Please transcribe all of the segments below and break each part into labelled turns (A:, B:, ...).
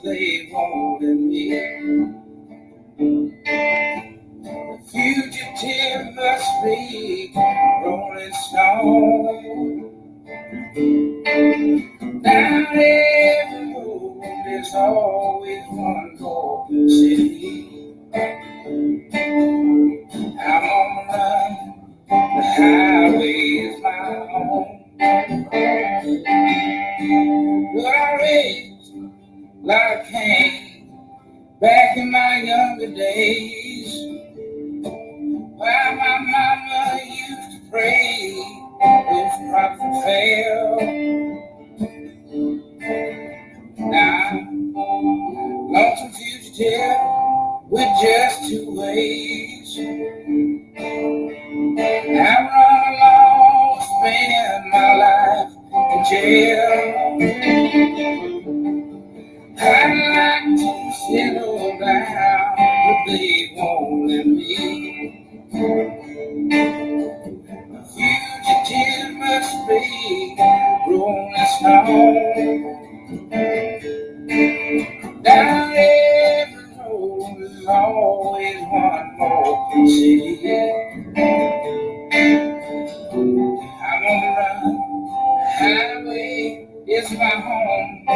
A: but they won't let me. The fugitive must be rolling stone. Down every road, there's always one more city. I'm on the run, the highway is my home. But I raised like a cane back in my younger days, while my mama used to pray those crops would fail. Now, lonesome fugitive with just two ways. I run along, spend my life in jail. I'd like to settle down, but they won't let me. A fugitive must be rolling stone. Down every road there's always one more city. I'm on the run, the highway is my home.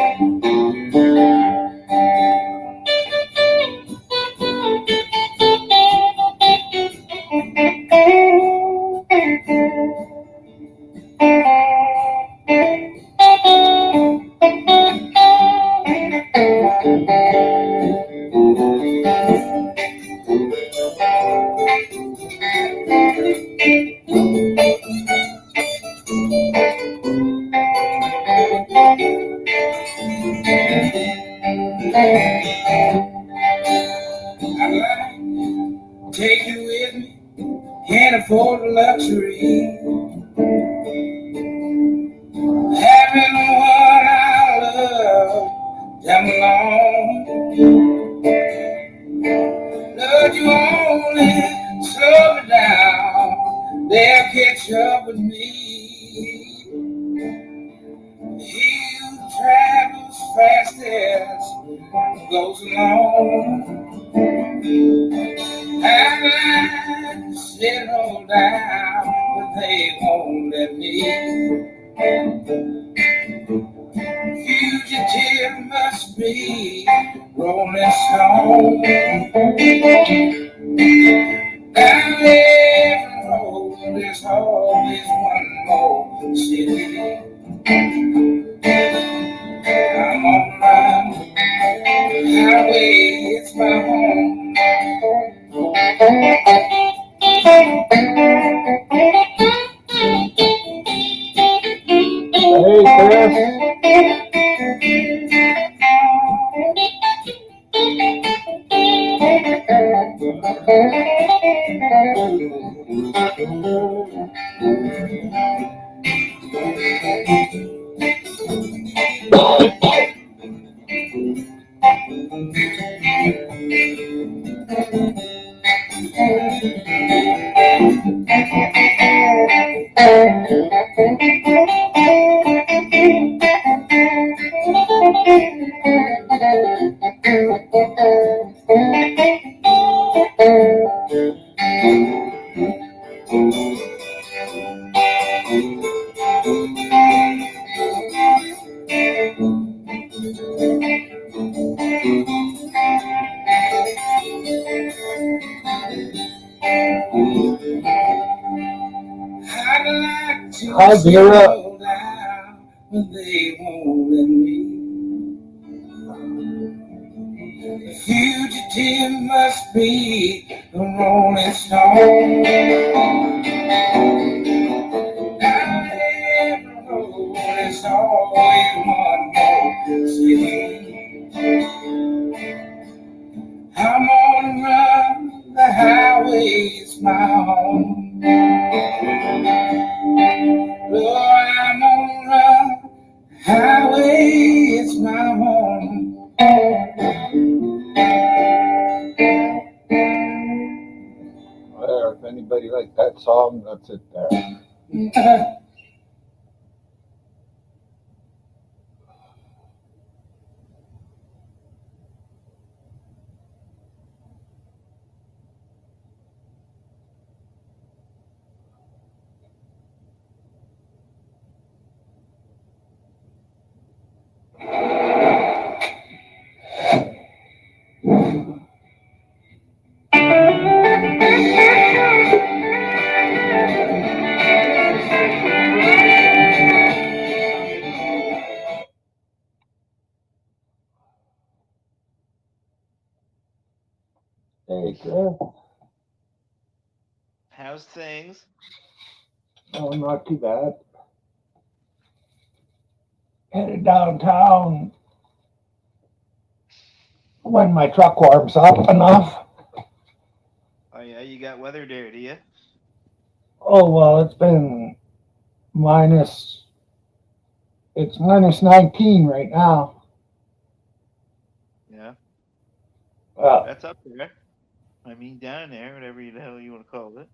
A: I'd like to take you with me, can't afford the luxury. Having one I love them alone. Lord, you only slow me down, they'll catch up with me. He who travels fastest goes alone. I'd like to settle down, but they won't let me. Fugitive must be rolling stone. Down every road, there's always one more city. I'm on my highway, it's my home.
B: Hey,
A: I'd like to
B: Hi, Vera.
A: settle down, but they won't let me. The fugitive must be a rolling stone. Down every road, there's always one more city. I'm on the run, the highway's my home. Lord, I'm on the run, the highway is my home.
B: Well, if anybody liked that song, that's it there. Hey, Chris.
C: How's things?
B: Oh, not too bad. Headed downtown when my truck warms up enough.
C: Oh yeah, you got weather there, do you?
B: Oh, well, minus, it's minus 19 right now.
C: Yeah,
B: Uh,
C: that's up there. I mean, down there, whatever the hell you want to call it.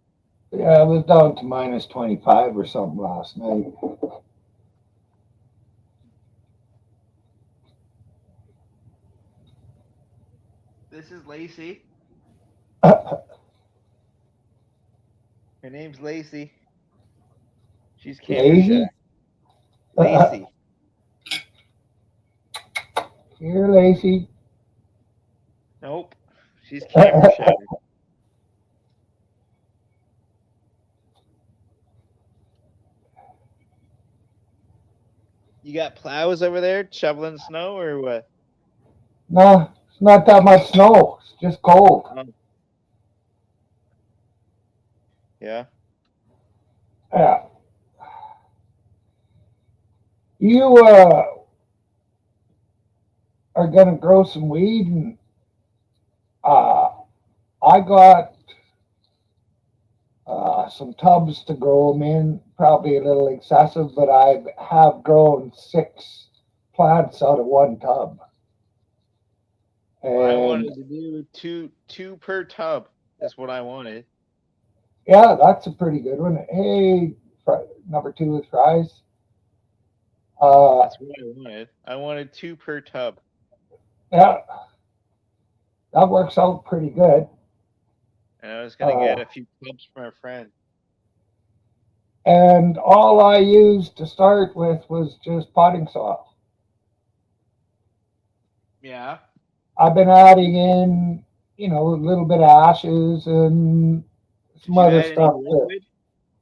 B: yeah, it was down to minus 25 or something last night.
C: This is Lacey. Her name's Lacey. She's camera shy.
B: Lazy?
C: Lacey.
B: You're lazy.
C: Nope. She's camera shy. You got plows over there shoveling snow or what?
B: No, it's not that much snow. It's just cold.
C: Um, yeah.
B: Yeah. You are gonna grow some weed, and uh, I got some tubs to grow them in. Probably a little excessive, but I have grown 6 plants out of one tub.
C: Well, I
B: And
C: wanted to do two per tub. Is what I wanted.
B: yeah, that's a pretty good one. Hey, number 2 is fries. Uh,
C: That's what I wanted. I wanted two per tub.
B: yeah, that works out pretty good.
C: And I was gonna
B: Uh,
C: get a few tubs from a friend.
B: and all I used to start with was just potting soil.
C: Yeah.
B: I've been adding in, a little bit of ashes and some
C: Did you
B: other
C: add any
B: stuff to,
C: liquid?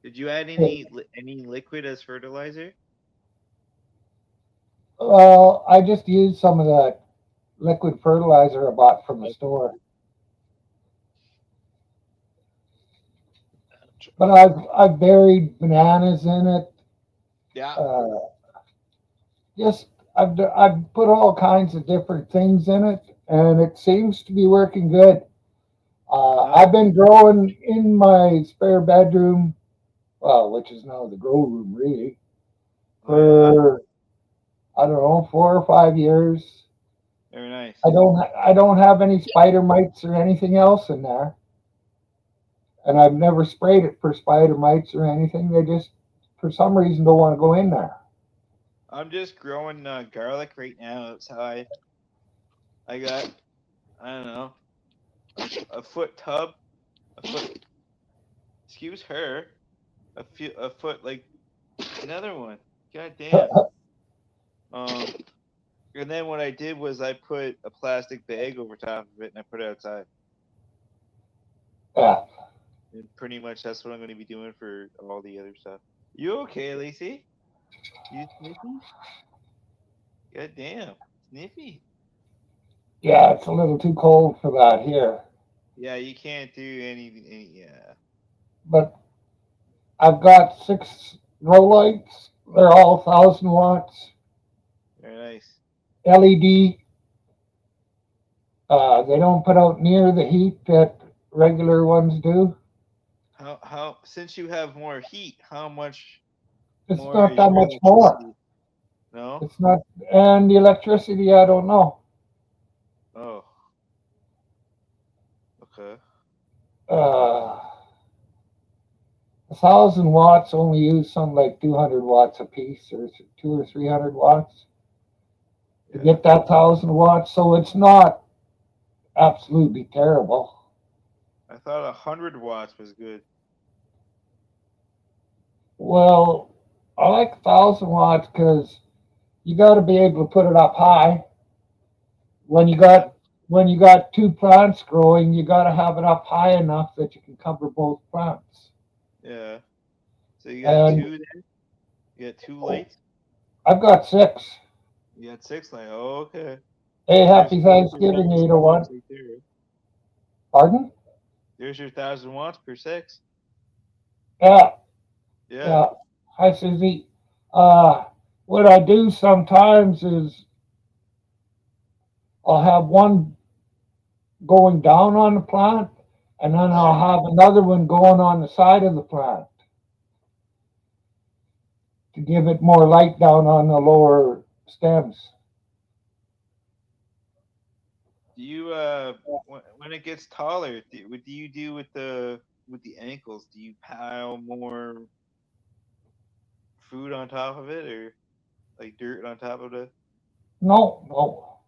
C: Did you add
B: to
C: any liquid as fertilizer?
B: well, I just used some of that liquid fertilizer I bought from the store. But I've buried bananas in it.
C: Yeah.
B: Uh, just I've put all kinds of different things in it, and it seems to be working good.
C: Oh,
B: I've been growing in my spare bedroom, well, which is now the grow room, really,
C: oh yeah.
B: for I don't know 4 or 5 years.
C: Very nice.
B: I don't have any spider mites or anything else in there, and I've never sprayed it for spider mites or anything. They just for some reason don't want to go in there.
C: I'm just growing garlic right now outside. I got I don't know a foot tub, a foot. Excuse her. A foot like another one. God damn. Um. And then what I did was I put a plastic bag over top of it and I put it outside.
B: Yeah,
C: And pretty much that's what I'm going to be doing for all the other stuff. You okay, Lacey? You sniffy? God damn, sniffy.
B: yeah, it's a little too cold for that here,
C: Yeah, you can't do any. Yeah.
B: but I've got 6 grow lights. They're all 1,000 watts
C: Very nice.
B: LED. They don't put out near the heat that regular ones do.
C: How since you have more heat, how much
B: It's
C: more
B: not
C: is
B: that
C: your
B: much more.
C: electricity? No?
B: It's not, and the electricity, I don't know.
C: Oh, okay.
B: Uh, 1,000 watts only use something like 200 watts a piece, or 200 or 300 watts to
C: Yeah.
B: get that 1,000 watts. So it's not absolutely terrible.
C: I thought 100 watts was good.
B: Well, I like 1,000 watts because you got to be able to put it up high. When you
C: Yeah.
B: got when you got 2 plants growing, you got to have it up high enough that you can cover both plants.
C: Yeah. So you got
B: And
C: two there? You got two
B: oh,
C: lights?
B: I've got 6.
C: You got six lights. Oh, okay.
B: Hey,
C: There's
B: happy
C: 4 for
B: Thanksgiving,
C: 1,000 watts
B: 801.
C: right there.
B: Pardon?
C: There's your 1,000 watts per 6.
B: Yeah,
C: Yeah.
B: yeah. Hi, Susie. Uh, what I do sometimes is I'll have one going down on the plant, and then
C: Yeah.
B: I'll have another one going on the side of the plant to give it more light down on the lower stems.
C: Do you when it gets taller, what do you do with the ankles? Do you pile more food on top of it, or like dirt on top of it?
B: No, no.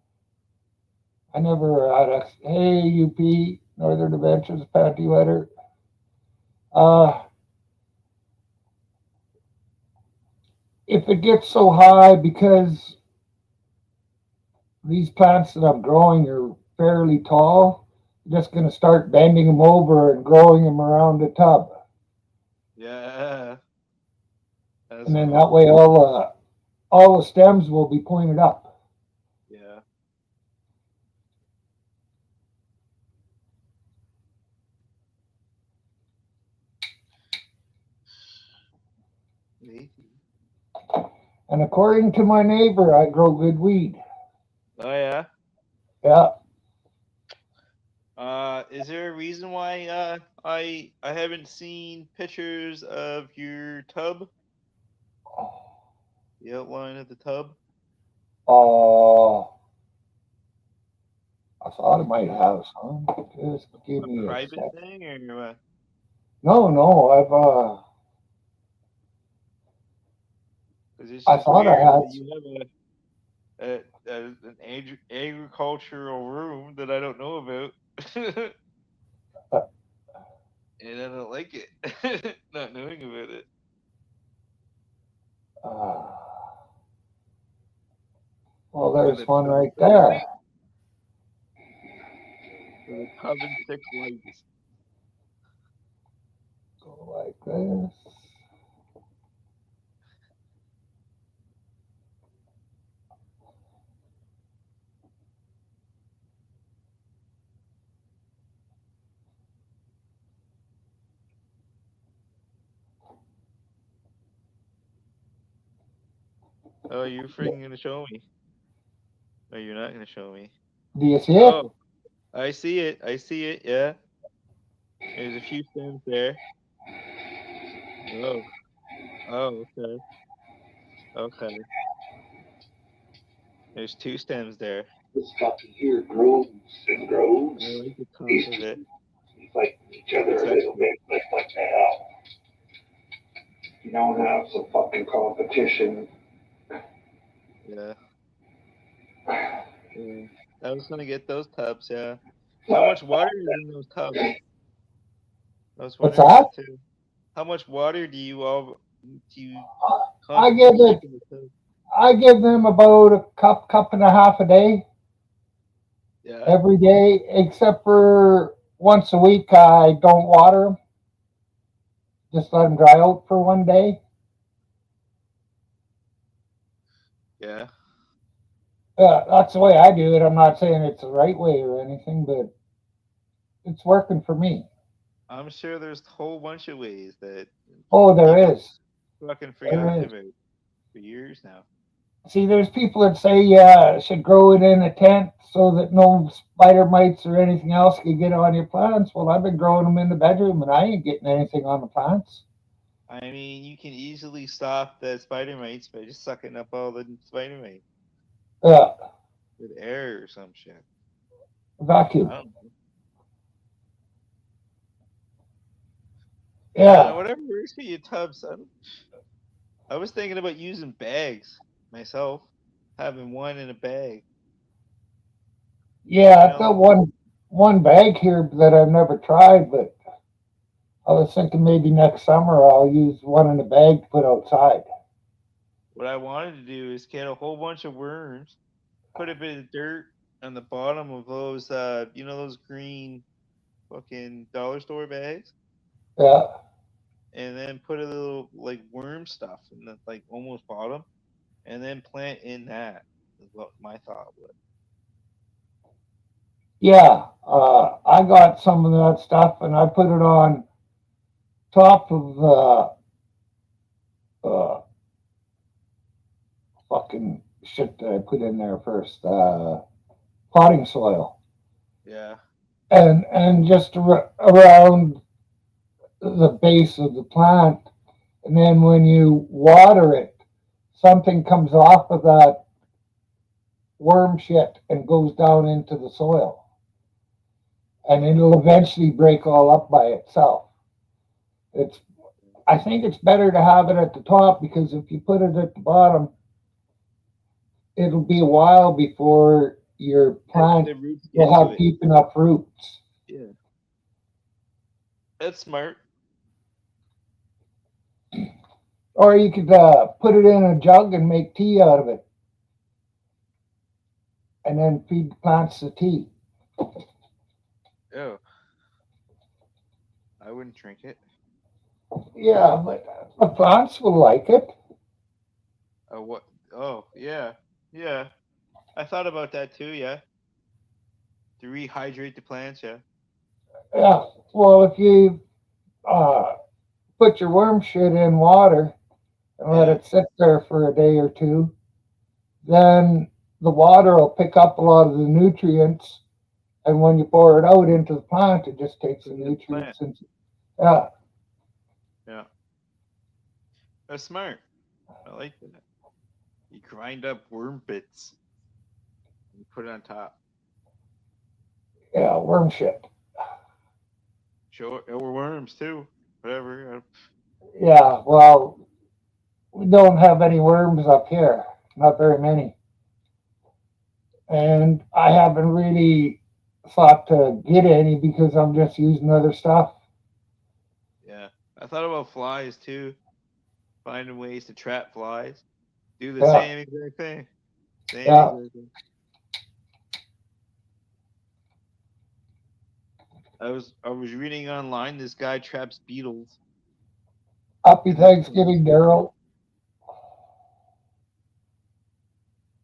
B: I never had a hey UP Northern Adventures Patty Wetter. Uh, if it gets so high, because these plants that I'm growing are fairly tall, I'm just going to start bending them over and growing them around the tub,
C: Yeah, that's
B: and then that
C: cool.
B: way all the stems will be pointed up.
C: Yeah. Neat.
B: And according to my neighbor, I grow good weed.
C: Oh yeah.
B: Yeah.
C: Is there a reason why I haven't seen pictures of your tub, the outline of the tub?
B: Oh, I thought I might have some. Just give
C: A
B: me a
C: private
B: sec.
C: thing, or what?
B: No, no,
C: Because it's
B: I
C: just
B: thought I
C: weird
B: had.
C: that you have an agricultural room that I don't know about,
B: Uh,
C: and I don't like it, not knowing about it.
B: uh, well,
C: With
B: there's
C: a
B: one
C: tub,
B: right there.
C: with a tub and 6 lights.
B: Go like this.
C: Oh, you're freaking gonna show me? Or you're not gonna show me?
B: Do you see it?
C: Oh, I see it. I see it. Yeah, there's a few stems there. Oh, oh, okay, okay. There's two stems there.
A: This fucking here grows and
C: I
A: grows.
C: like the top
A: These
C: of it.
A: two fight each other
C: It's
A: a little
C: actually
A: bit, but what the hell? You don't have some fucking competition.
C: yeah, yeah. I was gonna get those tubs. Yeah. How
A: But
C: much water is in those tubs? I was
B: What's
C: wondering
B: that?
C: that too. How much water do you
B: I
C: constantly
B: give
C: keep
B: it.
C: in the tub?
B: I give them about a cup and a half a day
C: Yeah.
B: every day, except for once a week. I don't water them. Just let them dry out for one day.
C: Yeah.
B: That's the way I do it. I'm not saying it's the right way or anything, but it's working for me.
C: I'm sure there's a whole bunch of ways that
B: Oh,
C: people
B: there is.
C: fucking
B: There
C: forgotten
B: is.
C: about for years now.
B: See, there's people that say, yeah, should grow it in a tent so that no spider mites or anything else can get on your plants. Well, I've been growing them in the bedroom and I ain't getting anything on the plants.
C: I mean, you can easily stop the spider mites by just sucking up all the spider mites
B: Yeah,
C: with air or some shit. I
B: vacuum.
C: don't know. Yeah,
B: Yeah,
C: whatever works for you, Tubbs. I was thinking about using bags myself, having one in a bag.
B: yeah.
C: You
B: I've
C: know,
B: got
C: like
B: one bag here that I've never tried, but I was thinking maybe next summer I'll use one in a bag to put outside.
C: what I wanted to do is get a whole bunch of worms, put a bit of dirt on the bottom of those, those green fucking dollar store bags,
B: Yeah,
C: and then put a little like worm stuff in the like almost bottom, and then plant in that. Is what my thought was.
B: yeah. I got some of that stuff and I put it on top of the fucking shit that I put in there first, potting soil,
C: Yeah.
B: and just around the base of the plant. And then when you water it, something comes off of that worm shit and goes down into the soil. And it'll eventually break all up by itself. I think it's better to have it at the top, because if you put it at the bottom, it'll be a while before your plant
C: The roots
B: will
C: get to
B: have
C: it.
B: deep enough roots.
C: Yeah. That's smart.
B: Or you could put it in a jug and make tea out of it, and then feed the plants the tea.
C: Oh, I wouldn't drink it.
B: Yeah, but the plants will like it.
C: Oh, what? Oh, yeah. Yeah. I thought about that too, yeah. To rehydrate the plants, yeah.
B: Yeah. Well, if you put your worm shit in water and let
C: Yeah.
B: it sit there for a day or two, then the water will pick up a lot of the nutrients, and when you pour it out into the plant, it just takes the
C: Into the plant.
B: nutrients. Yeah,
C: Yeah. That's smart. I like that. You grind up worm bits and put it on top.
B: yeah, worm shit.
C: Sure. Or worms too. Whatever.
B: Yeah, well, we don't have any worms up here, not very many. And I haven't really thought to get any because I'm just using other stuff.
C: Yeah. I thought about flies too. Finding ways to trap flies. Do the
B: Yeah,
C: same exact thing. Same
B: yeah.
C: exact thing. I was reading online. This guy traps beetles
B: Happy
C: in his plants.
B: Thanksgiving, Daryl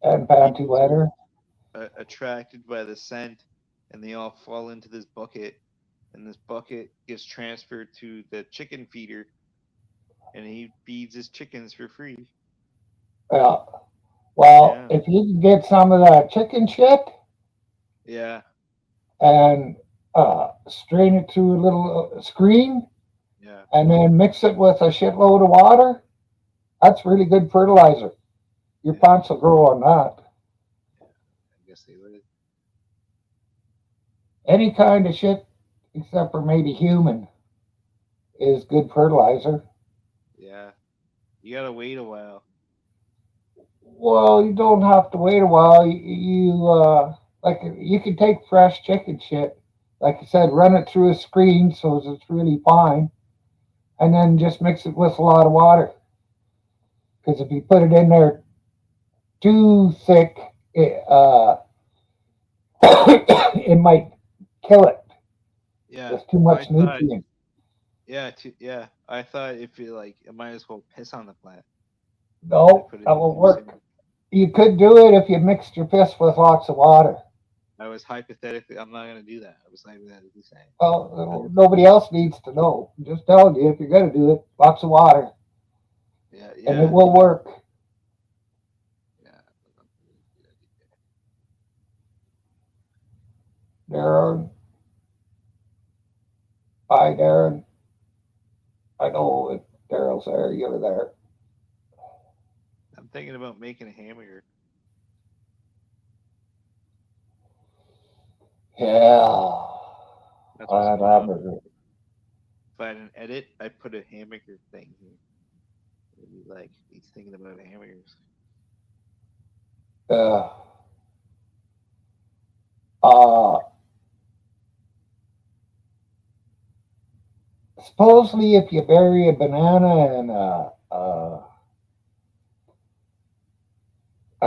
B: and Panty
C: Beetles
B: Weather.
C: are attracted by the scent, and they all fall into this bucket. And this bucket gets transferred to the chicken feeder, and he feeds his chickens for free.
B: Yeah. Well,
C: Yeah,
B: if you can get some of that chicken shit
C: yeah,
B: and strain it through a little screen
C: yeah.
B: and then mix it with a shitload of water, that's really good fertilizer. Your
C: Yeah,
B: plants will grow on that.
C: yeah. I guess they would.
B: Any kind of shit except for maybe human is good fertilizer.
C: Yeah, you gotta wait a while.
B: Well, you don't have to wait a while. Like you can take fresh chicken shit, like I said, run it through a screen so it's really fine, and then just mix it with a lot of water. Because if you put it in there too thick, it might kill it.
C: Yeah,
B: There's too
C: I
B: much
C: thought.
B: nutrient.
C: Yeah, yeah. I thought if you like, I might as well piss on the plant if I
B: No,
C: put it
B: that
C: in
B: won't
C: too
B: work.
C: soon.
B: You could do it if you mixed your piss with lots of water.
C: I was hypothetically. I'm not gonna do that. I was hypothetically saying.
B: Well, nobody else needs to know. I'm just telling you, if you're going to do it, lots of water,
C: Yeah,
B: and it
C: yeah,
B: will work.
C: yeah.
B: Darren, hi, Darren. I know if Daryl's there, you're there.
C: I'm thinking about making a hamburger.
B: Yeah,
C: That's what's
B: I had
C: going on.
B: hamburger.
C: If I had an edit, I'd put a hamburger thing here. It'd be like he's thinking about hamburgers.
B: Uh, uh, Supposedly, if you bury a banana in a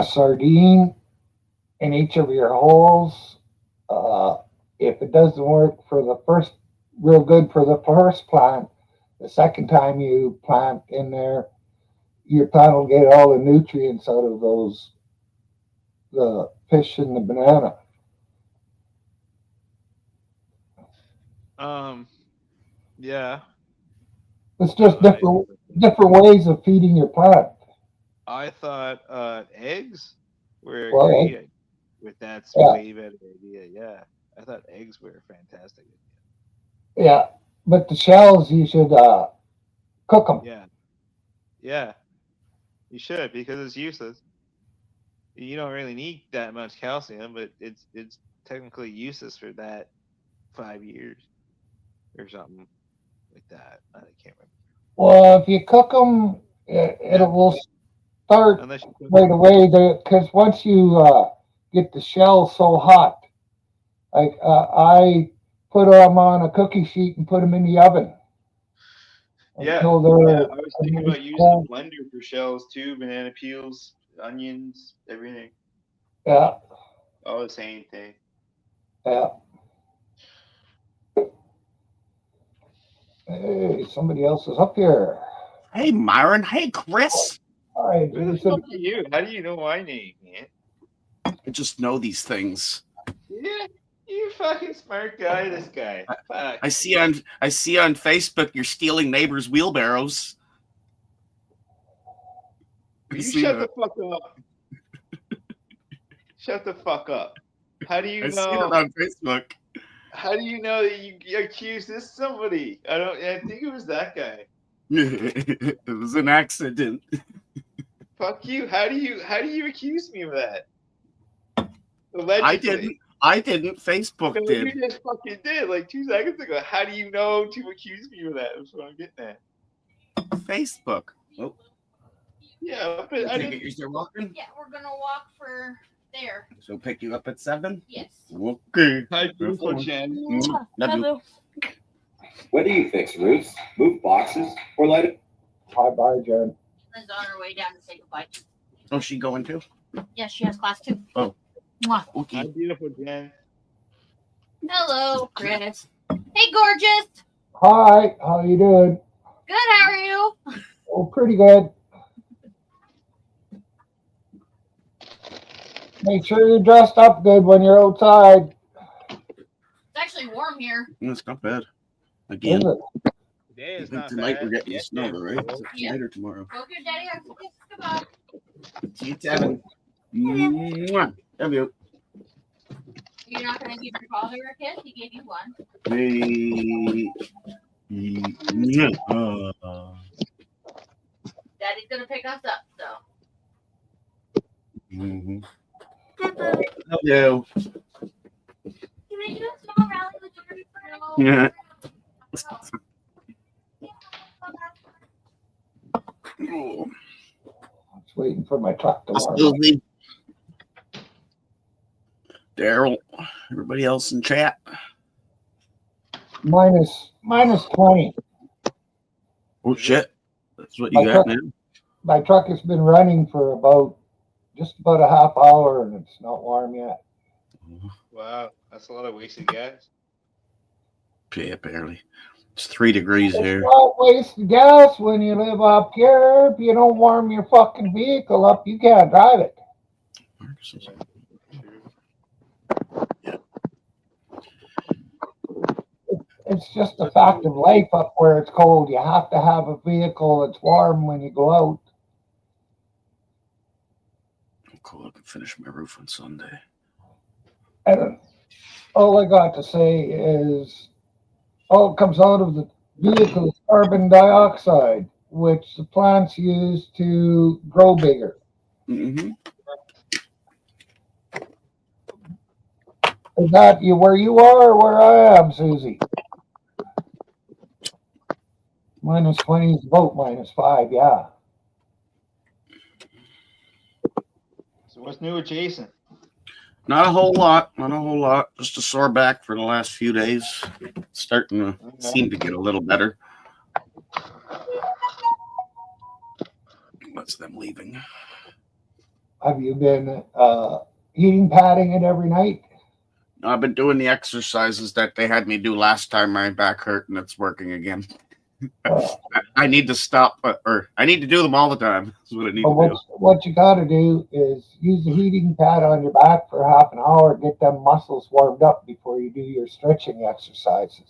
B: sardine in each of your holes, uh, if it doesn't work for the first, real good for the first plant, the second time you plant in there, your plant will get all the nutrients out of the fish in the banana.
C: Yeah.
B: It's just
C: I,
B: different ways of feeding your plant.
C: I thought eggs were a
B: Well,
C: great idea. But that's
B: yeah,
C: way better idea. Yeah. I thought eggs were a fantastic
B: yeah. But the shells, you should cook them.
C: idea. Yeah. Yeah. You should because it's useless. You don't really need that much calcium, but it's technically useless for that 5 years or something like that. I can't remember.
B: Well, if you cook them, it
C: Yeah.
B: will start
C: Unless you cook
B: right
C: them.
B: away. Because once you get the shell so hot, like I put them on a cookie sheet and put them in the oven
C: Yeah.
B: until
C: Yeah.
B: they're
C: I was thinking
B: nice
C: about using
B: cold.
C: a blender for shells too, banana peels, onions, everything.
B: Yeah,
C: All the same thing.
B: yeah. Hey, somebody else is up here.
D: Hey, Myron. Hey, Chris.
B: All right,
C: Who the
B: Jason.
C: fuck are you? How do you know my name, man?
D: I just know these things.
C: Yeah, you fucking smart guy, this guy. Fuck.
D: I see on Facebook you're stealing neighbors' wheelbarrows.
C: You
D: see
C: shut
D: that.
C: the fuck up. Shut the fuck up. How do you
D: I see it
C: know?
D: on Facebook.
C: How do you know that you accused this somebody? I think it was that guy.
D: It was an accident.
C: Fuck you. How do you accuse me of that? Allegedly.
D: I didn't. Facebook
C: No,
D: did.
C: you just fucking did like 2 seconds ago. How do you know to accuse me of that? That's what I'm getting at.
D: Facebook. Oh,
C: Yeah, but I didn't.
D: you're still walking?
E: Yeah, we're gonna walk for there.
D: So pick you up at 7?
E: Yes.
D: Okay.
C: Hi, beautiful Jen.
D: Love you.
F: What do you fix, roofs, move boxes, or light it?
B: Bye, Jen.
E: Lynn's on her way down to say goodbye.
D: Oh, she going too?
E: Yes, she has class too.
D: Oh.
E: Mwah.
D: Okay.
C: Hi, beautiful Jen.
E: Hello, Chris. Hey, gorgeous.
B: Hi, how you doing?
E: Good. How are you?
B: Oh, pretty good. Make sure you're dressed up good when you're outside.
E: It's actually warm here.
D: It's not bad.
B: Is
D: Again,
B: it?
C: Today
D: I
C: is
D: think
C: not
D: tonight
C: bad.
D: we're getting the snow,
C: Yesterday's
D: right?
C: cold.
E: Yeah.
D: Tonight or tomorrow?
E: Go give Daddy a kiss. Goodbye.
D: See you, Tevin. Mwah. Love you.
E: You're not gonna give your father a kiss? He gave you one.
D: Hey.
E: Daddy's gonna pick us up, so.
D: Mhm. Love you.
E: Can I do a small rally with Jordan for
D: Yeah.
B: I'm just waiting for my truck to warm up.
D: Susie. Daryl. Everybody else in chat.
B: Minus 20.
D: Oh shit. That's what you
B: My
D: got,
B: truck-
D: man.
B: My truck has been running for just about a half hour and it's not warm yet.
C: Wow, that's a lot of wasted gas.
D: Yeah, barely. It's 3 degrees
B: It's
D: here.
B: not wasting gas when you live up here. If you don't warm your fucking vehicle up, you can't drive it. It's just a fact of life up where it's cold. You have to have a vehicle that's warm when you go out.
D: Cool. I can finish my roof on Sunday.
B: And all I got to say is all it comes out of the vehicle is carbon dioxide, which the plants use to grow bigger.
D: Mm-hmm.
B: Is that you where you are or where I am, Susie? Minus 20 is about minus 5, yeah.
C: So what's new with Jason?
D: Not a whole lot. Not a whole lot. Just a sore back for the last few days. Starting to seem to get a little better. That's them leaving.
B: Have you been heating padding it every night?
D: I've been doing the exercises that they had me do last time my back hurt, and it's working again. I need to stop, or I need to do them all the time. That's what I need
B: But
D: to do.
B: what you got to do is use the heating pad on your back for half an hour. Get them muscles warmed up before you do your stretching exercises.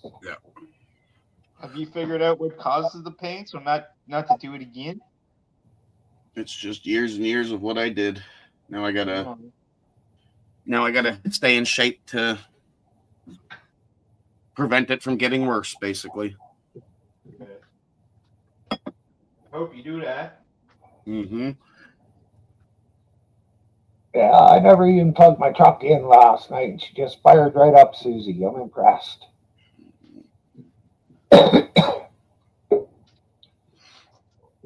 C: Have you figured out what causes the pain so not to do it again?
D: It's just years and years of what I did. Now I gotta
C: Oh,
D: stay in shape to prevent it from getting worse, basically.
C: okay. Hope you do that.
D: Mm-hmm.
B: Yeah, I never even plugged my truck in last night, and she just fired right up, Susie. I'm impressed.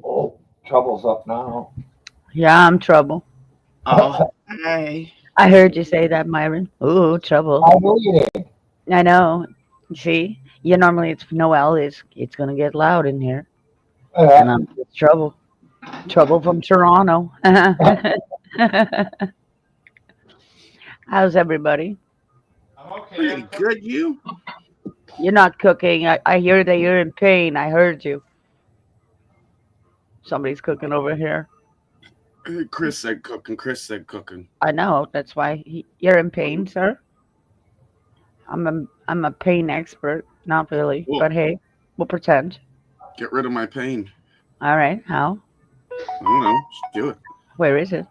B: Oh, trouble's up now.
G: Yeah, I'm trouble.
D: Oh, hey.
G: I heard you say that, Myron. Ooh, trouble.
B: I know you did.
G: I know. See, yeah, normally it's Noel. It's gonna get loud in here, and it's trouble. Trouble from Toronto. How's everybody?
C: I'm okay.
D: Pretty good, you?
G: You're not cooking. I hear that you're in pain. I heard you. Somebody's cooking over here.
D: Chris said cooking. Chris said cooking.
G: I know. That's why you're in pain, sir. I'm a pain expert. Not really,
D: Cool.
G: but hey, we'll pretend.
D: Get rid of my pain.
G: All right. How?
D: I don't know. Just do it.
G: Where is it?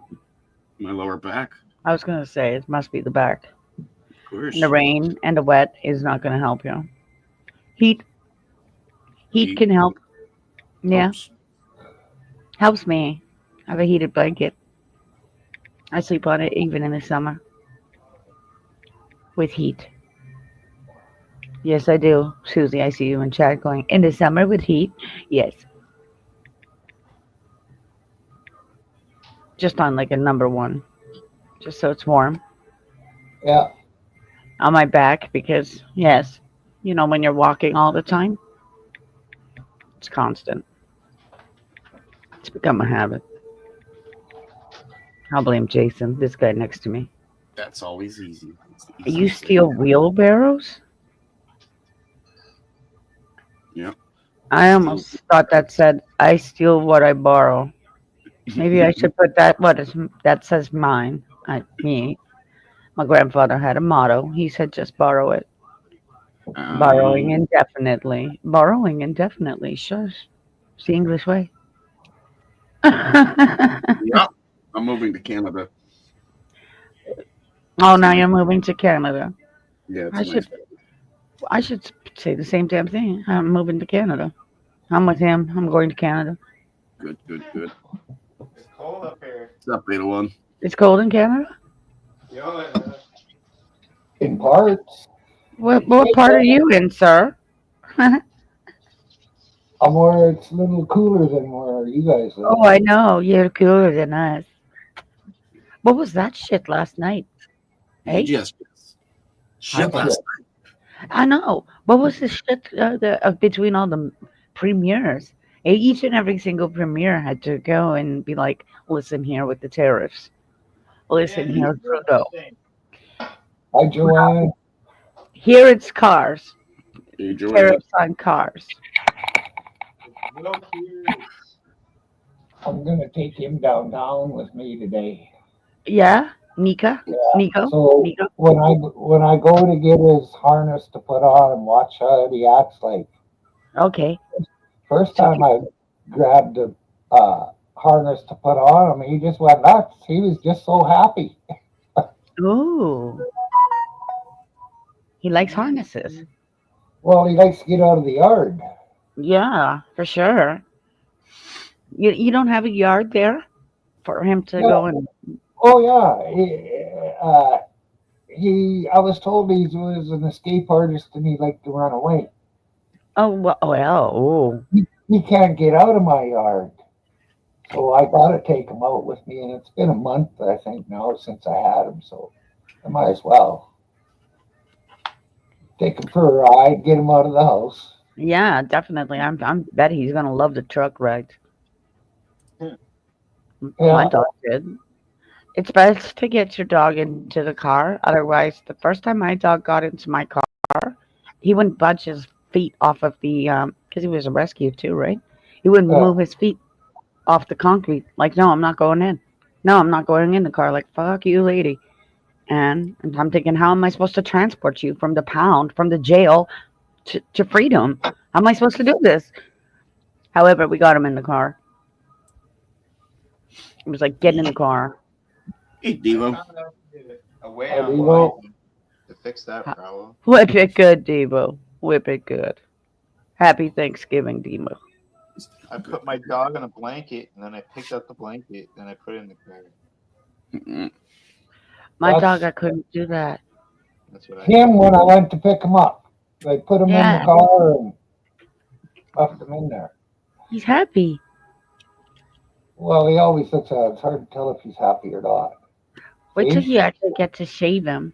D: My lower back.
G: I was gonna say it must be the back.
D: Of course.
G: And the rain and the wet is not gonna help you. Heat
D: Heat.
G: can help. Yeah,
D: Helps.
G: helps me. I have a heated blanket. I sleep on it even in the summer with heat. Yes, I do. Susie, I see you in chat going, in the summer with heat? Yes. Just on like a number one, just so it's warm
B: Yeah.
G: on my back because, yes, when you're walking all the time, it's constant. It's become a habit. I'll blame Jason, this guy next to me.
D: That's always easy. It's the
G: You
D: easiest
G: steal wheelbarrows?
D: Yep.
G: I almost thought that said, I steal what I borrow.
D: thing.
G: Maybe I should put that says mine, me. My grandfather had a motto. He said, just borrow it. Borrowing indefinitely. Borrowing indefinitely. Shush. It's the English way.
D: Yep. I'm moving to Canada.
G: Oh, now you're moving to Canada.
D: Yeah, it's
G: I
D: nice.
G: I should say the same damn thing. I'm moving to Canada. I'm with him. I'm going to Canada.
D: Good.
C: It's cold up here.
D: What's up, Beta One?
G: It's cold in Canada?
B: In parts.
G: What part are you in, sir?
B: I'm where it's a little cooler than where you guys live.
G: Oh, I know. You're cooler than us. What was that shit last night? Hey?
D: Just shit
B: How's
D: last
B: it?
G: I know. What was the shit between all the premieres? Each and every single premiere had to go and be like, listen here with the tariffs. Listen here, Trudeau.
B: Hi, Joanne.
G: Here it's cars.
D: Hey, Joanne.
G: Tariffs on cars.
C: No tears.
B: I'm gonna take him downtown with me today.
G: Yeah? Nika?
B: Yeah.
G: Nico?
B: So
G: Nico?
B: when I go to get his harness to put on and watch how he acts like.
G: Okay.
B: First time I grabbed the harness to put on him, he just went nuts. He was just so happy.
G: Ooh. He likes harnesses.
B: Well, he likes to get out of the yard.
G: Yeah, for sure. You don't have a yard there for him to
B: No.
G: go and...
B: Oh yeah, I was told he was an escape artist and he liked to run away.
G: Oh, well, oh.
B: He can't get out of my yard, so I gotta take him out with me. And it's been a month, I think, now since I had him, so I might as well take him for a ride, get him out of the house.
G: Yeah, definitely. I'm bet he's gonna love the truck ride. My
B: Yeah.
G: dog did. It's best to get your dog into the car. Otherwise, the first time my dog got into my car, he wouldn't budge his feet off of the because he was a rescue too, right? He wouldn't
B: Yeah.
G: move his feet off the concrete. Like, no, I'm not going in. No, I'm not going in the car. Like, fuck you, lady. And I'm thinking, how am I supposed to transport you from the pound, from the jail to freedom? How am I supposed to do this? However, we got him in the car. It was like, get in the car.
D: Hey, Devo.
C: A way
B: How do
C: on
B: you
C: why
B: vote?
C: to fix that problem.
G: Whip it good, Debo. Whip it good. Happy Thanksgiving, Debo.
C: I put my dog on a blanket, and then I picked up the blanket, and I put it in the car.
D: Mm-mm.
G: My dog,
B: That's
G: I couldn't do that.
C: That's what I
B: him when I went to pick him up. They put him in the
G: Yeah,
B: car and left him in there.
G: he's happy.
B: Well, he always looks at it. It's hard to tell if he's happy or not.
G: Wait till
B: See?
G: you actually get to shave him.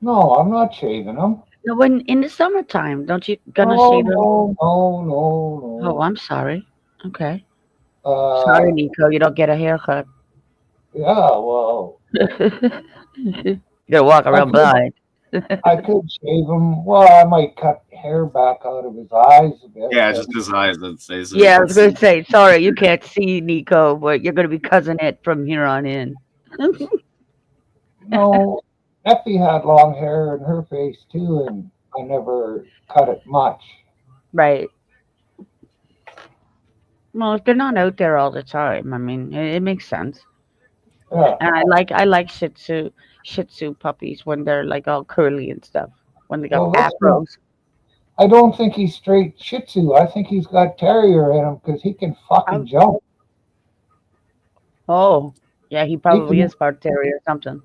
B: No, I'm not shaving him.
G: No, when in the summertime, don't you gonna
B: No,
G: shave him?
B: no.
G: Oh, I'm sorry. Okay.
B: Uh,
G: Sorry, Nico. You don't get a haircut.
B: yeah, well,
G: You gotta walk
B: I
G: around
B: could,
G: blind.
B: I could shave him. Well, I might cut hair back out of his eyes a bit,
D: Yeah,
B: but
D: just his eyes, I'd say. So
G: Yeah, I
D: you
G: was
D: can
G: gonna
D: see.
G: say, sorry, you can't see Nico, but you're gonna be cousin it from here on in.
B: no. Effie had long hair in her face too, and I never cut it much.
G: Right. Well, if they're not out there all the time, I mean, it makes sense.
B: Yeah.
G: And I like Shih Tzu puppies when they're like all curly and stuff. When they got
B: Well, this one,
G: afros.
B: I don't think he's straight Shih Tzu. I think he's got Terrier in him because he can fucking
G: Um,
B: jump.
G: Oh, yeah, he
B: He
G: probably
B: can,
G: is part terrier or something.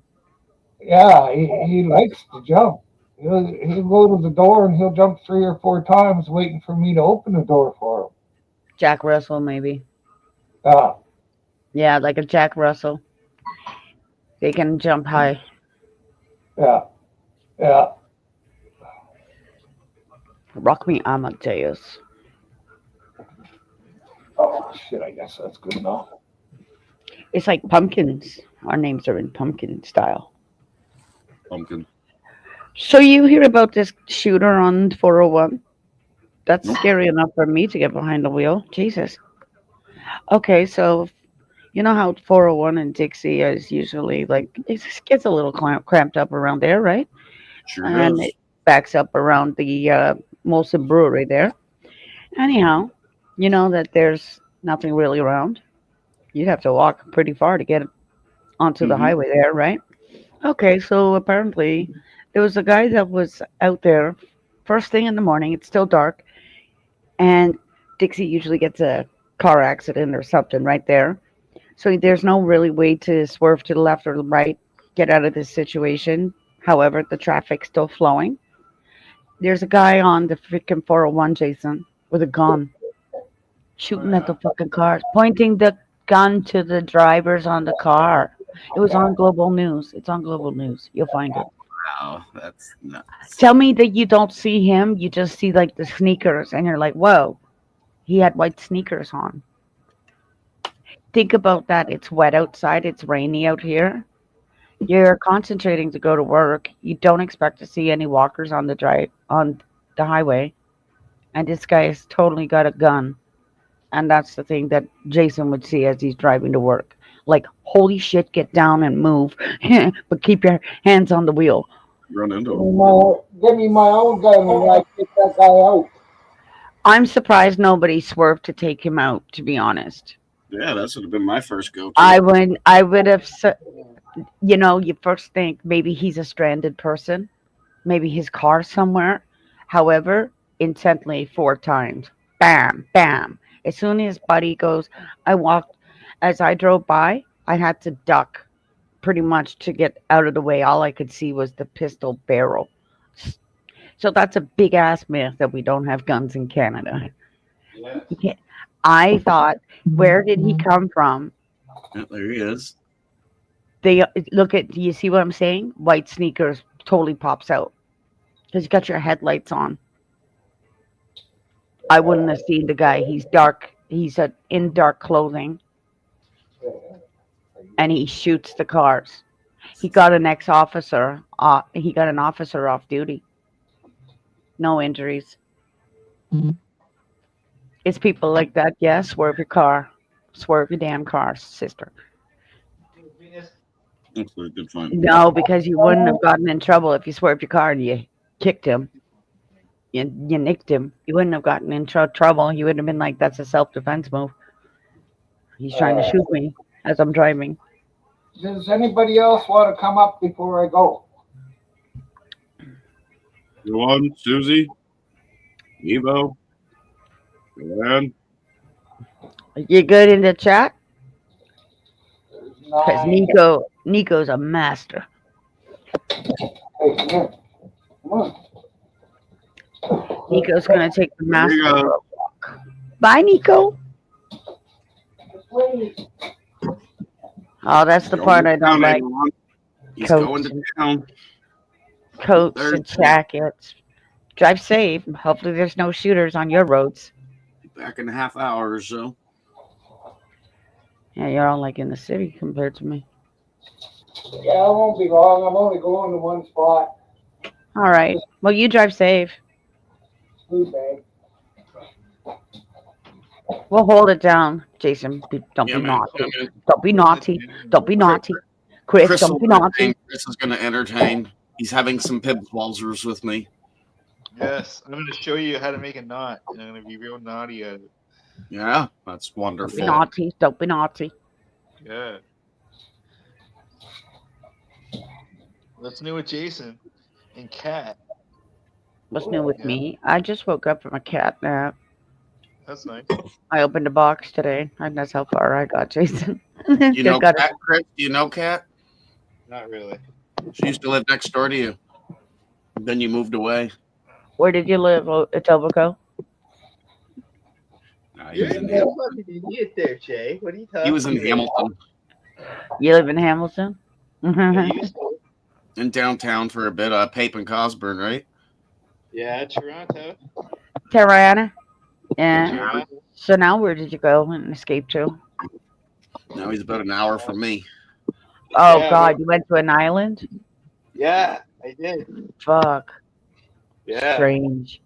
B: yeah, he likes to jump. He'll go to the door and he'll jump 3 or 4 times waiting for me to open the door for him.
G: Jack Russell, maybe.
B: Yeah,
G: Yeah, like a Jack Russell. They can jump high.
B: yeah, yeah.
G: Rock me Amadeus.
B: Oh, shit, I guess that's good enough.
G: It's like pumpkins. Our names are in pumpkin style.
D: Pumpkin.
G: So you hear about this shooter on 401? That's
D: Nope.
G: scary enough for me to get behind the wheel. Jesus. Okay, so you know how 401 and Dixie is usually like it gets a little cramped up around there, right?
D: Sure
G: And it
D: does.
G: backs up around the Molson Brewery there. Anyhow, you know that there's nothing really around. You'd have to walk pretty far to get onto the
D: Mm-hmm.
G: highway there, right? Okay, so apparently there was a guy that was out there first thing in the morning. It's still dark, and Dixie usually gets a car accident or something right there. So there's no really way to swerve to the left or the right, get out of this situation. However, the traffic's still flowing. There's a guy on the freaking 401, Jason, with a gun, shooting at the fucking cars, pointing the gun to the drivers on the car. It was on Global News. It's on Global News. You'll find it.
D: Wow, that's nuts.
G: Tell me that you don't see him. You just see like the sneakers, and you're like, whoa, he had white sneakers on. Think about that. It's wet outside. It's rainy out here. You're concentrating to go to work. You don't expect to see any walkers on the drive on the highway, and this guy has totally got a gun. And that's the thing that Jason would see as he's driving to work. Like, holy shit, get down and move, but keep your hands on the wheel.
D: Run into
B: Give
D: him.
B: me my own gun when I take that guy out.
G: I'm surprised nobody swerved to take him out, to be honest.
D: Yeah, that would have been my first go-to.
G: I would have, you first think maybe he's a stranded person, maybe his car's somewhere. However, intently 4 times, bam, bam. As soon as buddy goes, as I drove by, I had to duck pretty much to get out of the way. All I could see was the pistol barrel. So that's a big ass myth that we don't have guns in Canada.
C: Yeah.
G: You can't, I thought, where did he come from?
D: Yeah, there he is.
G: They look at. Do you see what I'm saying? White sneakers totally pops out because you got your headlights on. I wouldn't have seen the guy. He's dark. He's in dark clothing, and he shoots the cars. He got an ex-officer. He got an officer off duty. No injuries. It's people like that. Yeah, swerve your car. Swerve your damn car, sister.
D: Hopefully, good fun.
G: No, because you wouldn't have gotten in trouble if you swerved your car and you kicked him. You nicked him. You wouldn't have gotten in trouble. You would have been like, that's a self defense move. He's trying to shoot me as I'm driving.
B: Does anybody else want to come up before I go?
D: Go on, Susie, Evo, Joanne.
G: You good in the chat? Because
B: Nine.
G: Nico's a master.
B: Hey, come here. Come on.
G: Nico's gonna take the
D: Here
G: master
D: you
G: for
D: go.
G: a walk. Bye, Nico.
B: Wait.
G: Oh, that's the
D: Going
G: part
D: to
G: I don't
D: town,
G: like.
D: everyone. He's
G: Coats
D: going to
G: and-
D: town.
G: Coats and
D: Thursday.
G: jackets. Drive safe. Hopefully, there's no shooters on your roads.
D: Back in a half hour or so.
G: Yeah, you're all like in the city compared to me.
B: Yeah, I won't be long. I'm only going to one spot.
G: All right. Well, you drive safe.
B: Food bag.
G: We'll hold it down, Jason. Don't
D: Yeah,
G: be
D: man.
G: naughty. Don't be naughty. Don't be naughty. Chris,
D: Chris,
G: don't be naughty.
D: Chris is going to entertain. He's having some swwrz with me.
C: Yes, I'm going to show you how to make a knot. And I'm going to be real naughty at it.
D: Yeah, that's
G: Don't be
D: wonderful.
G: naughty. Don't be naughty.
C: Yeah. What's new with Jason and Kat?
G: What's new with
C: Yeah.
G: me? I just woke up from a cat nap.
C: That's nice.
G: I opened a box today, and that's how far I got, Jason.
D: You know
G: Just got
D: Kat, Chris? Do you know Kat?
C: Not really.
D: She used to live next door to you. Then you moved away.
G: Where did you live, Etobicoke?
D: He was in Hamilton.
C: idiot there, Jay. What are you talking
D: He was in Hamilton,
G: You live in Hamilton?
D: in downtown for a bit. Pape and Cosburn, right?
C: Yeah, Toronto.
G: Tirana? Yeah.
C: Toronto.
G: So now where did you go and escape to?
D: Now he's about an hour from me.
G: Oh,
C: Yeah,
G: God, you went to an island?
C: Yeah, I did.
G: Fuck.
C: Yeah.
G: Strange.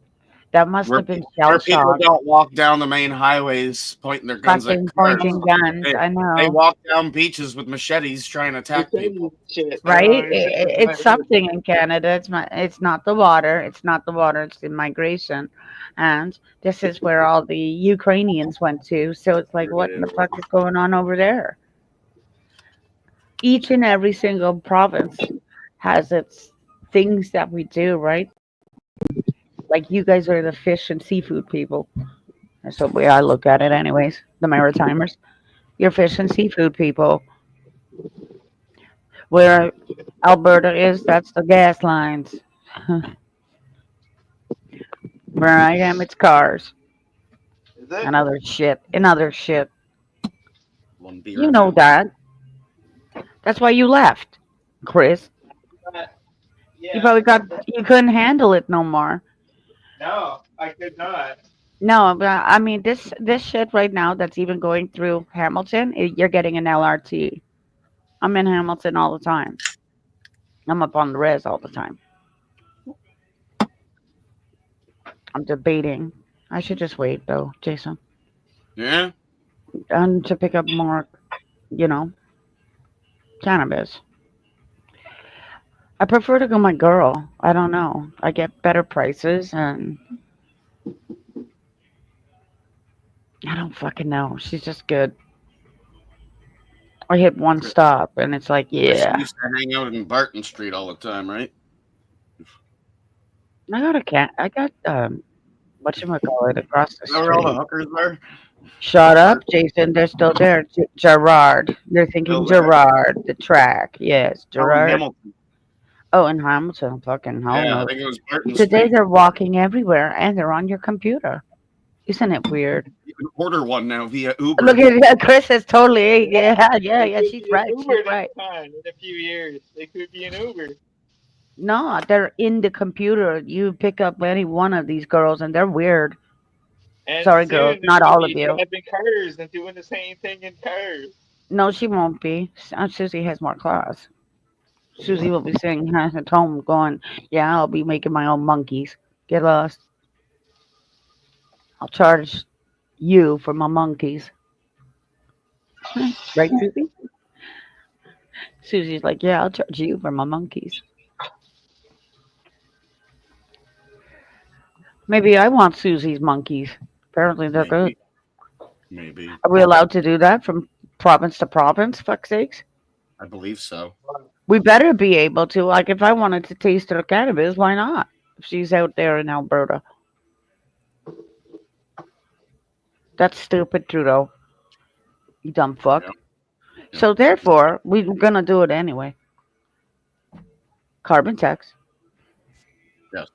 G: That must
D: Where,
G: have been
D: where
G: shell
D: people
G: shock.
D: don't walk down the main highways pointing their guns
G: Fucking
D: at cars.
G: pointing guns. I
D: They
G: know.
D: walk down beaches with machetes trying to attack people.
C: Shit.
G: Right?
C: It's
G: It's something in Canada. It's not the water. It's not the water. It's the migration. And this is where all the Ukrainians went to. So it's like, what in the fuck is going on over there? Each and every single province has its things that we do, right? Like you guys are the fish and seafood people. That's the way I look at it, anyways. The Maritimers. You're fish and seafood people. Where Alberta is, that's the gas lines. Where I am, it's cars
C: Is it?
G: and other shit. And other shit.
D: One beer
G: You know
D: down.
G: that. That's why you left, Chris.
C: Yeah.
G: You probably you couldn't handle it no more.
C: No, I could not.
G: No, but I mean this shit right now that's even going through Hamilton, you're getting an LRT. I'm in Hamilton all the time. I'm up on the res all the time. I'm debating. I should just wait though, Jason.
D: Yeah?
G: And to pick up more, cannabis. I prefer to go my girl. I don't know. I get better prices and I don't fucking know. She's just good. I hit one stop and it's like,
D: Chris
G: yeah.
D: used to hang out in Barton Street all the time, right?
G: I got whatchamacallit across the
D: Is that where all the
G: street.
D: hookers are?
G: Shut up, Jason. They're still there. Gerard. You're thinking
D: Still there?
G: Gerard, the track. Yes,
D: Oh, in
G: Gerard.
D: Hamilton.
G: Oh, in Hamilton. Fucking hell
D: Yeah,
G: no.
D: I think it was Barton
G: Today
D: Street.
G: they're walking everywhere and they're on your computer. Isn't it weird?
D: You can order one now via Uber.
G: Look at Chris is totally yeah. She's right.
C: Uber
G: She's right.
C: next time in a few years. They could be an Uber.
G: No, they're in the computer. You pick up any one of these girls and they're weird.
C: And
G: Sorry,
C: soon
G: girls,
C: they're
G: not
C: gonna
G: all of
C: be
G: you.
C: driving cars and doing the same thing in cars.
G: No, she won't be. Susie has more class. Susie will be sitting at home going, yeah, I'll be making my own monkeys. Get lost. I'll charge you for my monkeys. Right, Susie? Susie's like, yeah, I'll charge you for my monkeys. Maybe I want Susie's monkeys. Apparently they're good.
D: Maybe.
G: Are we allowed to do that from province to province? Fuck sakes.
D: I believe so.
G: We better be able to. Like, if I wanted to taste her cannabis, why not? If she's out there in Alberta. That's stupid, Trudeau. You dumb fuck.
D: Yeah.
G: So therefore, we're gonna do it anyway. Carbon tax.
D: Yes.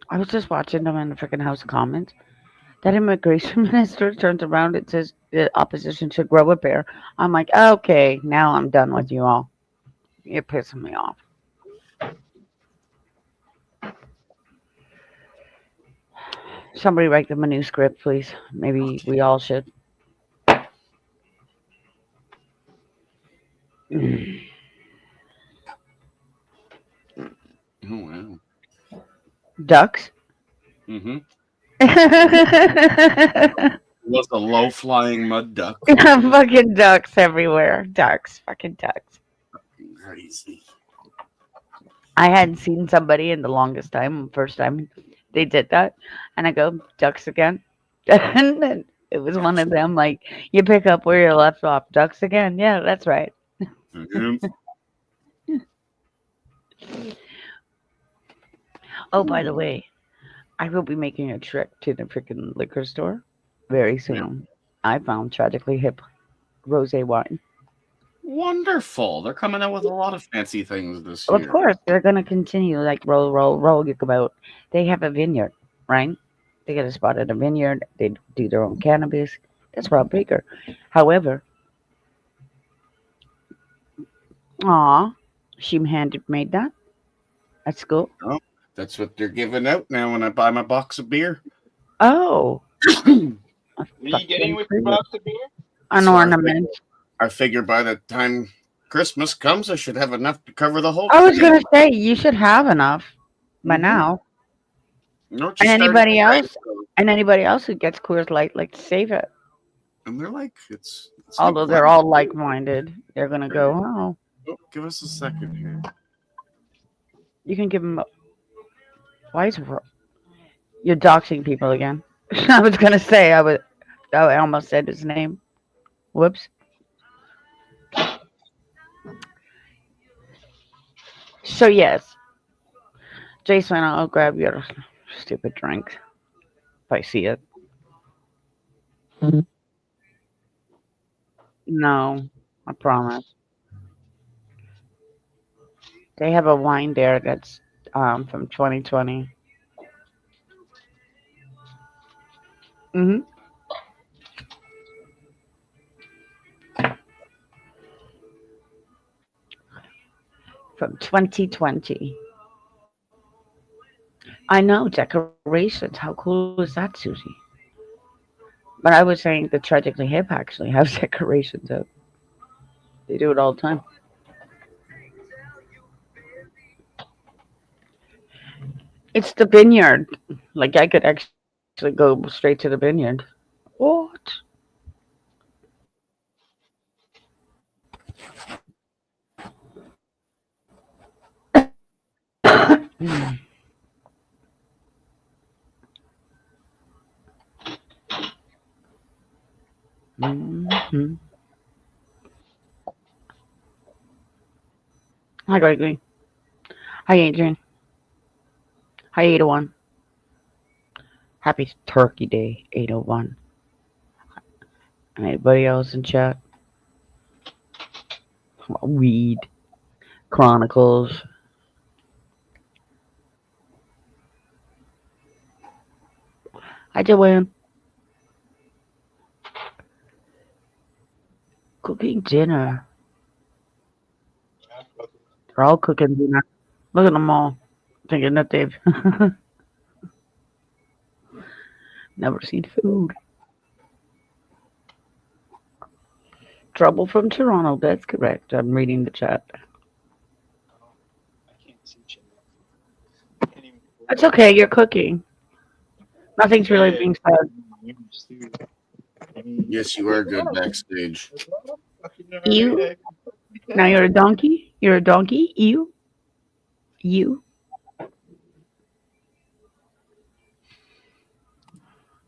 G: I was just watching them in the freaking House of Commons. That immigration minister turns around and says the opposition should grow a pair. I'm like, okay, now I'm done with you all. You're pissing me off. Somebody write them a new script, please. Maybe we all should.
D: Oh wow.
G: Ducks.
D: Mm-hmm.
G: Fucking
D: Was a low flying mud duck.
G: ducks everywhere. Ducks. Fucking ducks.
D: Crazy.
G: I hadn't seen somebody in the longest time. First time they did that. And I go, ducks again. And then it was one of them, like, you pick up where you left off. Ducks again. Yeah, that's right.
D: Mhm.
G: Oh, by the way, I will be making a trip to the freaking liquor store very soon. I found Tragically Hip rosé wine.
D: Wonderful. They're coming out with a lot of fancy things this year.
G: Of course, they're going to continue like roll about. They have a vineyard, right? They get a spot at a vineyard. They do their own cannabis. That's Rob Baker. However, she made that at school.
D: Oh, that's what they're giving out now when I buy my box of beer.
G: Oh.
C: What are you getting with your box of beer?
G: An
D: So
G: ornament.
D: I figure by the time Christmas comes, I should have enough to cover the whole.
G: I was going to say, you should have enough by
D: Mhm.
G: now.
D: No,
G: And anybody else who gets Coors Light, like, to save it.
D: And they're like, it's no
G: Although they're
D: problem.
G: all like-minded, they're gonna go, oh,
D: Oh, give us a second here.
G: you can give them. Why is you're doxing people again? I was gonna say I almost said his name. Whoops. So yes, Jason, I'll grab your stupid drink if I see it. No, I promise. They have a wine there that's from 2020. Mm-hmm. From 2020. I know, decorations. How cool is that, Susie? But I was saying the Tragically Hip actually has decorations up. They do it all the time. It's the vineyard. Like, I could actually go straight to the vineyard. What? Mm-hmm. Hi, Gregory. Hi, Adrian. Hi, 801. Happy Turkey Day, 801. Anybody else in chat? Weed. Chronicles. Hi, Joanne. Cooking dinner. They're all cooking dinner. Look at them all. Thinking that they've never seen food. Trouble from Toronto. That's correct. I'm reading the chat.
C: I can't see shit.
G: It's okay. You're cooking. Nothing's really being said.
D: Yes, you are good backstage.
G: You? Now you're a donkey? You're a donkey? You? You?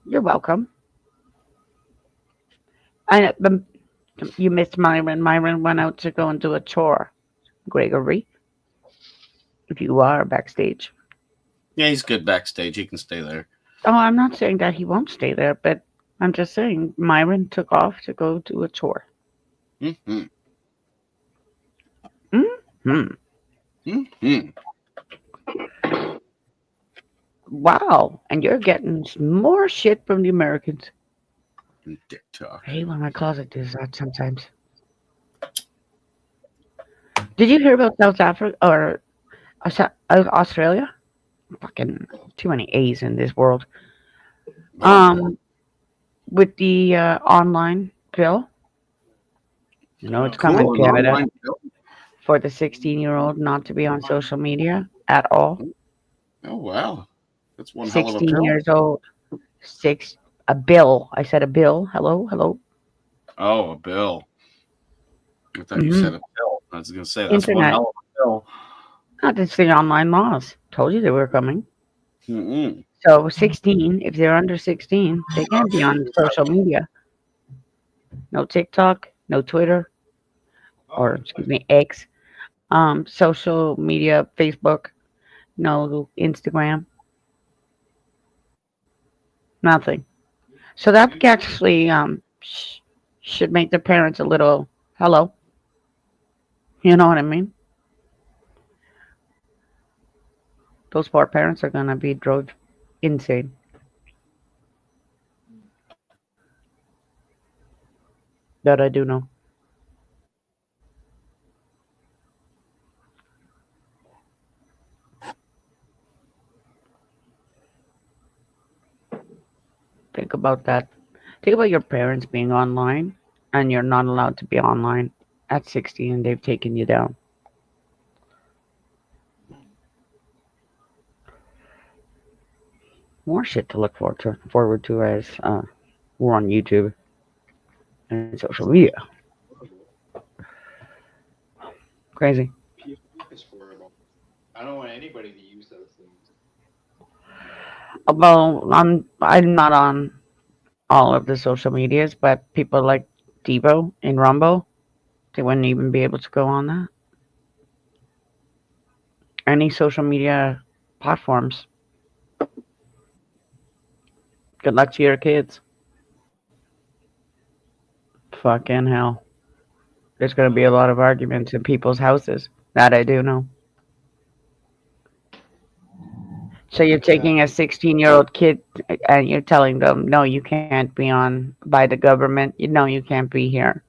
G: You're welcome. You missed Myron. Myron went out to go and do a chore. Gregory, if you are backstage.
D: Yeah, he's good backstage. He can stay there.
G: Oh, I'm not saying that he won't stay there, but I'm just saying Myron took off to go do a chore.
D: Mm-hmm.
G: Hmm.
D: Mm-hmm.
G: Wow. And you're getting more shit from the Americans.
D: TikTok.
G: I hate when my closet does that sometimes. Did you hear about South Africa or Australia? Fucking too many A's in this world. With the online bill. You know, it's coming
D: Cool.
G: to Canada
D: Online bill.
G: for the 16-year-old not to be on social media at all.
D: Oh wow, that's one hell of a
G: 16
D: bill.
G: years old. A bill. I said a bill. Hello, hello.
D: Oh, a bill. I thought you said a bill. I was gonna say that's one
G: Internet.
D: hell of a bill.
G: Not just the online laws. Told you they were coming.
D: Mm-mm.
G: So 16, if they're under 16, they can't be on social media. No TikTok, no Twitter, or excuse me, X. Social media, Facebook, no Instagram, nothing. So that actually should make the parents a little hello. You know what I mean? Those poor parents are gonna be drove insane. That I do know. Think about that. Think about your parents being online and you're not allowed to be online at 16 and they've taken you down. More shit to look forward to as we're on YouTube and social media. Crazy.
C: It's horrible. I don't want anybody to use those things.
G: Well, I'm not on all of the social medias, but people like Devo and Rumble, they wouldn't even be able to go on that. Any social media platforms. Good luck to your kids. Fucking hell. There's going to be a lot of arguments in people's houses. That I do know. So you're taking a 16-year-old kid and you're telling them, no, you can't be on by the government. You know you can't be here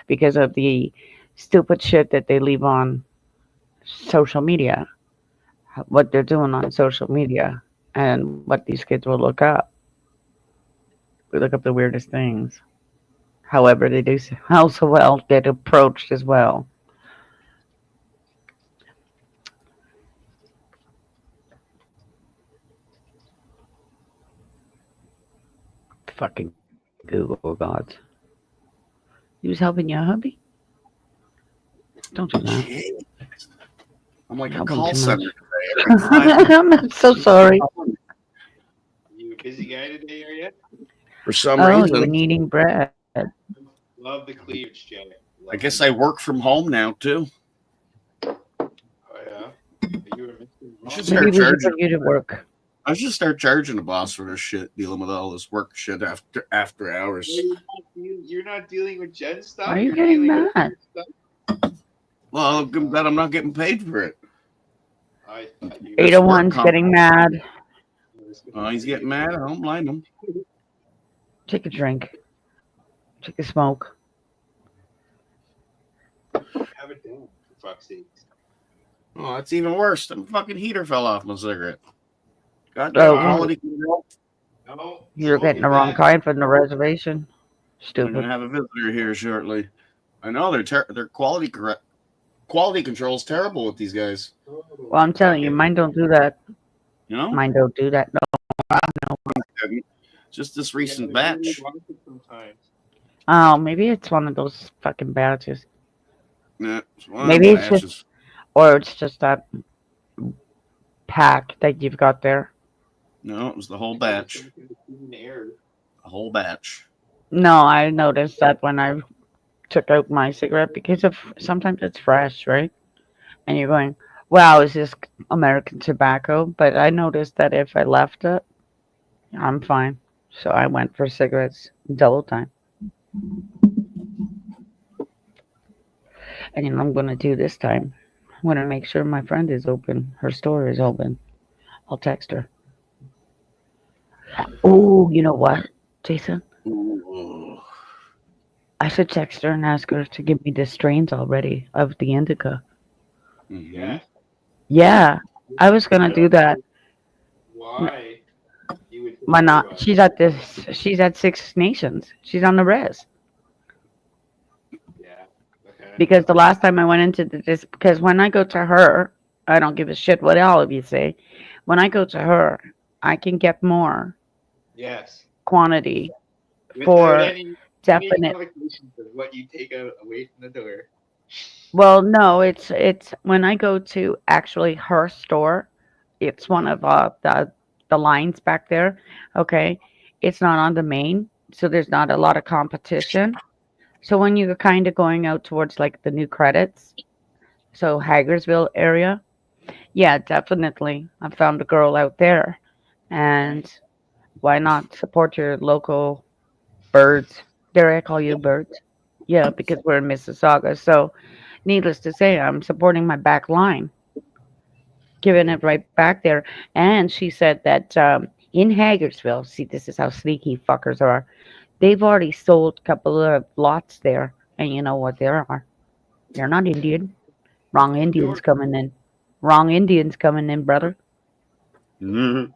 G: because of the stupid shit that they leave on social media, what they're doing on social media, and what these kids will look up. We look up the weirdest things. However, they do also well get approached as well. Fucking Google gods. He was helping your hubby? Don't do that.
D: I'm like a
G: Help him
D: call
G: too
D: center
G: much.
D: today.
G: I'm so sorry.
C: You a busy guy today, are you?
D: For some
G: Oh, you
D: reason,
G: were needing bread.
C: Love the cleavage, Jay.
D: I guess I work from home now too.
C: Oh yeah. You were missing.
D: I should
G: Maybe
D: start
G: we should
D: charging.
G: put you to work.
D: I should start charging the boss for this shit, dealing with all this work shit after hours.
C: You're not dealing with Jen stuff.
G: Why are you
C: You're
G: getting
C: dealing with
G: mad?
C: stuff.
D: Well, I'm glad I'm not getting paid for it.
C: I thought you.
G: 801's getting mad.
D: Oh, he's getting mad. I don't blame him.
G: Take a drink. Take a smoke.
C: Have it down, for fuck's sake.
D: Oh, that's even worse. The fucking heater fell off my cigarette.
G: Oh,
D: Goddamn quality control.
C: No,
G: You're getting the wrong kind from the reservation.
D: We're gonna
G: Stupid.
D: have a visitor here shortly. I know their quality control is terrible with these guys.
G: Well, I'm telling you, mine don't do that.
D: You know?
G: Mine don't do that. No.
D: Didn't. Just this recent batch.
C: Sometimes.
G: Oh, maybe it's one of those fucking batches.
D: Yeah, it's one of
G: Maybe
D: the
G: it's just,
D: batches.
G: or it's just that pack that you've got there.
D: No, it was the whole batch.
C: Air.
D: A whole batch.
G: No, I noticed that when I took out my cigarette because of sometimes it's fresh, right? And you're going, wow, is this American tobacco? But I noticed that if I left it, I'm fine. So I went for cigarettes double time. And you know, I'm going to do this time. I'm going to make sure my friend is open. Her store is open. I'll text her. Oh, you know what, Jason?
D: Ooh.
G: I should text her and ask her to give me the strains already of the indica.
D: Mhm.
C: Yeah.
G: Yeah, I was going to do that.
C: Why? You would
G: Why not?
C: about
G: She's at this. She's at Six Nations. She's on the res.
C: Yeah. Okay.
G: Because the last time I went into this, because when I go to her, I don't give a shit what all of you say. When I go to her, I can get more
C: Yes.
G: quantity
C: Without
G: for
C: any
G: definite.
C: qualifications of what you take out away from the door.
G: Well, no, it's when I go to actually her store. It's one of the lines back there. Okay, it's not on the main, so there's not a lot of competition. So when you're kind of going out towards like the new credits, so Hagersville area, yeah, definitely. I found a girl out there, and why not support your local birds? Dare I call you birds? Yeah, because we're in Mississauga. So, needless to say, I'm supporting my back line, giving it right back there. And she said that in Hagersville, see, this is how sneaky fuckers are. They've already sold a couple of lots there, and you know what they are? They're not Indian. Wrong Indians coming in. Wrong Indians coming in, brother.
D: Mhm.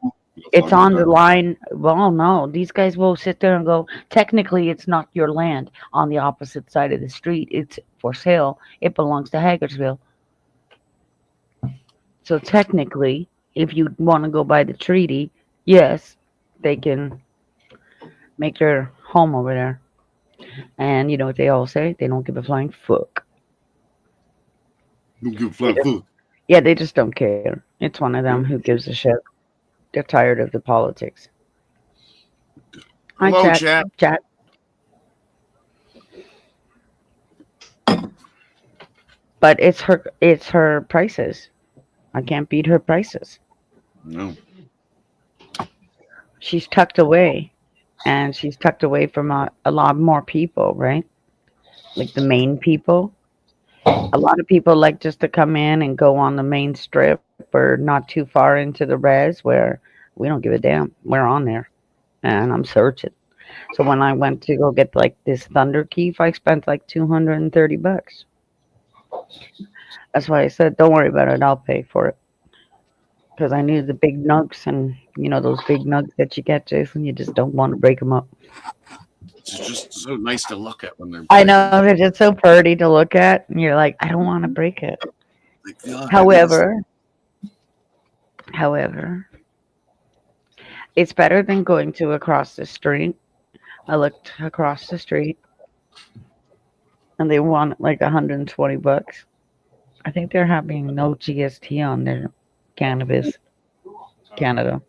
G: It's on the line. Well, no, these guys will sit there and go, technically, it's not your land on the opposite side of the street. It's for sale. It belongs to Hagersville. So, technically, if you want to go by the treaty, yes, they can make their home over there. And you know what they all say? They don't give a flying fuck.
D: Don't give a flying fuck.
G: Yeah, they just don't care. It's one of them who gives a shit. They're tired of the politics. Hi,
D: Hello,
G: chat.
D: chat.
G: Chat. But it's her prices. I can't beat her prices.
D: No.
G: She's tucked away, and she's tucked away from a lot more people, right? Like the main people. A lot of people like just to come in and go on the main strip or not too far into the res where we don't give a damn. We're on there, and I'm searching. So when I went to go get like this Thunder Keef, I spent like $230. That's why I said, don't worry about it. I'll pay for it. Because I need the big nugs, and you know those big nugs that you get, Jason. You just don't want to break them up.
D: It's just so nice to look at when they're
G: I
D: breaking.
G: know they're just so pretty to look at, and you're like, I don't want to break it.
D: Like, oh,
G: However, it's better than going to across the street. I looked across the street, and they want like $120. I think they're having no GST on their cannabis, Canada.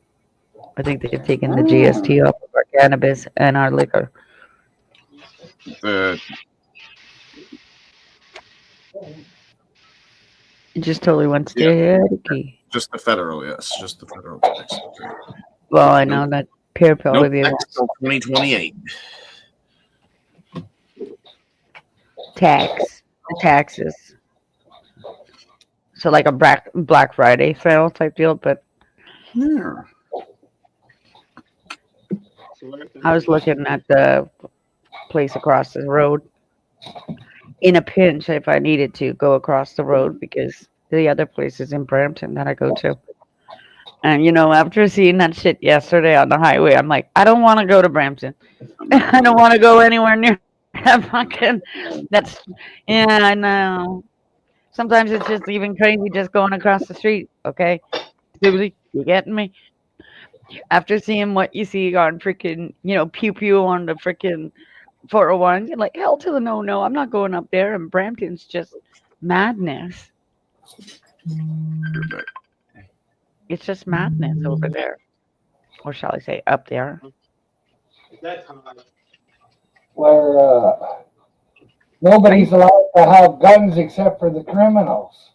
G: I think they've taken the GST off of our cannabis and our liquor.
D: uh,
G: It just totally went
D: Yeah.
G: sticky.
D: just the federal, yes. Just the federal tax.
G: Well, I know that Pierre
D: No
G: probably
D: tax till 2028.
G: the taxes. So like a Black Friday sale type deal, but
D: Yeah.
G: I was looking at the place across the road in a pinch if I needed to go across the road because the other place is in Brampton that I go to. And you know, after seeing that shit yesterday on the highway, I'm like, I don't want to go to Brampton. I don't want to go anywhere near that fucking. That's yeah, I know. Sometimes it's just even crazy just going across the street. Okay, Susie, you getting me? After seeing what you see on freaking, pew pew on the freaking 401, you're like, hell to the no, no, I'm not going up there. And Brampton's just madness. It's just madness over there. Or shall I say up there?
C: That's hot.
B: Where nobody's allowed to have guns except for the criminals.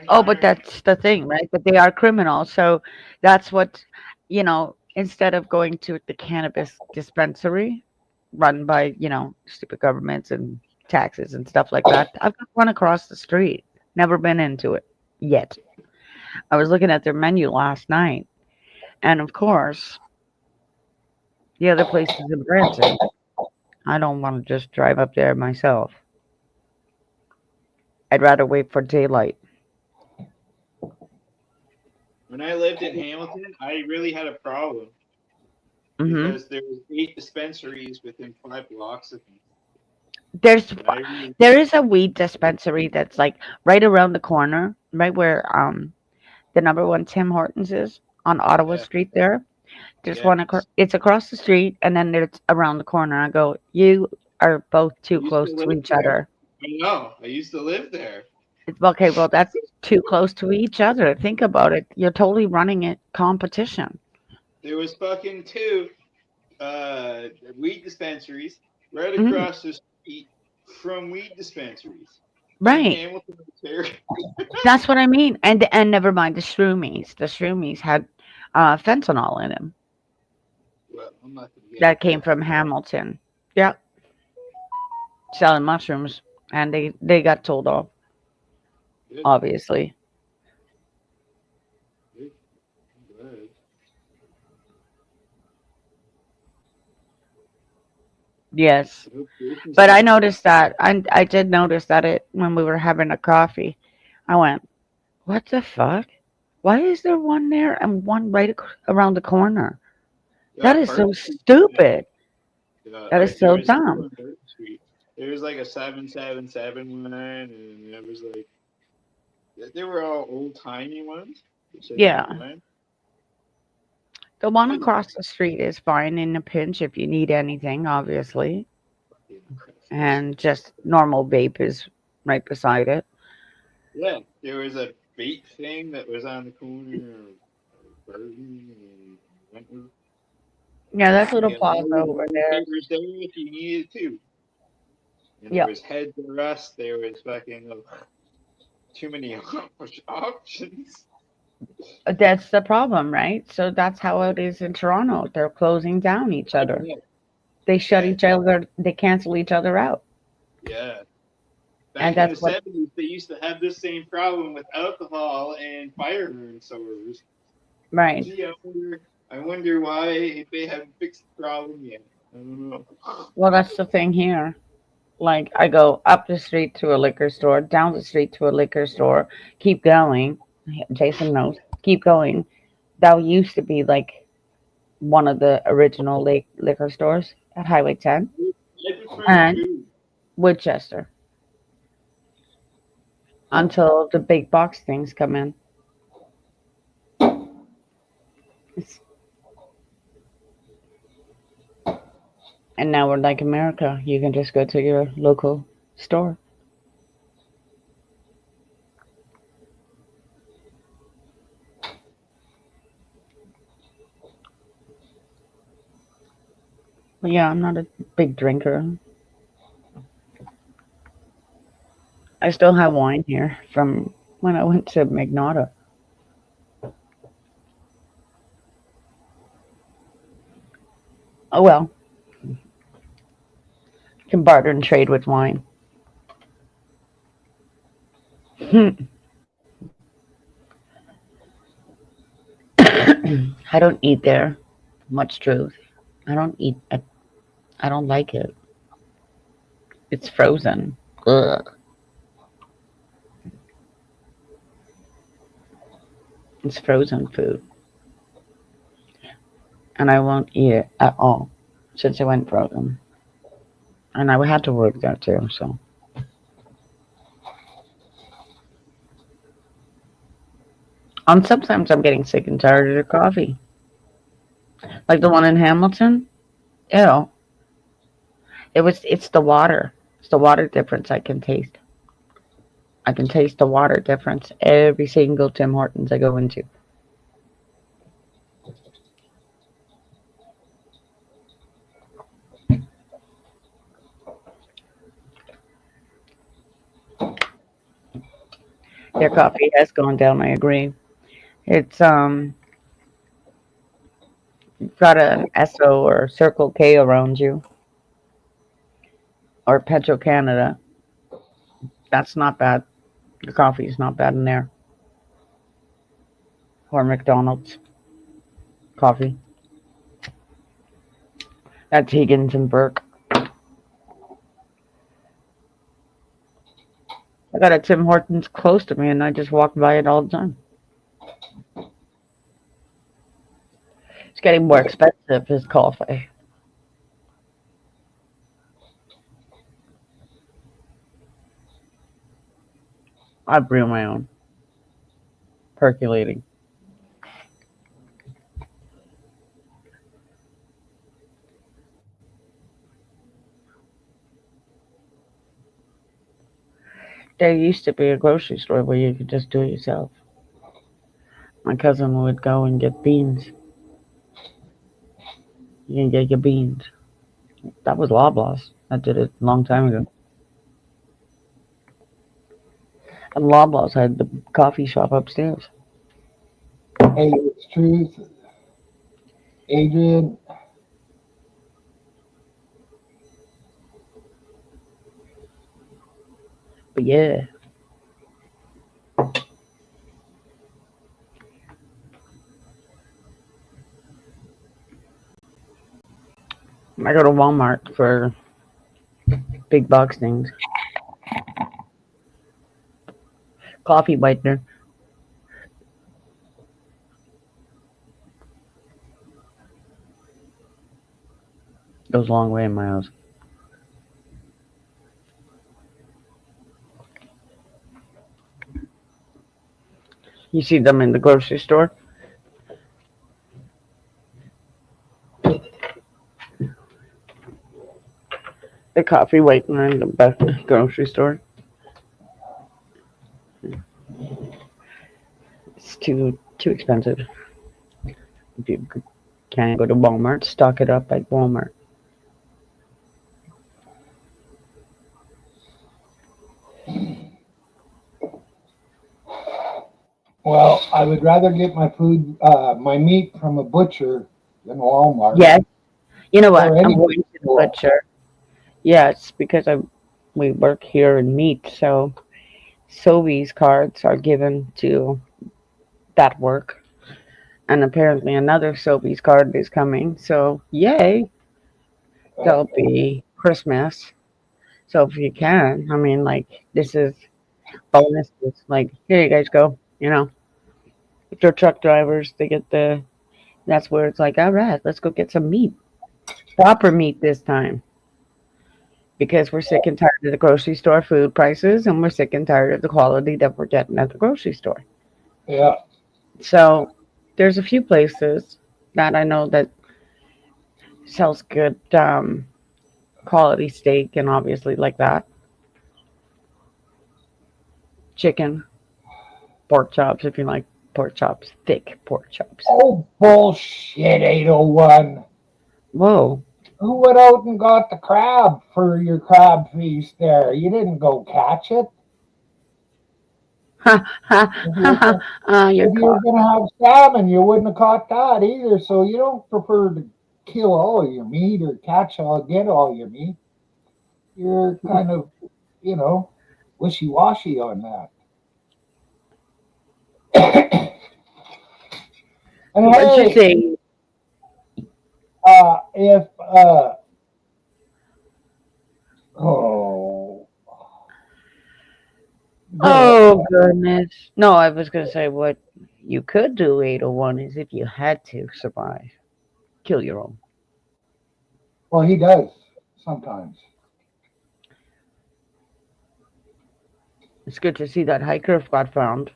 G: Oh, but that's the thing, right? But they are criminals. So that's what, instead of going to the cannabis dispensary run by, stupid governments and taxes and stuff like that, I've got one across the street. Never been into it yet. I was looking at their menu last night. And of course, the other place is in Branson. I don't want to just drive up there myself. I'd rather wait for daylight.
C: When I lived in Hamilton, I really had a problem
G: hmm
C: because there was 8 dispensaries within 5 blocks of me.
G: There's
C: And I really,
G: there is a weed dispensary that's like right around the corner, right where the number one Tim Hortons is on Ottawa
C: yeah,
G: Street there. There's
C: yeah.
G: one it's across the street and then it's around the corner. I go, you are both
C: I
G: too
C: used
G: close
C: to
G: to
C: live
G: each
C: there.
G: other.
C: I know. I used to live there.
G: It's okay, well that's too close to each other. Think about it. You're totally running it competition.
C: There was fucking 2 weed dispensaries right
G: Mhm.
C: across the street from weed dispensaries in
G: Right.
C: Hamilton, Ontario.
G: That's what I mean. And never mind the shroomies. The shroomies had fentanyl in them.
C: Well, I'm not gonna get
G: That
C: into
G: came
C: that.
G: from Hamilton. Yeah, selling mushrooms, and they got told off.
C: Good,
G: Obviously,
C: good, good.
G: yes.
C: I hope Jason's
G: But I
C: doing
G: noticed that. I did notice that it when we were having a coffee. I went, what the fuck? Why is there one there and one right around the corner? That is so
C: Park Street.
G: stupid. That is
C: There
G: so
C: was 2
G: dumb.
C: on Park Street. There was like a 777 one, and there was like they were all old timey ones, which I
G: Yeah.
C: didn't mind.
G: The one
C: I didn't
G: across the street is fine in a pinch if you need anything, obviously.
C: fucking
G: And just normal vape is right beside it.
C: yeah, there was a bait thing that was on the corner of Burton and Wentworth.
G: Yeah, that little
C: And all
G: plaza
C: the
G: over there.
C: papers there if you needed to. And there
G: Yeah,
C: was Head to Rust. There was fucking too many options.
G: that's the problem, right? So that's how it is in Toronto. They're closing down each other.
C: Yeah,
G: They shut
C: yeah,
G: each other. They cancel each other out,
C: yeah.
G: and
C: Back in the
G: that's what.
C: 70s, they used to have this same problem with alcohol and firearm stores.
G: Right.
C: Gee, I wonder why they haven't fixed the problem yet. I don't know.
G: Well, that's the thing here. Like I go up the street to a liquor store, down the street to a liquor store, keep going. Jason knows. Keep going. That used to be like one of the original liquor stores at Highway 10
C: I prefer
G: and
C: food.
G: Woodchester until the big box things come in. And now we're like America. You can just go to your local store. But yeah, I'm not a big drinker. I still have wine here from when I went to Magnata. Oh well, can barter and trade with wine. I don't eat there. Much truth. I don't eat. I don't like it. It's frozen. Ugh. It's frozen food, and I won't eat it at all since it went frozen. And I had to work there too, so. And sometimes I'm getting sick and tired of the coffee. Like the one in Hamilton? Ew. It's the water. It's the water difference I can taste. I can taste the water difference every single Tim Hortons I go into. Their coffee has gone down, I agree. It's got an Esso or Circle K around you or Petro Canada. That's not bad. The coffee is not bad in there. Or McDonald's coffee. That's Higgins and Burke. I got a Tim Hortons close to me and I just walk by it all the time. It's getting more expensive, his coffee. I brew my own. Percolating. There used to be a grocery store where you could just do it yourself. My cousin would go and get beans. You can get your beans. That was Loblaws. I did it a long time ago. And Loblaws had the coffee shop upstairs.
B: Hey, it's truth. Adrian,
G: But yeah. I go to Walmart for big box things. Coffee whitener. Goes a long way in my house. You see them in the grocery store? The coffee whitener in the grocery store. It's too expensive. If you can't go to Walmart, stock it up at Walmart.
B: well, I would rather get my food, my meat from a butcher than Walmart.
G: Yes. You know what?
B: Or
G: I'm
B: any
G: going to the
B: store.
G: butcher. Yes, because we work here in meat, so Sobeys cards are given to that work. And apparently another Sobeys card is coming. So yay. There'll be Christmas. So if you can, I mean like this is bonus. It's like here you guys go. You know. If they're truck drivers, they get that's where it's like, all right, let's go get some meat. Proper meat this time. Because we're sick and tired of the grocery store food prices and we're sick and tired of the quality that we're getting at the grocery store.
B: Yeah.
G: So there's a few places that I know that sells good quality steak and obviously like that. Chicken, pork chops if you like pork chops, thick pork chops.
B: Oh, bullshit, 801.
G: Whoa.
B: Who went out and got the crab for your crab feast there? You didn't go catch it.
G: Ha ha ha ha. You're
B: If you were
G: caught.
B: going to have salmon, you wouldn't have caught that either. So you don't prefer to kill all your meat or get all your meat. You're kind of, wishy-washy on that. And
G: What'd you
B: hey,
G: say?
B: if oh,
G: Oh goodness. No, I was gonna say what you could do 801 is if you had to survive, kill your own.
B: well, he does sometimes.
G: It's good to see that hiker got found.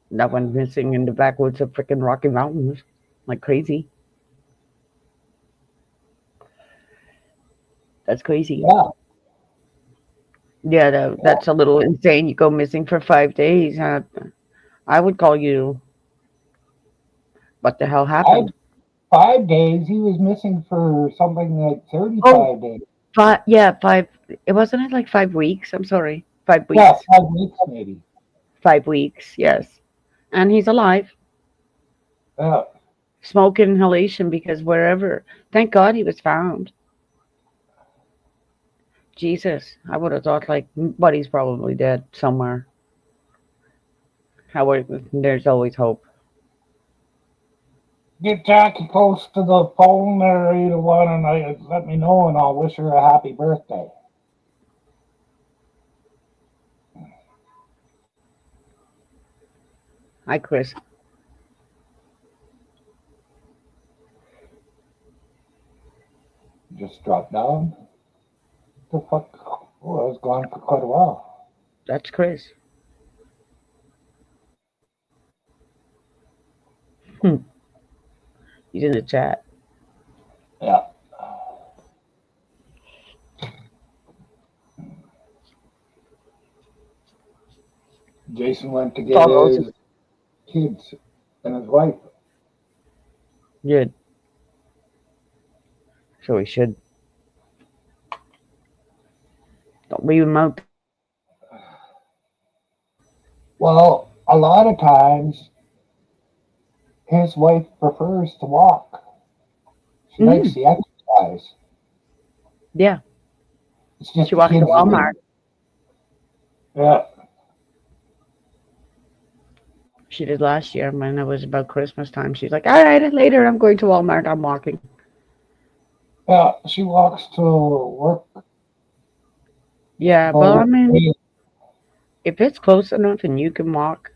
G: That went missing in the backwoods of frickin' Rocky Mountains like crazy. That's crazy.
B: Yeah.
G: Yeah, that's a little insane. You go missing for 5 days. I would call you. What the hell
B: I
G: happened?
B: 5 days. He was missing for something like
G: Oh,
B: 35 days.
G: yeah, 5. It wasn't it like 5 weeks? I'm sorry, 5 weeks.
B: Yeah, 5 weeks maybe.
G: 5 weeks, yes. And he's alive.
B: Yeah.
G: Smoke inhalation because wherever. Thank God he was found. Jesus, I would have thought like, buddy's probably dead somewhere. However, there's always hope.
B: Get Jackie close to the phone there, either one, and let me know, and I'll wish her a happy birthday.
G: Hi, Chris.
B: Just dropped down. The fuck? Oh, I was gone for quite a while.
G: That's Chris. He's in the chat.
B: Yeah. Jason went to get his kids and his wife.
G: Good. So he should. Don't leave him out.
B: Well, a lot of times his wife prefers to walk. She likes the exercise.
G: Yeah.
B: It's just
G: She
B: the
G: walked to
B: kids.
G: Walmart.
B: Yeah.
G: She did last year when it was about Christmas time. She's like, all right, later I'm going to Walmart. I'm walking.
B: Yeah, she walks to work.
G: Yeah, but I mean, if it's close enough and you can walk,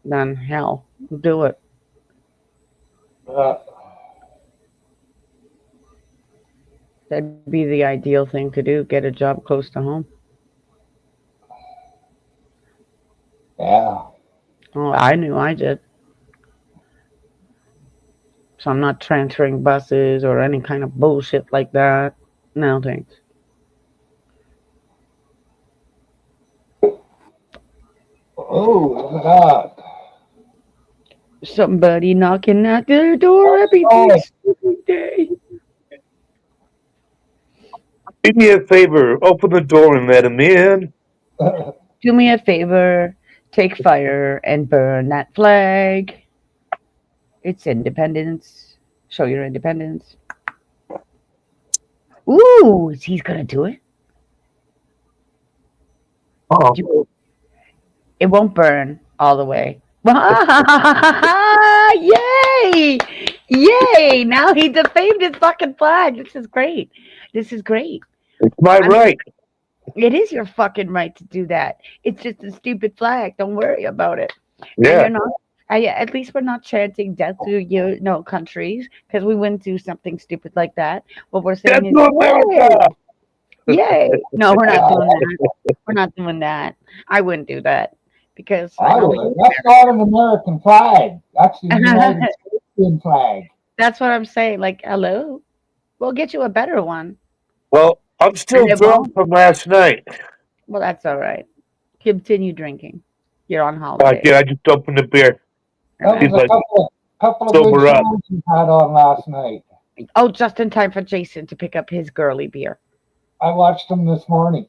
G: then hell, do it. That'd be the ideal thing to do. Get a job close to home.
B: Yeah.
G: Oh, I knew I did. So I'm not transferring buses or any kind of bullshit like that. No thanks.
B: Oh, look at that.
G: Somebody knocking at their door every day.
H: Do me a favor, open the door and let him in.
G: Do me a favor, take fire and burn that flag. It's independence. Show your independence. Ooh, he's gonna do it.
H: Oh.
G: It won't burn all the way. Yay! Yay! Now he defamed his fucking flag. This is great. This is great.
H: It's my right.
G: It is your fucking right to do that. It's just a stupid flag. Don't worry about it.
H: Yeah.
G: And you're not. At least we're not chanting death to countries because we wouldn't do something stupid like that. What we're saying is,
H: America!
G: Yay! No, we're not doing that. We're not doing that. I wouldn't do that because
B: that's not an American flag. That's the United States flag.
G: That's what I'm saying. Like, hello, we'll get you a better one.
H: Well, I'm still drunk from last night.
G: Well, that's all right. Continue drinking. You're on holiday.
H: Yeah, I just opened the beer.
B: That was a couple of good songs you had on last night.
G: Oh, just in time for Jason to pick up his girly beer.
B: I watched them this morning.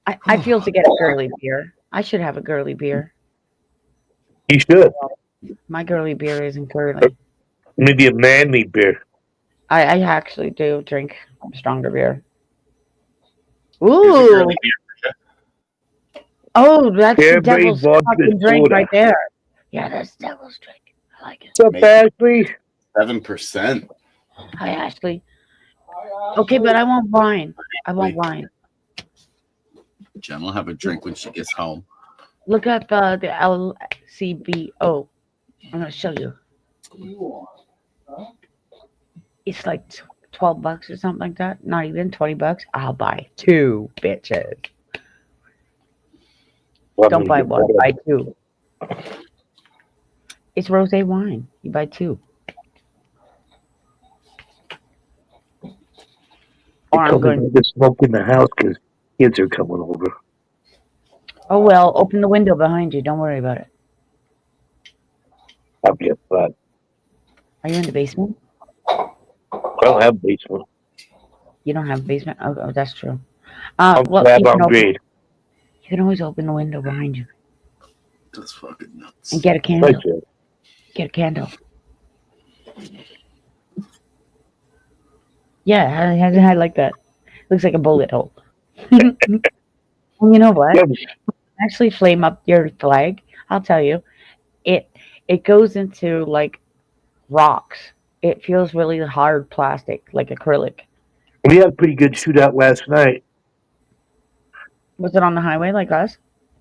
G: I feel to get a girly beer. I should have a girly beer.
H: You should.
G: My girly beer isn't girly.
H: Maybe a manly beer.
G: I actually do drink stronger beer. Ooh. Oh, that's the devil's fucking drink right there. Yeah, that's devil's drink. I like it.
H: What's up, Ashley?
D: 7%.
G: Hi, Ashley. Okay, but I want wine. I want wine.
D: Jen will have a drink when she gets home.
G: Look up the LCBO. I'm gonna show you. It's like $12 or something like that. Not even $20. I'll buy 2 bitches. Don't buy one. Buy 2. It's rosé wine. You buy 2. Or I'm
H: told me
G: going.
H: not to smoke in the house because kids are coming over.
G: Oh well, open the window behind you. Don't worry about it.
H: I'll be a butt.
G: Are you in the basement?
H: I don't have a basement.
G: You don't have a basement. Oh, that's true.
H: I'm
G: Well,
H: slab on grade.
G: you can always open the window behind you
D: That's fucking nuts.
G: and get a
H: Right
G: candle.
H: there.
G: Get a candle. Yeah, I like that. Looks like a bullet hole. And you know what?
H: Yeah,
G: Actually, flame up your flag. I'll tell you, it goes into like rocks. It feels really hard plastic, like acrylic.
H: we had a pretty good shootout last night.
G: Was it on the highway like us?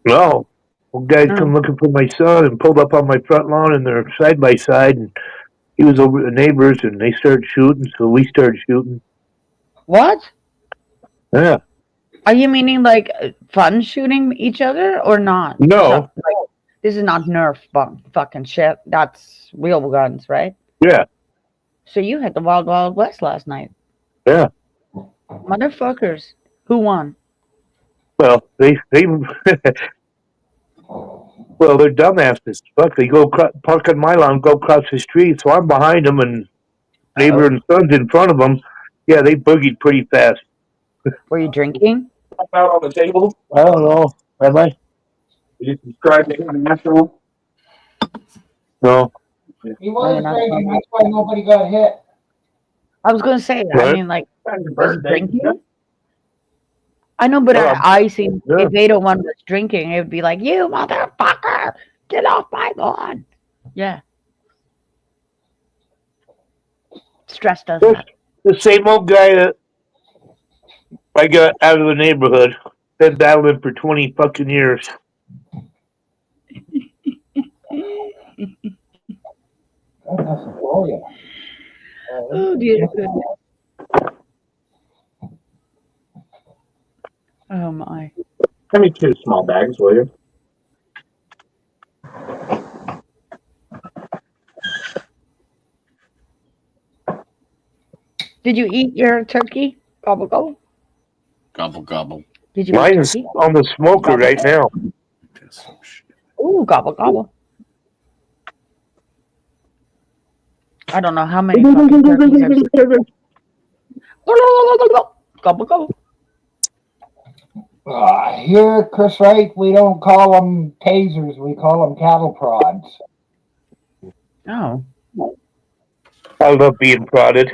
H: No. Well, guys
G: No.
H: come looking for my son and pulled up on my front lawn and they're side by side and he was over at the neighbors and they started shooting, so we started shooting.
G: What?
H: Yeah.
G: Are you meaning like fun shooting each other or not?
H: No.
G: This is not Nerf fucking shit. That's real guns, right?
H: Yeah.
G: So you had the Wild Wild West last night.
H: Yeah.
G: Motherfuckers. Who won?
H: Well, they well, they're dumbasses. Fuck, they go park on my lawn, go across the street, so I'm behind them and neighbor and son's in front of them. Yeah, they boogied pretty fast.
G: Were you drinking?
H: Out on the table? I don't know. Am I? You described it natural? No.
B: He was drinking, that's why nobody got hit.
G: I was gonna say, I
H: Right.
G: mean, like, was he drinking? I know, but
H: Well,
G: I see
H: yeah.
G: if 801 was drinking, it would be like, you motherfucker, get off my lawn. Yeah. Stress does that.
H: The same old guy that I got out of the neighborhood. Been battling for 20 fucking years.
G: Oh dear goodness. Oh my.
H: Give me 2 small bags, will you?
G: Did you eat your turkey? Gobble gobble.
D: Gobble gobble.
G: Did you eat
H: Mine is
G: turkey?
H: on the smoker right now.
D: That's some shit.
G: Ooh, gobble gobble. I don't know how many fucking turkeys I've Gobble gobble.
B: Here, Chris Wright, we don't call them tasers, we call them cattle prods.
G: Oh.
H: I love being prodded.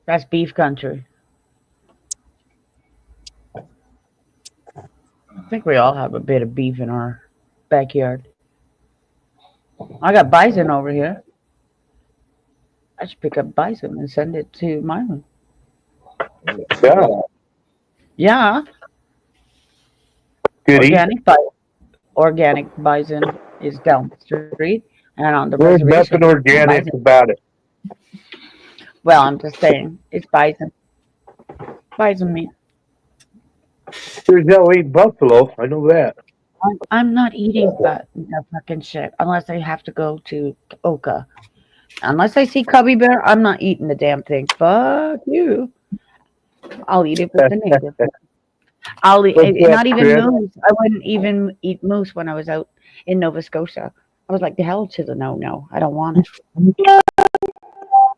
G: That's beef country. I think we all have a bit of beef in our backyard. I got bison over here. I should pick up bison and send it to Mylan.
H: Yeah.
G: Yeah.
H: Goody.
G: Organic bison is down the street and on the
H: There's
G: reservation.
H: nothing organic
G: Bison.
H: about it.
G: Well, I'm just saying, it's bison. Bison meat.
H: There's no eat buffalo. I know that.
G: I'm not eating that fucking shit unless I have to go to Oka. Unless I see Cubby Bear, I'm not eating the damn thing. Fuck you. I'll eat it with the native. I'll eat
H: What's that,
G: not even
H: Chris?
G: moose. I wouldn't even eat moose when I was out in Nova Scotia. I was like, the hell to the no. I don't want it.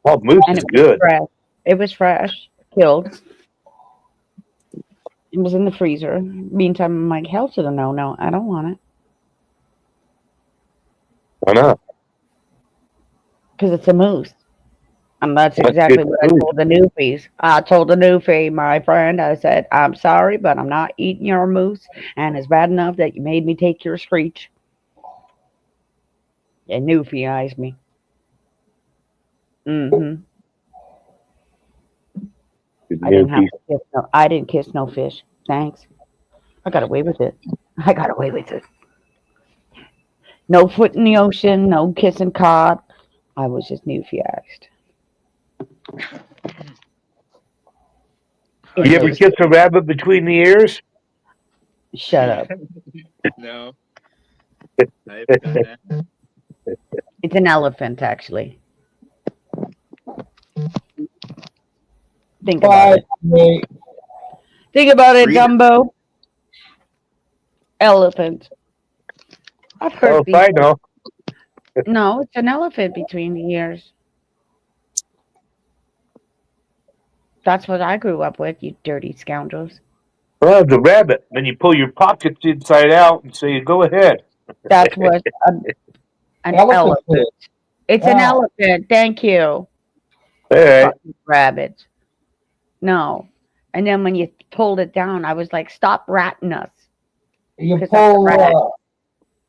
H: Oh, moose
G: And
H: is
G: it was
H: good.
G: fresh. It was fresh, killed. It was in the freezer. Meantime, I'm like, hell to the no. I don't want it.
H: Why not?
G: Because it's a moose. And that's exactly what I told the newfies. I told the newfie, my friend, I said, I'm sorry, but I'm not eating your moose. And it's bad enough that you made me take your screech. And newfie eyes me. Mm-hmm. I didn't kiss no fish. Thanks. I got away with it. No foot in the ocean, no kissing cod. I was just newfie-ized.
H: You ever kiss a rabbit between the ears?
G: Shut up.
C: No. I haven't done that.
G: It's an elephant, actually. Think about
B: 5,
G: it.
B: 8.
G: Think about it,
D: Read it.
G: Dumbo. Elephant. I've
H: Oh,
G: heard
H: if
G: these.
H: I know.
G: No, it's an elephant between the ears. That's what I grew up with, you dirty scoundrels.
H: Well, it's a rabbit. Then you pull your pockets inside out and say, "Go ahead."
G: That's what an
B: Elephant
G: elephant.
B: is.
G: It's an
B: Yeah.
G: elephant. Thank you.
H: All right.
G: Fucking rabbit. No. And then when you pulled it down, I was like, stop ratting us.
B: You
G: Because that's a
B: pull,
G: rat.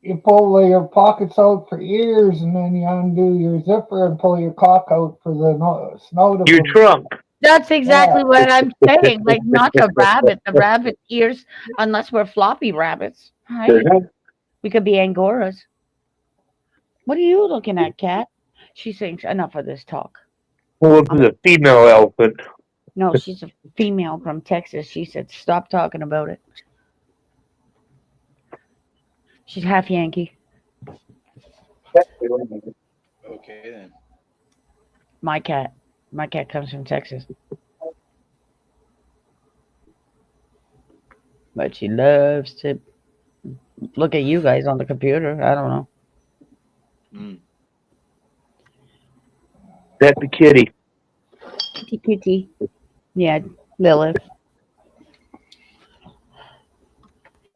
B: you pull your pockets out for ears, and then you undo your zipper and pull your cock out for the snout of
H: Your
B: them.
H: trunk.
G: That's exactly what I'm saying. Like, not the rabbit. The rabbit ears, unless we're floppy rabbits. Right? We could be Angoras. What are you looking at, Kat? She thinks enough of this talk.
H: Well, this is a female elephant.
G: No, she's a female from Texas. She said, stop talking about it. She's half Yankee.
C: Okay then.
G: My cat. My cat comes from Texas. But she loves to look at you guys on the computer. I don't know.
C: Mm.
H: That's the kitty.
G: Kitty, kitty. Yeah, Lilith.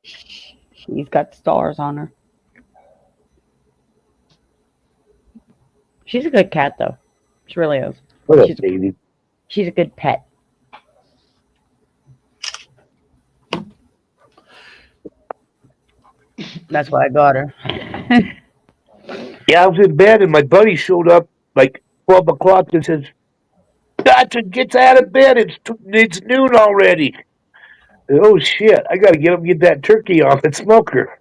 G: She's got stars on her. She's a good cat, though. She really is.
H: What up,
G: She's,
H: baby?
G: she's a good pet. That's why I got her.
H: Yeah, I was in bed and my buddy showed up like 12 o'clock and says, "Dodson gets out of bed. It's noon already." Oh shit! I gotta get him get that turkey off the smoker.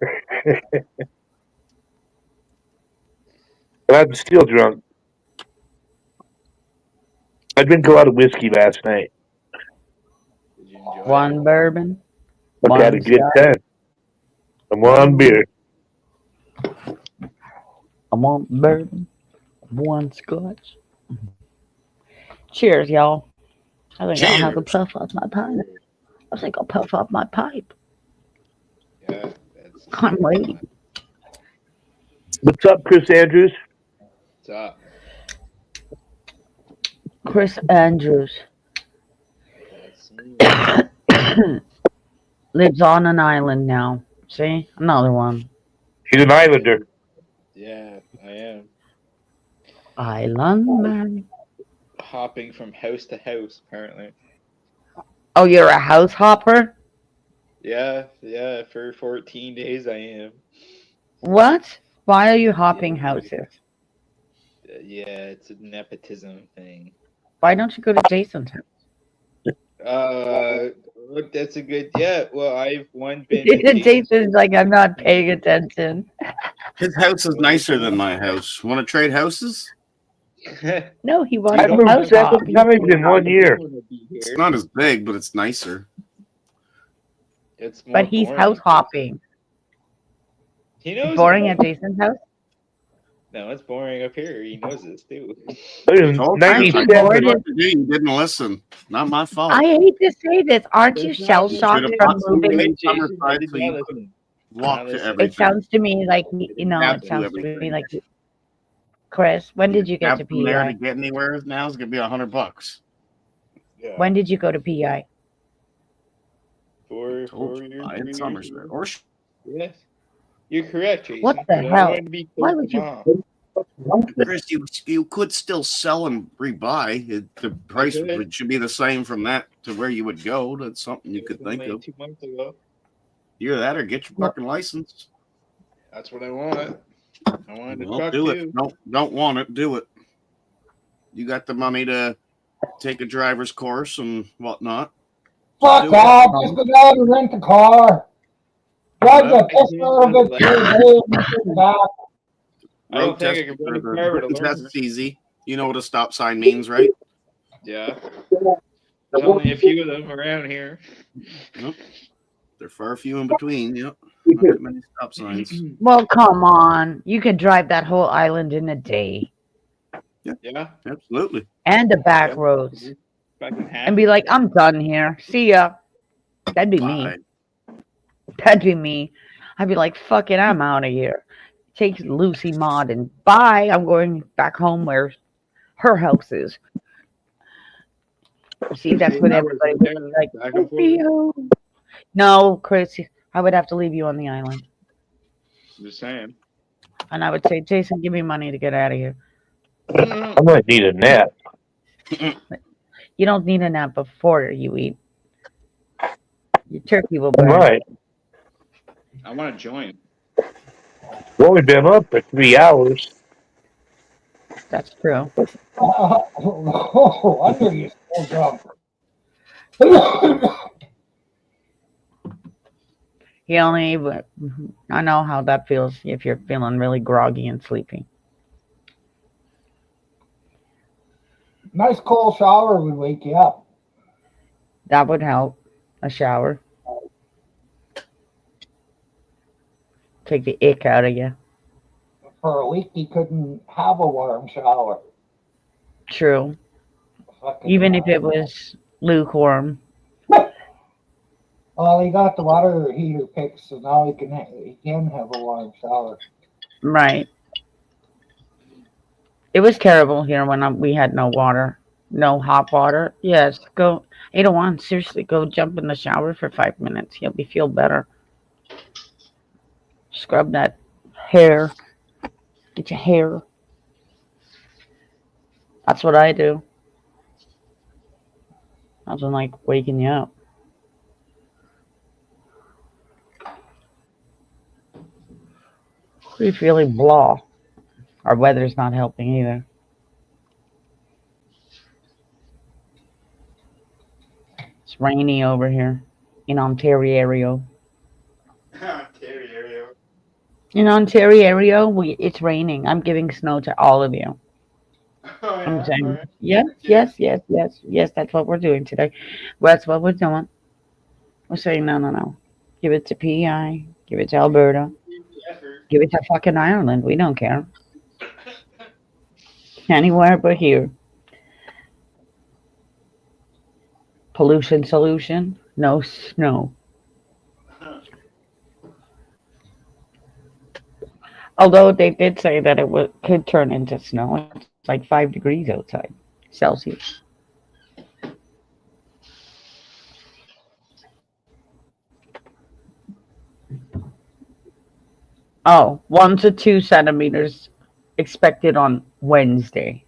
H: But I'm still drunk. I drank a lot of whiskey last night.
C: Did you enjoy
G: One bourbon.
H: I had a
G: One
H: good
G: scotch.
H: time. And one beer.
G: I want bourbon. One scotch. Cheers, y'all. I think I'll have a puff off my pipe. I think I'll puff off my pipe.
C: Yeah, that's
G: I'm waiting.
H: What's up, Chris Andrews?
C: what's up.
G: Chris Andrews
C: That's me.
G: lives on an island now. See? Another one.
H: He's an islander.
C: Yeah, I am.
G: Island man.
C: Hopping from house to house, apparently.
G: Oh, you're a house hopper?
C: Yeah, for 14 days I am.
G: What? Why are you hopping houses?
C: Yeah, it's a nepotism thing.
G: Why don't you go to Jason's house?
C: Look, that's a good. Yeah, well, I've been.
G: Jason's like, I'm not paying attention.
D: His house is nicer than my house. Want to trade houses?
G: No, he wants
H: I've
G: a
H: moved
G: house
H: 7
G: hop.
H: times in 1 year.
D: It's not as big, but it's nicer.
C: It's more
G: But he's
C: boring.
G: house hopping.
C: He knows.
G: Boring
C: it.
G: at Jason's house?
C: No, it's boring up here. He knows this too.
H: There's
D: Told you, I
H: 97.
D: told you what to do. You didn't listen. Not my fault.
G: I hate to say this. Aren't you
C: It's not-
G: shell shocked
D: Should've
G: from
D: bought some
G: moving?
D: big
C: Jason,
D: summer
C: did
D: so you
C: not
D: could
C: listen.
D: walk to
C: It
D: everything.
G: It sounds to me like, you know,
D: Have
G: it
D: to
G: sounds to me
D: everything.
G: like, Chris, when did you get to
D: From there to
G: PEI?
D: get anywhere now is gonna be $100.
C: Yeah.
G: When did you go to PEI?
C: Four
D: Told you,
C: years.
D: buy
C: 3
D: in
C: years
D: Somerset.
C: ago.
D: Or
C: Yes. You're correct, Jason.
G: What the
C: but I
G: hell?
C: wanted to be
G: Why
C: close
G: would
C: to
G: you-
C: Mom.
D: Chris, you could still sell and rebuy. The price
C: could.
D: should be the same from that to where you would go. That's something you
C: It
D: could
C: was
D: think
C: only
D: of.
C: 2 months ago.
D: Either that or get your fucking license.
C: That's what I want. I wanted to
D: Well,
C: truck
D: do
C: too.
D: it. Don't want it. Do it. You got the money to take a driver's course and whatnot.
B: Fuck
D: Do it.
B: off. Just go down and rent a car. Drive the
C: Well,
B: piss out of it to your day and come back.
C: I don't
D: Road
C: think I
D: test,
C: can run a
D: or the
C: car with a
D: road test
C: learner.
D: is easy. You know what a stop sign means, right?
C: Yeah. There's only a few of them around here.
D: Nope. They're far few in between. Yep. Not that many stop signs.
G: Well, come on. You could drive that whole island in a day.
C: Yeah.
D: Absolutely.
G: And the back roads.
C: Fucking happy.
G: and be like, I'm done here. See ya. That'd be me.
D: Bye.
G: That'd be me. I'd be like, fuck it, I'm out of here. Take Lucy Maud and bye. I'm going back home where her house is. See, that's what everybody would be like.
C: Back and forth.
G: "Theo." No, Chris, I would have to leave you on the island.
C: I'm just saying.
G: And I would say, Jason, give me money to get out of here.
H: I might need a nap.
G: You don't need a nap before you eat. Your turkey will
H: I
G: burn.
H: might.
C: I want to join.
H: We've only been up for 3 hours.
G: That's true.
B: No wonder you're so drunk.
G: He only, I know how that feels if you're feeling really groggy and sleepy.
B: Nice cold shower would wake you up.
G: That would help. A shower. Take the ick out of you.
B: For a week, you couldn't have a warm shower.
G: True.
B: Fucking
G: Even if it was lukewarm.
B: Well, he got the water heater fixed, so now he can have a warm shower.
G: Right. It was terrible here when we had no water. No hot water. Yes, go 801. Seriously, go jump in the shower for 5 minutes. You'll feel better. Scrub that hair. Get your hair. That's what I do. Nothing like waking you up. We feeling blah. Our weather's not helping either. It's rainy over here in Ontario. In Ontario, it's raining. I'm giving snow to all of you. I'm saying, yes. That's what we're doing today. That's what we're doing. We're saying, no. Give it to PEI. Give it to Alberta. Give it to fucking Ireland. We don't care. Anywhere but here. Pollution solution. No snow. Although they did say that could turn into snow. It's like 5 degrees outside Celsius. Oh, 1 to 2 centimeters expected on Wednesday.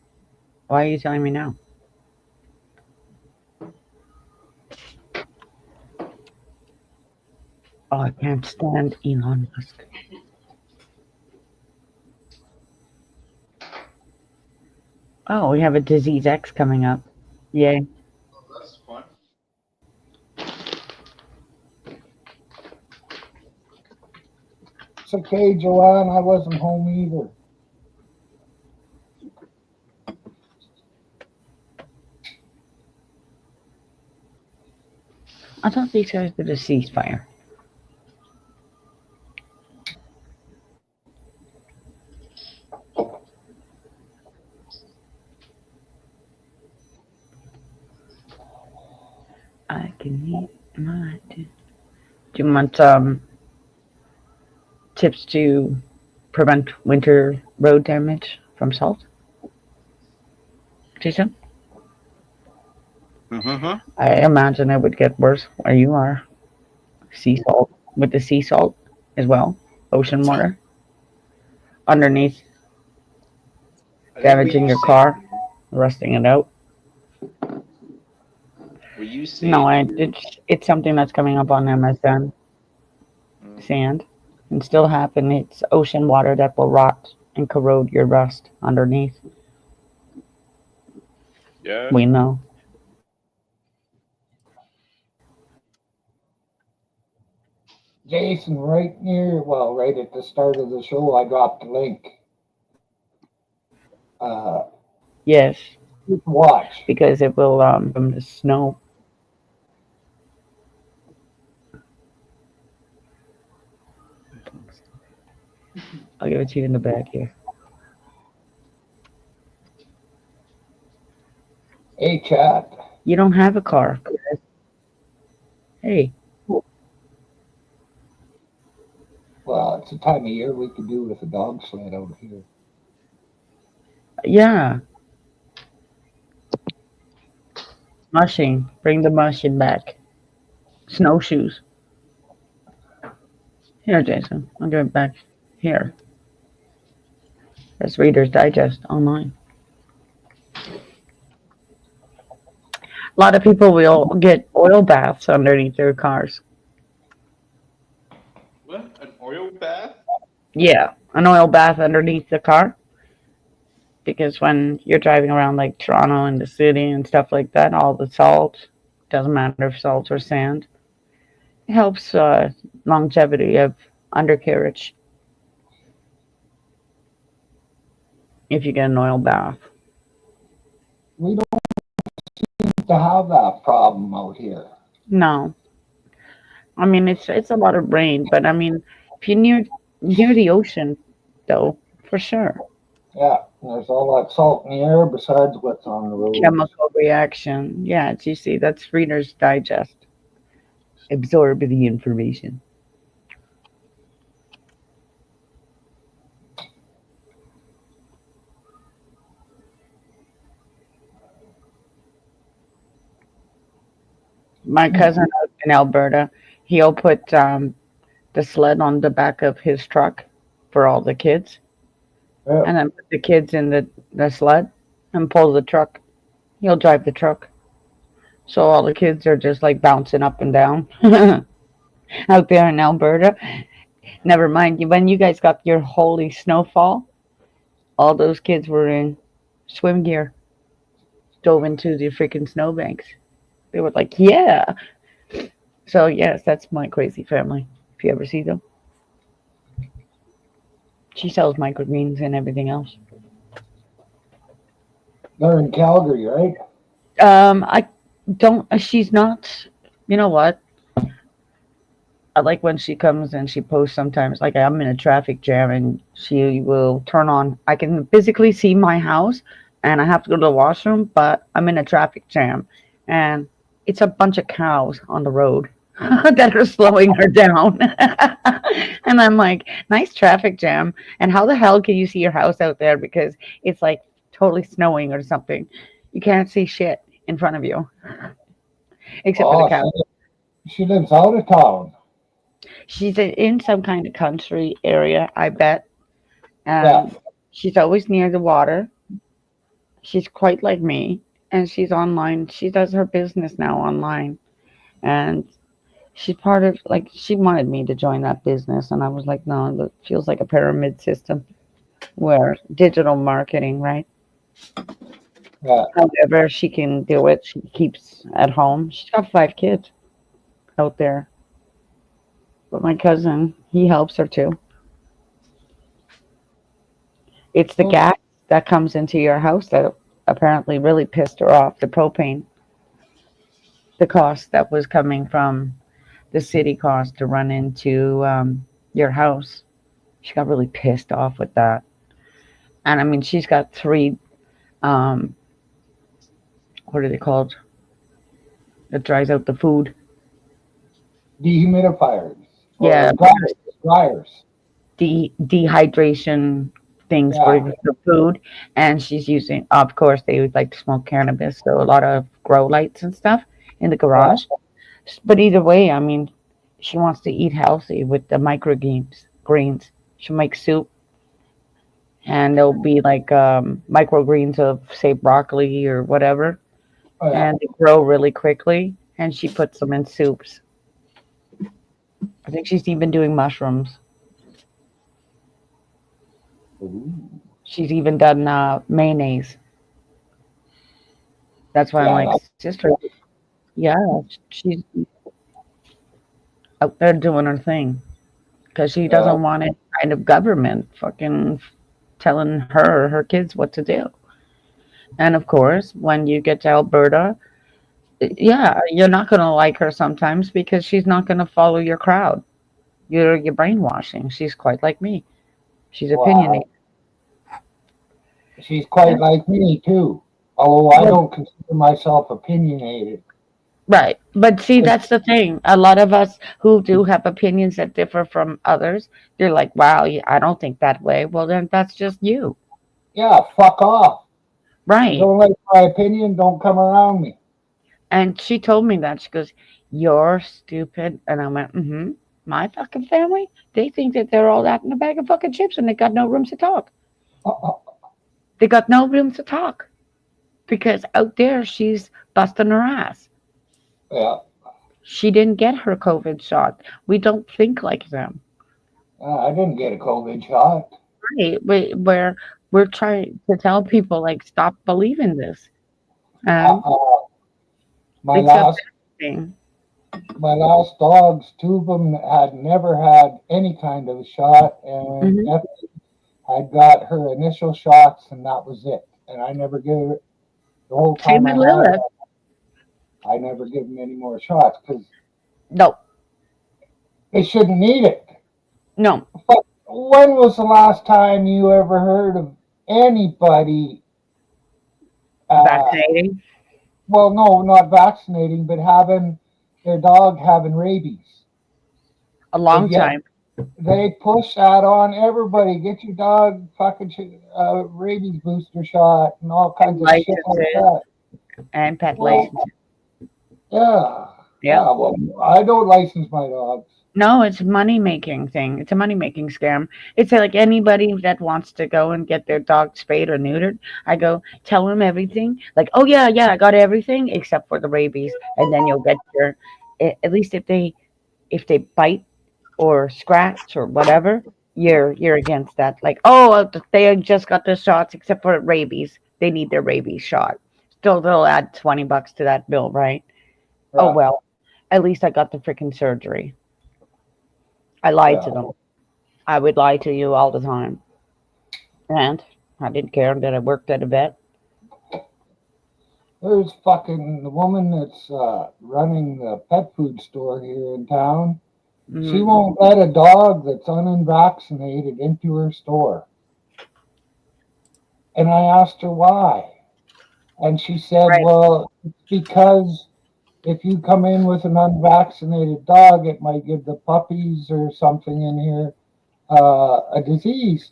G: Why are you telling me now? Oh, I can't stand Elon Musk. Oh, we have a Disease X coming up. Yay.
C: That's fun.
B: It's okay, Joanne. I wasn't home either.
G: I thought these guys did a ceasefire. I can eat my. Do you want tips to prevent winter road damage from salt? Jason? I imagine it would get worse where you are. Sea salt, with the sea salt as well, ocean water underneath, damaging your car, rusting it out.
C: Were you saying?
G: No, it's something that's coming up on MSN. Sand can still happen. It's ocean water that will rot and corrode your rust underneath.
C: Yeah.
G: We know.
B: Jason, right at the start of the show, I dropped a link.
G: Yes,
B: Watch.
G: because it will from the snow. I'll give it to you in the back here.
B: Hey, chat.
G: You don't have a car. Hey,
B: Well, it's the time of year we could do with a dog sled out here.
G: yeah, mushing. Bring the mushing back. Snowshoes. Here, Jason. I'll give it back. Here. That's Reader's Digest online. A lot of people will get oil baths underneath their cars.
C: What? An oil bath?
G: Yeah, an oil bath underneath the car. Because when you're driving around like Toronto and the city and stuff like that, all the salt, doesn't matter if salt or sand, it helps longevity of undercarriage if you get an oil bath.
B: We don't seem to have that problem out here.
G: No, I mean it's a lot of rain, but I mean if you're near the ocean, though, for sure,
B: Yeah, there's all that salt in the air besides what's on the road.
G: chemical reaction. Yeah, you see, that's Reader's Digest. Absorb the information. My cousin out in Alberta, he'll put the sled on the back of his truck for all the kids,
B: Yeah.
G: and then put the kids in the sled and pull the truck. He'll drive the truck. So all the kids are just like bouncing up and down out there in Alberta. Never mind, when you guys got your holy snowfall, all those kids were in swim gear, dove into the freaking snowbanks. They were like, yeah. So, yes, that's my crazy family, if you ever see them. She sells microgreens and everything else.
B: They're in Calgary, right?
G: I don't, she's not, you know what? I like when she comes and she posts sometimes, like I'm in a traffic jam and she will turn on. I can physically see my house and I have to go to the washroom, but I'm in a traffic jam and it's a bunch of cows on the road that are slowing her down. And I'm like, nice traffic jam. And how the hell can you see your house out there? Because it's like totally snowing or something. You can't see shit in front of you except for the
B: Oh,
G: cows.
B: she lives out of town.
G: She's in some kind of country area, I bet.
B: Yeah.
G: And she's always near the water. She's quite like me. And she's online. She does her business now online. And she's part of, like, she wanted me to join that business. And I was like, no, it feels like a pyramid system where digital marketing, right?
B: Yeah.
G: However, she can do it. She keeps at home. She's got 5 kids out there. But my cousin, he helps her too. It's the
B: Oh,
G: gas that comes into your house that apparently really pissed her off. The propane, the cost that was coming from the city cost to run into your house. She got really pissed off with that. And I mean, she's got 3, um, what are they called? That dries out the food.
B: dehumidifiers.
G: Yeah,
B: Or dryers.
G: dehydration things
B: Yeah.
G: for the food. And she's using, of course, they would like to smoke cannabis. So a lot of grow lights and stuff in the
B: Yeah.
G: garage. But either way, I mean, she wants to eat healthy with the greens. She'll make soup, and there'll be like microgreens of, say, broccoli or whatever,
B: Oh, yeah.
G: and they grow really quickly. And she puts them in soups. I think she's even doing mushrooms.
B: Ooh.
G: She's even done mayonnaise. That's why I'm
B: Yeah.
G: like, sister, yeah, she's out there doing her thing because she
B: Yeah.
G: doesn't want any kind of government fucking telling her or her kids what to do. And of course, when you get to Alberta, yeah, you're not going to like her sometimes because she's not going to follow your crowd. You're brainwashing. She's quite like me. She's
B: Wow.
G: opinionated.
B: She's quite like me too. Although I don't consider myself opinionated.
G: Right. But see, that's the thing. A lot of us who do have opinions that differ from others, they're like, wow, I don't think that way. Well, then that's just you.
B: Yeah, fuck off. You
G: Right.
B: don't like my opinion, don't come around me.
G: And she told me that. She goes, you're stupid. And I went, my fucking family? They think that they're all that in a bag of fucking chips and they got no room to talk.
B: Uh-uh.
G: They got no room to talk because out there she's busting her ass.
B: Yeah.
G: She didn't get her COVID shot. We don't think like them.
B: I didn't get a COVID shot.
G: Right. We're trying to tell people like stop believing this.
B: My
G: It's a
B: last
G: bad thing.
B: my last dogs, two of them had never had any kind of shot, and
G: Mhm.
B: Effie had got her initial shots, and that was it. And I never gave it the whole
G: Same
B: time I
G: with
B: had
G: Lilith.
B: it. I never give them any more shots because
G: No,
B: they shouldn't need it.
G: no.
B: But when was the last time you ever heard of anybody?
G: Vaccinating.
B: Well, no, not vaccinating, but having their dog having rabies.
G: A
B: But
G: long
B: yet
G: time.
B: they push that on everybody. Get your dog fucking rabies booster shot and all kinds of shit like
G: Licenses
B: that.
G: and pet
B: Well,
G: licenses.
B: yeah.
G: Yep.
B: Well, I don't license my dogs.
G: No, it's a money making thing. It's a money making scam. It's like anybody that wants to go and get their dog spayed or neutered. I go tell them everything. Like, oh yeah, I got everything except for the rabies, and then you'll get your. At least if they bite or scratch or whatever, you're against that. Like, oh, they just got their shots except for rabies. They need their rabies shot. Still, they'll add $20 to that bill, right? Oh
B: Yeah.
G: well, at least I got the freaking surgery. I lied
B: Yeah.
G: to them. I would lie to you all the time. And I didn't care that I worked at a vet.
B: There's fucking the woman that's running the pet food store here in town. She
G: Mm,
B: won't let a dog that's unvaccinated into her store. And I asked her why. And she said,
G: right.
B: well, it's because if you come in with an unvaccinated dog, it might give the puppies or something in here a disease.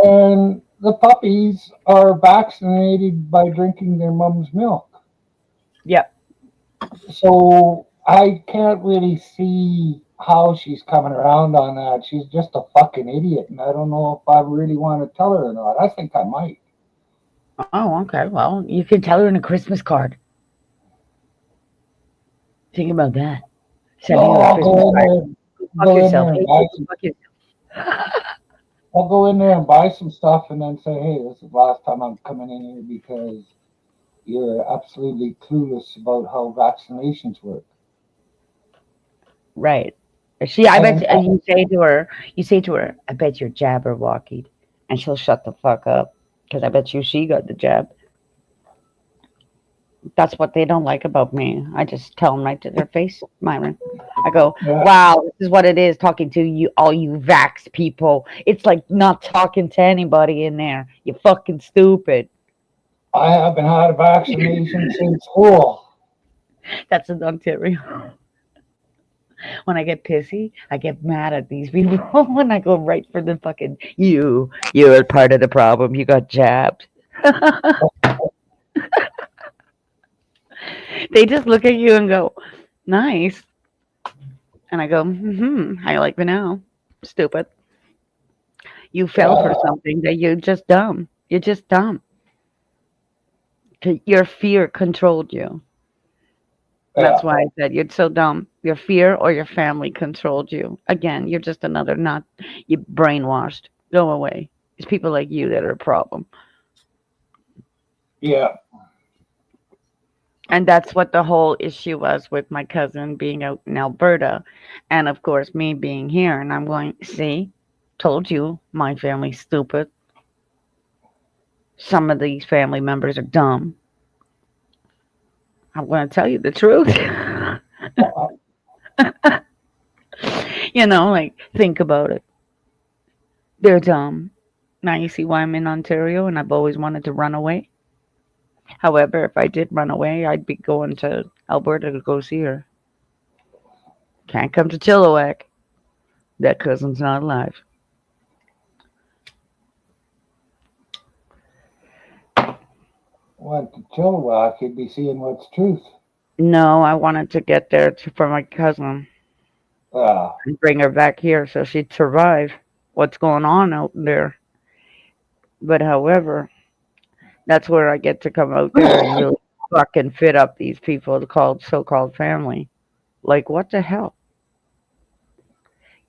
B: And the puppies are vaccinated by drinking their mom's milk.
G: Yep.
B: So I can't really see how she's coming around on that. She's just a fucking idiot. And I don't know if I really want to tell her or not. I think I might.
G: Oh, okay. Well, you can tell her in a Christmas card. Think about that. Sending
B: No,
G: her a
B: I'll
G: Christmas
B: go in
G: card.
B: there,
G: Fuck
B: go in
G: yourself.
B: there and
G: Hey,
B: buy some.
G: fuck yourself.
B: I'll go in there and buy some stuff and then say, hey, this is the last time I'm coming in here because you're absolutely clueless about how vaccinations work.
G: Right. I
B: And
G: bet you say to her, I bet you're jabberwockied. And she'll shut the fuck up. Because I bet you she got the jab. That's what they don't like about me. I just tell them right to their face, Myron. I go,
B: yeah,
G: wow, this is what it is talking to you, all you vax people. It's like not talking to anybody in there. You fucking stupid.
B: I haven't had a vaccination since school.
G: That's in Ontario. When I get pissy, I get mad at these people. When I go right for the fucking you're part of the problem. You got jabbed. They just look at you and go, nice. And I go, I like me now. Stupid. You fell for
B: Yeah,
G: something that you're just dumb. You're just dumb. Your fear controlled you.
B: yeah,
G: That's why I said you're so dumb. Your fear or your family controlled you. Again, you're just another not you brainwashed. Go away. It's people like you that are a problem.
B: yeah.
G: And that's what the whole issue was with my cousin being out in Alberta. And of course, me being here. And I'm going, see, told you my family's stupid. Some of these family members are dumb. I'm going to tell you the truth. Like, think about it. They're dumb. Now you see why I'm in Ontario and I've always wanted to run away. However, if I did run away, I'd be going to Alberta to go see her. Can't come to Chilliwack. That cousin's not alive.
B: Went to Chilliwack, you'd be seeing what's truth.
G: No, I wanted to get there for my cousin
B: Ah,
G: and bring her back here so she'd survive what's going on out there. But however, that's where I get to come out there and really fucking fit up these people called so-called family. Like, what the hell?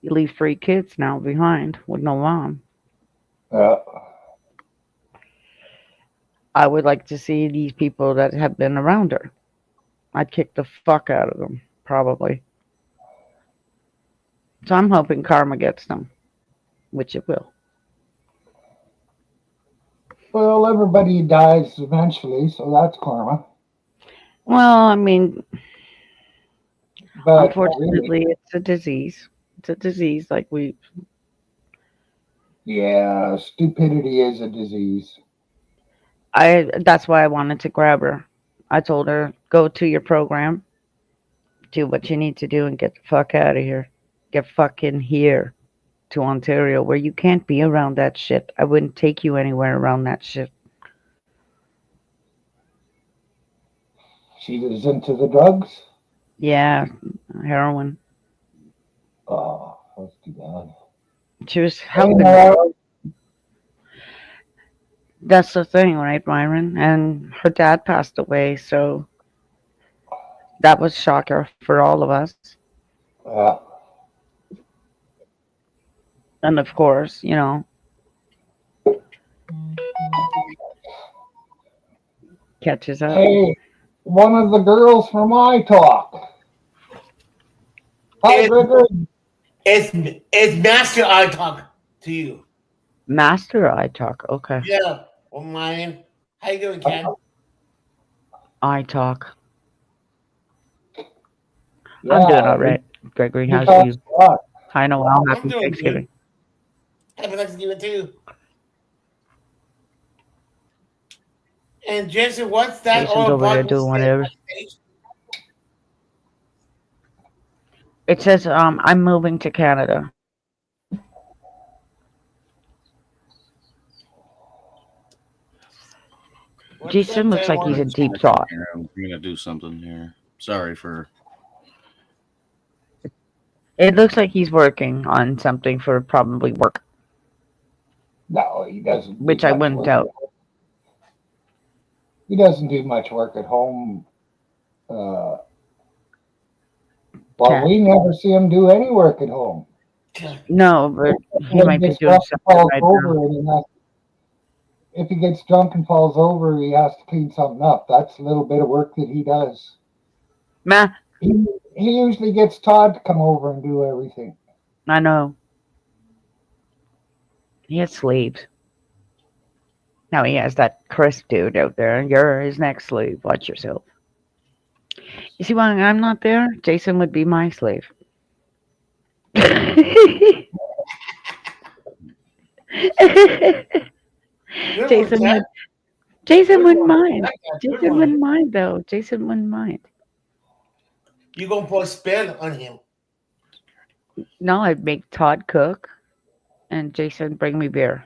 G: You leave 3 kids now behind with no mom.
B: yeah.
G: I would like to see these people that have been around her. I'd kick the fuck out of them, probably. So I'm hoping karma gets them, which it will.
B: Well, everybody dies eventually, so that's karma.
G: Well, I mean,
B: But
G: unfortunately, it's a disease. It's a disease like
B: yeah, stupidity is a disease.
G: that's why I wanted to grab her. I told her, go to your program, do what you need to do, and get the fuck out of here. Get fucking here to Ontario where you can't be around that shit. I wouldn't take you anywhere around that shit.
B: She was into the drugs.
G: Yeah, heroin.
B: Oh, that's too bad.
G: She was
B: You
G: helping.
B: know,
G: That's the thing, right, Myron? And her dad passed away, so that was shocker for all of us.
B: uh,
G: And of course, catches up.
B: hey, one of the girls from iTalk. Hi,
I: It's,
B: Gregory.
I: it's Master I talk to you.
G: Master I talk. Okay.
I: Yeah. Well, mine. How you doing, Ken?
G: I talk.
B: Yeah,
G: I'm doing all right. Gregory,
B: you
G: how's
B: talk
G: you?
B: a lot.
G: Hi, Noel.
I: I'm
G: Happy
I: doing
G: Thanksgiving.
I: good. Happy Thanksgiving too. And Jason, what's that
G: Jason's
I: old
G: over there
I: Bible
G: doing
I: say on
G: whatever.
I: that page?
G: It says, I'm moving to Canada.
I: What's
G: Jason
I: that
G: looks like
I: one?
G: he's in deep thought.
D: Here, I'm gonna do something here. Sorry for.
G: It looks like he's working on something for probably work,
B: No, he doesn't. Do
G: which I
B: much
G: wouldn't
B: work.
G: doubt.
B: He doesn't do much work at home. Well,
G: Cat.
B: we never see him do any work at home.
G: No, but he
B: When
G: might be
B: gets
G: doing
B: drunk and
G: something
B: falls
G: right
B: over,
G: now.
B: and if he gets drunk and falls over, he has to clean something up. That's a little bit of work that he does.
G: Meh,
B: He usually gets Todd to come over and do everything.
G: I know. He has sleeves. Now he has that Chris dude out there. You're his next slave. Watch yourself. You see why I'm not there? Jason would be my slave.
I: Good one,
G: Jason would.
I: Ken.
G: Jason
I: Good
G: wouldn't
I: one. I
G: mind.
I: like that. Good
G: Jason
I: one.
G: wouldn't mind though. Jason wouldn't mind.
I: You gonna put a spin on him?
G: No, I'd make Todd cook and Jason bring me beer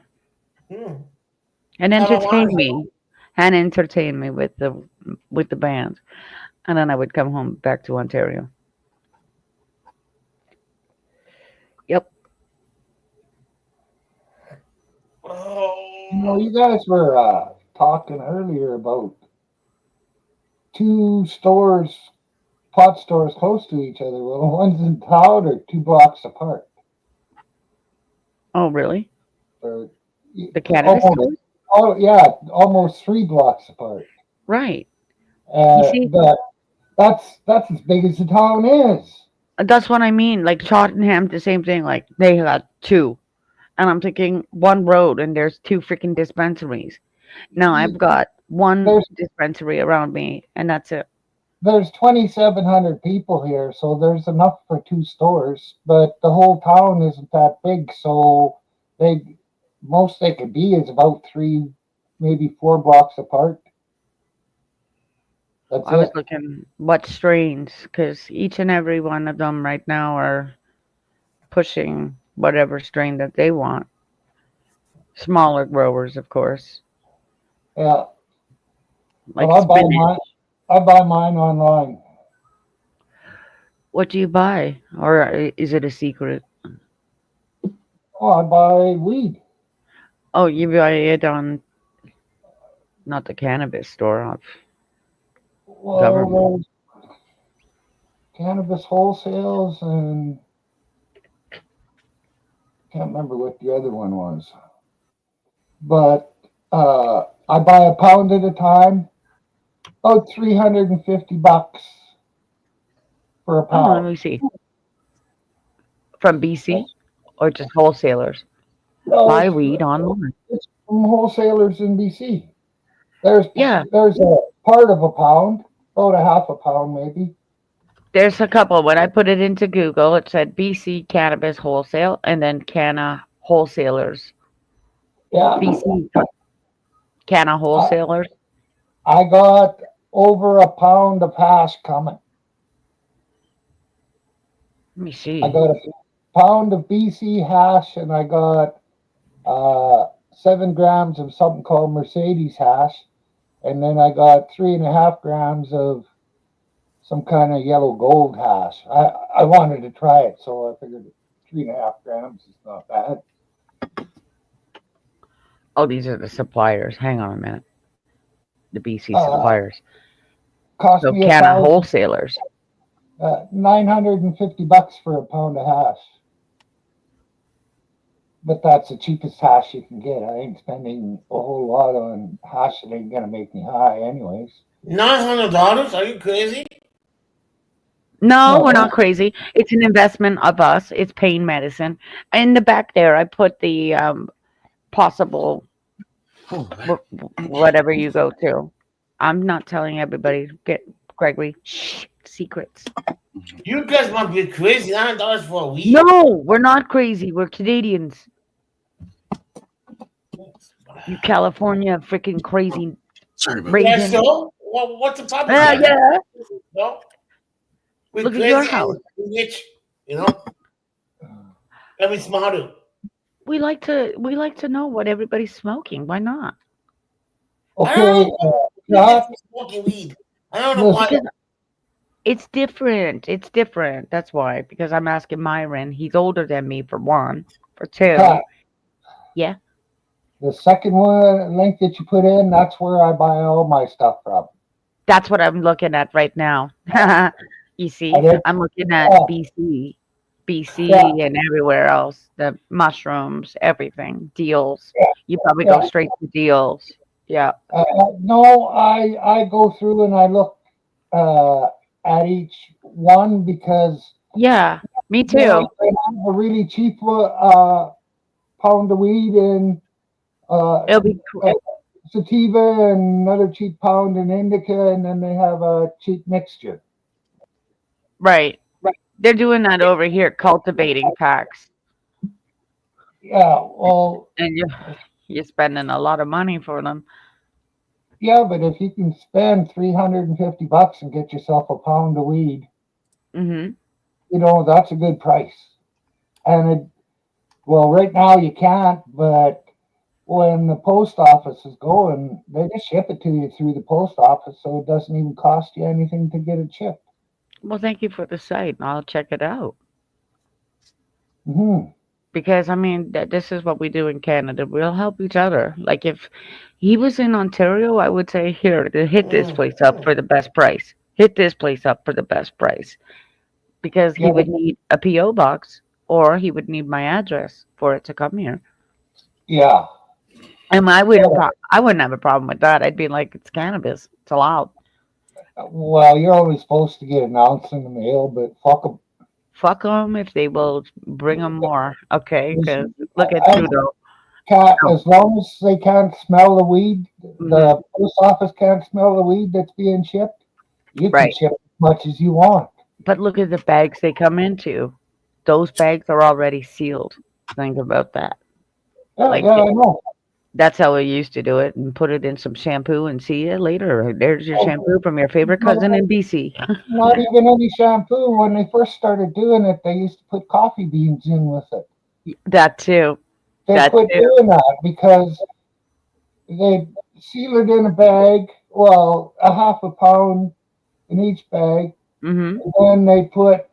I: Hmm.
G: and
I: I don't
G: entertain
I: want
G: me, with the band, and then I would come home back to Ontario. Yep.
I: Oh.
B: You guys were talking earlier about two stores, pot stores close to each other. Well, the ones in town are 2 blocks apart.
G: Oh, really?
B: Or
G: The Canada store?
B: almost 3 blocks apart.
G: Right. You see,
B: But that's as big as the town is.
G: that's what I mean. Like Tottenham, the same thing. Like they got two, and I'm thinking one road, and there's two freaking dispensaries. Now I've got one
B: There's
G: dispensary around me, and that's it.
B: there's 2,700 people here, so there's enough for 2 stores. But the whole town isn't that big, so most they could be is about 3, maybe 4 blocks apart. That's
G: I was
B: it.
G: looking what strains because each and every one of them right now are pushing whatever strain that they want. Smaller growers, of course,
B: Yeah.
G: like
B: Well,
G: spinach.
B: I buy mine online.
G: What do you buy, or is it a secret?
B: Oh, I buy weed.
G: Oh, you buy it on not the cannabis store, of
B: Well,
G: government.
B: there's cannabis wholesales and can't remember what the other one was. But I buy a pound at a time, about $350 for a
G: Oh, let
B: pound.
G: me see. From BC or just wholesalers?
B: No,
G: Buy weed online.
B: it's from wholesalers in BC.
G: Yeah,
B: There's a part of a pound, about a half a pound maybe.
G: there's a couple. When I put it into Google, it said BC Cannabis Wholesale and then Canna Wholesalers.
B: Yeah,
G: BC Canna
B: I,
G: Wholesalers.
B: I got over a pound of hash coming.
G: Let me
B: I
G: see.
B: got a pound of BC hash, and I got 7 grams of something called Mercedes hash, and then I got 3.5 grams of some kind of yellow gold hash. I wanted to try it, so I figured 3.5 grams is not bad.
G: Oh, these are the suppliers. Hang on a minute. The BC
B: Uh,
G: suppliers.
B: Cost
G: So
B: me a
G: Canna
B: thousand,
G: Wholesalers.
B: $950 for a pound of hash. But that's the cheapest hash you can get. I ain't spending a whole lot on hash that ain't gonna make me high, anyways.
I: $900? Are you crazy?
G: No, we're
B: No,
G: not crazy. It's an investment of us. It's pain medicine. In the back there, I put the possible whatever you go to. I'm not telling everybody. Get Gregory. Shh, secrets.
I: You guys must be crazy. $9 for a weed?
G: No, we're not crazy. We're Canadians. You California freaking crazy
D: Sorry about
I: Yeah,
G: raisin.
I: so? What's the problem with that?
G: Yeah.
I: No? We're
G: Look at your
I: crazy and
G: house.
I: we're rich, you know? And we're smarter.
G: We like to know what everybody's smoking. Why not?
I: I don't
B: okay,
I: know. You
B: Scott,
I: get smoking weed. I don't know
B: listen,
I: why.
G: Because it's different. It's different. That's why. Because I'm asking Myron. He's older than me for one. For two.
B: Scott,
G: Yeah.
B: the second one link that you put in, that's where I buy all my stuff from.
G: That's what I'm looking at right now. You
B: I
G: see,
B: did,
G: I'm looking at
B: yeah,
G: BC,
B: yeah,
G: BC, and everywhere else. The mushrooms, everything, deals.
B: yeah,
G: You probably go
B: yeah.
G: straight to deals. Yeah.
B: No, I go through and I look uh, at each one because
G: Yeah. Me
B: they have
G: too.
B: a really cheap pound of weed and uh,
G: It'll be
B: uh, sativa and another cheap pound in indica, and then they have a cheap mixture.
G: right. They're doing that over here, cultivating packs,
B: Yeah, well,
G: and you're spending a lot of money for them.
B: yeah, but if you can spend $350 and get yourself a pound of weed,
G: Hmm.
B: that's a good price. And well, right now you can't, but when the post office is going, they just ship it to you through the post office, so it doesn't even cost you anything to get it shipped.
G: Well, thank you for the site. I'll check it out.
B: Hmm.
G: Because I mean, this is what we do in Canada. We'll help each other. Like if he was in Ontario, I would say, here, to hit this place up for the best price. Hit this place up for the best price. Because
B: Yeah,
G: he would need a PO box or he would need my address for it to come here.
B: yeah.
G: And I wouldn't have a problem with that. I'd be like, it's cannabis. It's allowed.
B: Well, you're only supposed to get an ounce in the mail, but fuck them.
G: Fuck them if they will bring them more. Okay, because look at
B: I
G: Trudeau.
B: can't,
G: Oh,
B: as long as they can't smell the weed,
G: mhm.
B: the post office can't smell the weed that's being shipped. You can
G: Right.
B: ship as much as you want.
G: But look at the bags they come into. Those bags are already sealed. Think about that.
B: Yeah,
G: Like
B: yeah, I know.
G: That's how we used to do it, and put it in some shampoo and see you later. There's your
B: Oh,
G: shampoo from your favorite
B: not,
G: cousin in BC.
B: not even any shampoo. When they first started doing it, they used to put coffee beans in with it.
G: That too.
B: They
G: That
B: quit
G: too.
B: doing that because they seal it in a bag, well, a half a pound in each bag,
G: Mhm.
B: and then they put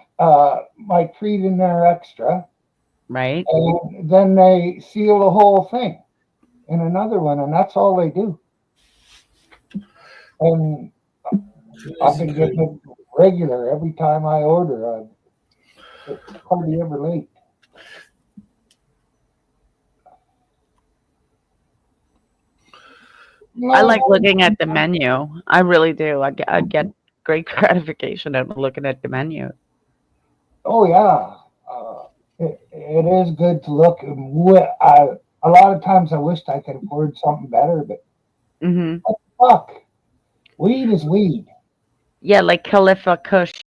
B: my treat in there extra,
G: Right.
B: and then they seal the whole thing in another one, and that's all they do. And I've been getting it regular every time I order. It's hardly ever late.
G: I like
B: No,
G: looking at the menu. I really do. I get great gratification out of looking at the menu.
B: oh yeah, it is good to look. And a lot of times I wished I could afford something better, but
G: Mhm.
B: fuck, weed is weed.
G: Yeah, like Khalifa Kush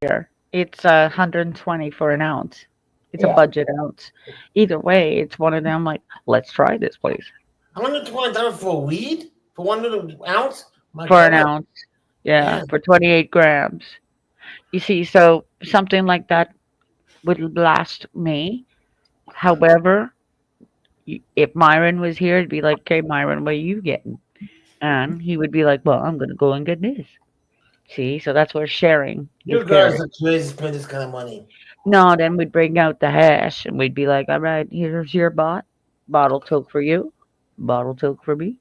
G: here. It's 120 for an ounce. It's a
B: Yeah.
G: budget ounce. Either way, it's one of them. Like, let's try this, please,
I: $120 for weed for 1 ounce. My
G: for an
I: God,
G: ounce. Yeah,
I: damn.
G: for 28 grams. You see, so something like that would last me. However, if Myron was here, it'd be like, okay, Myron, what are you getting? And he would be like, well, I'm going to go and get this. See, so that's where sharing is
I: You guys
G: caring.
I: are crazy to spend this kind of money.
G: No, then we'd bring out the hash and we'd be like, all right, here's your bottle toke for you, bottle toke for me,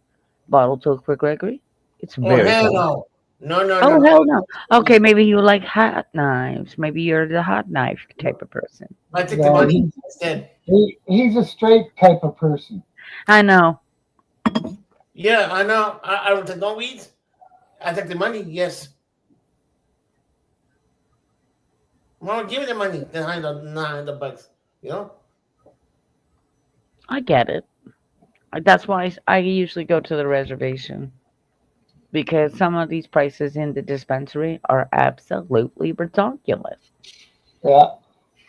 G: bottle toke for Gregory. It's
I: Oh
G: very
I: hell
G: cool.
I: no. No, no, no,
G: Oh,
I: no.
G: hell no. Okay, maybe you like hot knives. Maybe you're the hot knife type of person.
I: I take the
B: No,
I: money instead.
B: he's a straight type of person.
G: I know.
I: Yeah, I know. I don't take no weeds. I take the money, yes. Well, give me the money, the 900 bucks. You know?
G: I get it. That's why I usually go to the reservation because some of these prices in the dispensary are absolutely ridiculous.
B: Yeah.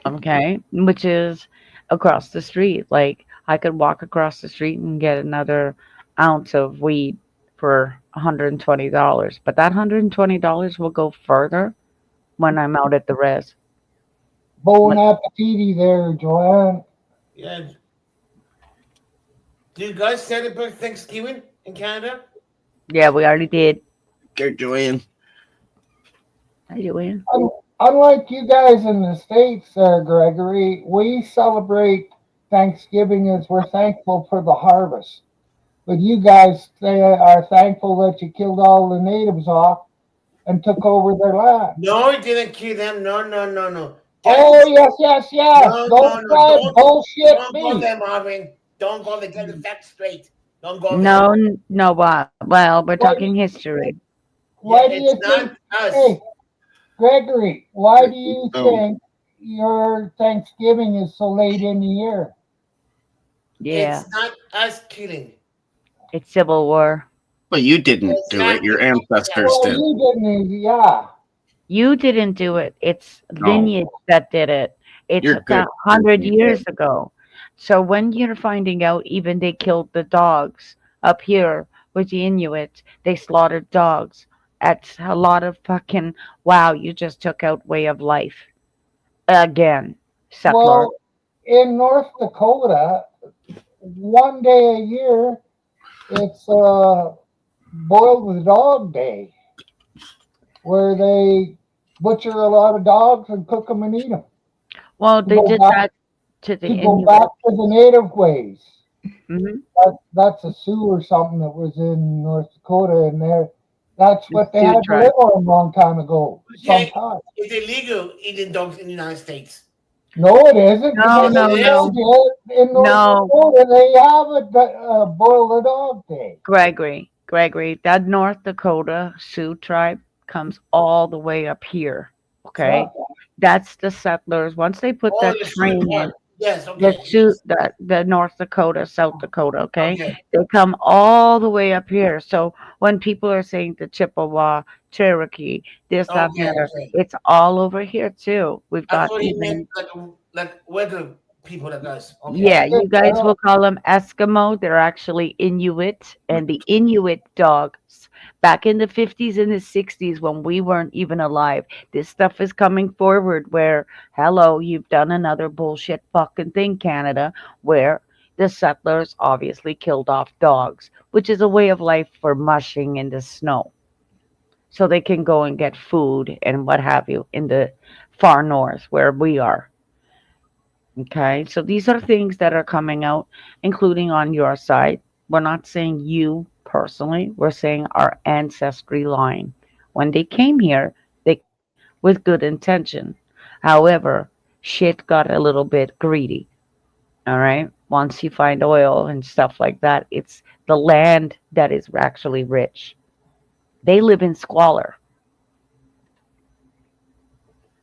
G: Okay, which is across the street. Like I could walk across the street and get another ounce of weed for $120, but that $120 will go further when I'm out at the res.
B: Bon
G: When,
B: appetit there, Joanne.
I: Yeah. Do you guys celebrate Thanksgiving in Canada?
G: yeah, we already did.
D: Go, Joanne.
G: Hi, Joanne.
B: Unlike you guys in the States, Gregory, we celebrate Thanksgiving as we're thankful for the harvest. But you guys are thankful that you killed all the natives off and took over their land.
I: No, it didn't kill them. No, no, no, no. Get
B: Oh,
I: this.
B: yes, yes, yes.
I: No, no,
B: Don't
I: no.
B: try and bullshit
I: Don't go
B: me.
I: there, Marvin. Don't go there. Get the facts straight. Don't go there.
G: No, no, what? Well, we're
B: Why,
G: talking history.
I: Yeah,
B: why do
I: it's
B: you think,
I: not us.
B: hey, Gregory, why do you
D: Oh,
B: think your Thanksgiving is so late in the year?
G: Yeah,
I: It's not us killing.
G: it's Civil War.
D: well, you didn't
I: It's
D: do
I: not.
D: it. Your
I: It's,
D: ancestors
B: Well,
D: did.
B: you didn't, yeah.
G: You didn't do it. It's
D: No,
G: lineage that did it. It's
D: you're good.
G: a hundred
D: You did.
G: years ago. So when you're finding out, even they killed the dogs up here with the Inuit, they slaughtered dogs. That's a lot of fucking wow. You just took out way of life again, settler.
B: Well, in North Dakota, one day a year, it's boiled the dog day, where they butcher a lot of dogs and cook them and eat them
G: Well,
B: to
G: they
B: go
G: did
B: back
G: that to the
B: to go
G: Inuit.
B: back to the native ways.
G: Hmm.
B: That's a Sioux or something that was in North Dakota, and that's
G: The
B: what they
G: Sioux
B: had to
G: tribe.
B: live on a long time ago.
I: okay,
B: Sometime.
I: it's illegal eating dogs in the United States.
B: No, it isn't
G: No,
B: because
I: Yes,
B: I
I: it
G: no,
I: is.
B: told
G: no,
B: you in North
G: no.
B: Dakota they have a boil the dog day.
G: Gregory, that North Dakota Sioux tribe comes all the way up here.
B: Yeah.
G: Okay, that's the settlers. Once they put
I: Oh,
G: that
I: the Sioux
G: train
I: part.
G: in,
I: Yes,
G: the
I: okay.
G: Sioux, the North Dakota, South Dakota. Okay,
I: Okay.
G: they come all the way up here. So when people are saying the Chippewa, Cherokee, this, that, and
I: Okay,
G: the other,
I: okay.
G: it's all over here too. We've
I: I
G: got
I: thought he meant
G: even
I: like regular people that does. Okay.
G: Yeah, you guys will call them Eskimo. They're actually Inuit, and the Inuit dogs. Back in the 50s and the 60s, when we weren't even alive, this stuff is coming forward. Where, hello, you've done another bullshit fucking thing, Canada, where the settlers obviously killed off dogs, which is a way of life for mushing in the snow, so they can go and get food and what have you in the far north where we are. Okay, so these are things that are coming out, including on your side. We're not saying you personally, we're saying our ancestry line. When they came here, they with good intention. However, shit got a little bit greedy. All right. Once you find oil and stuff like that, it's the land that is actually rich. They live in squalor.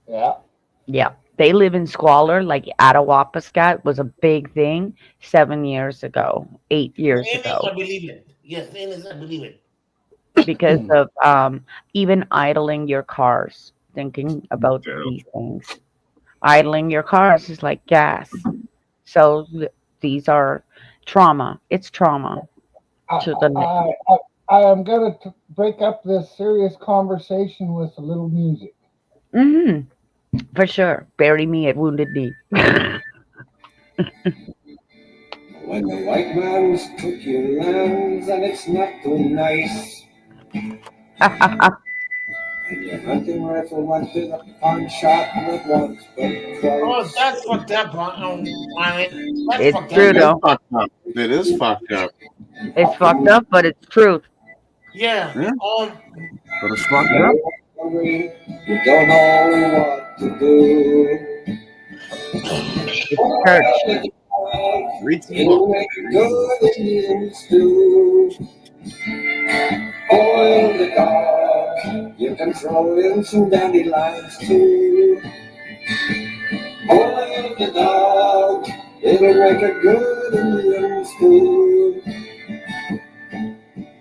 B: Yeah.
G: Yeah. They live in squalor. Like Atawapiskat was a big thing 7 years ago, 8 years
I: Saying it,
G: ago,
I: I believe it. Yes, saying this, I believe it.
G: because of even idling your cars, thinking about
D: Yeah.
G: these things. Idling your cars is like gas. So these are trauma. It's trauma
B: I,
G: to the neck.
B: I am going to break up this serious conversation with a little music.
G: For sure. Bury me at Wounded Knee.
A: When the white man's took your lands and it's not too nice, and your hunting rifle went to the pawn shop not once but
I: Oh,
A: twice.
I: that's fucked up, Ryan. That's
G: It's
I: fucked
G: true
I: up.
D: It is
G: though.
D: fucked up. It is fucked up.
G: It's fucked up, but it's truth.
I: Yeah.
D: Yeah, but it's fucked up.
A: You're hungry, you don't know what to do.
G: It's church.
D: Read some
A: It'll
D: book.
A: make a good Indian stew. Boil the dog, you can throw in some dandelions too. Boil the dog, it'll make a good Indian stew.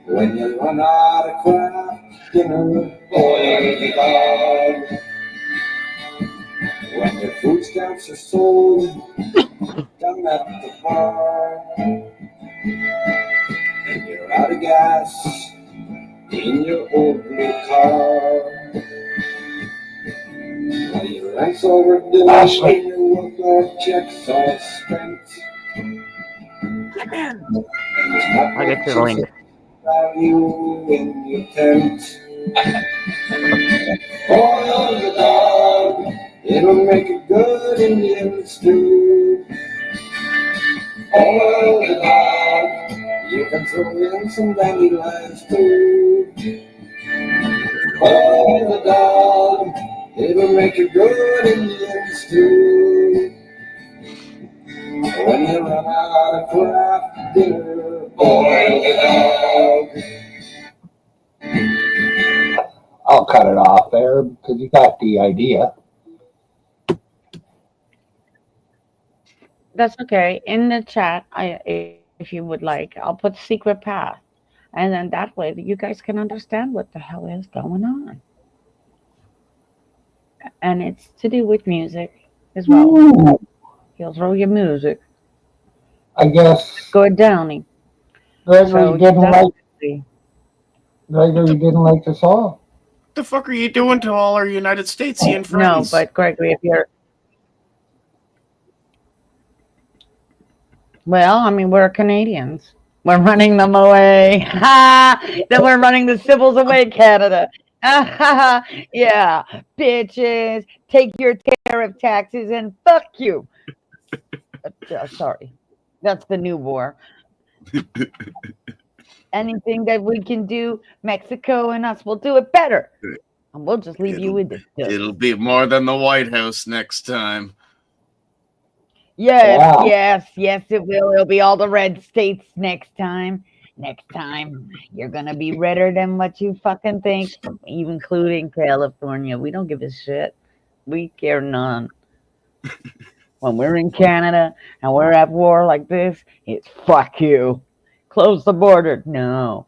A: When you run out of craft dinner, boil the dog. When your food stamps are sold down at the bar, and you're out of gas in your old blue car. When your rent's overdue and your welfare check's all spent, and there's not
G: I'll get
A: much
G: to the
A: of
G: link.
A: value in your tent, boil the dog, it'll make a good Indian stew. Boil the dog, you can throw in some dandelions too. Boil the dog, it'll make a good Indian stew. When you run out of craft dinner, boil the dog.
B: I'll cut it off there because you got the idea.
G: That's okay. In the chat, if you would like, I'll put secret path. And then that way you guys can understand what the hell is going on. And it's to do with music as well.
B: Ooh,
G: He'll throw you music.
B: I guess
G: Good Downy.
B: Gregory
G: So
B: didn't like
G: definitely.
B: Gregory didn't like the song.
D: The fuck are you doing to all our United Statesian
G: No,
D: friends?
G: but Gregory, if you're well, I mean, we're Canadians. We're running them away. Ha! Then we're running the civils away, Canada. Yeah, bitches, take your tariff taxes and fuck you. Sorry, that's the new war. Anything that we can do, Mexico and us will do it better. And we'll just leave you with this.
D: It'll be more than the White House next time.
G: Yes,
B: Wow.
G: yes, it will. It'll be all the red states next time. Next time, you're gonna be redder than what you fucking think, even including California. We don't give a shit. We care none. When we're in Canada and we're at war like this, it's fuck you. Close the border. No.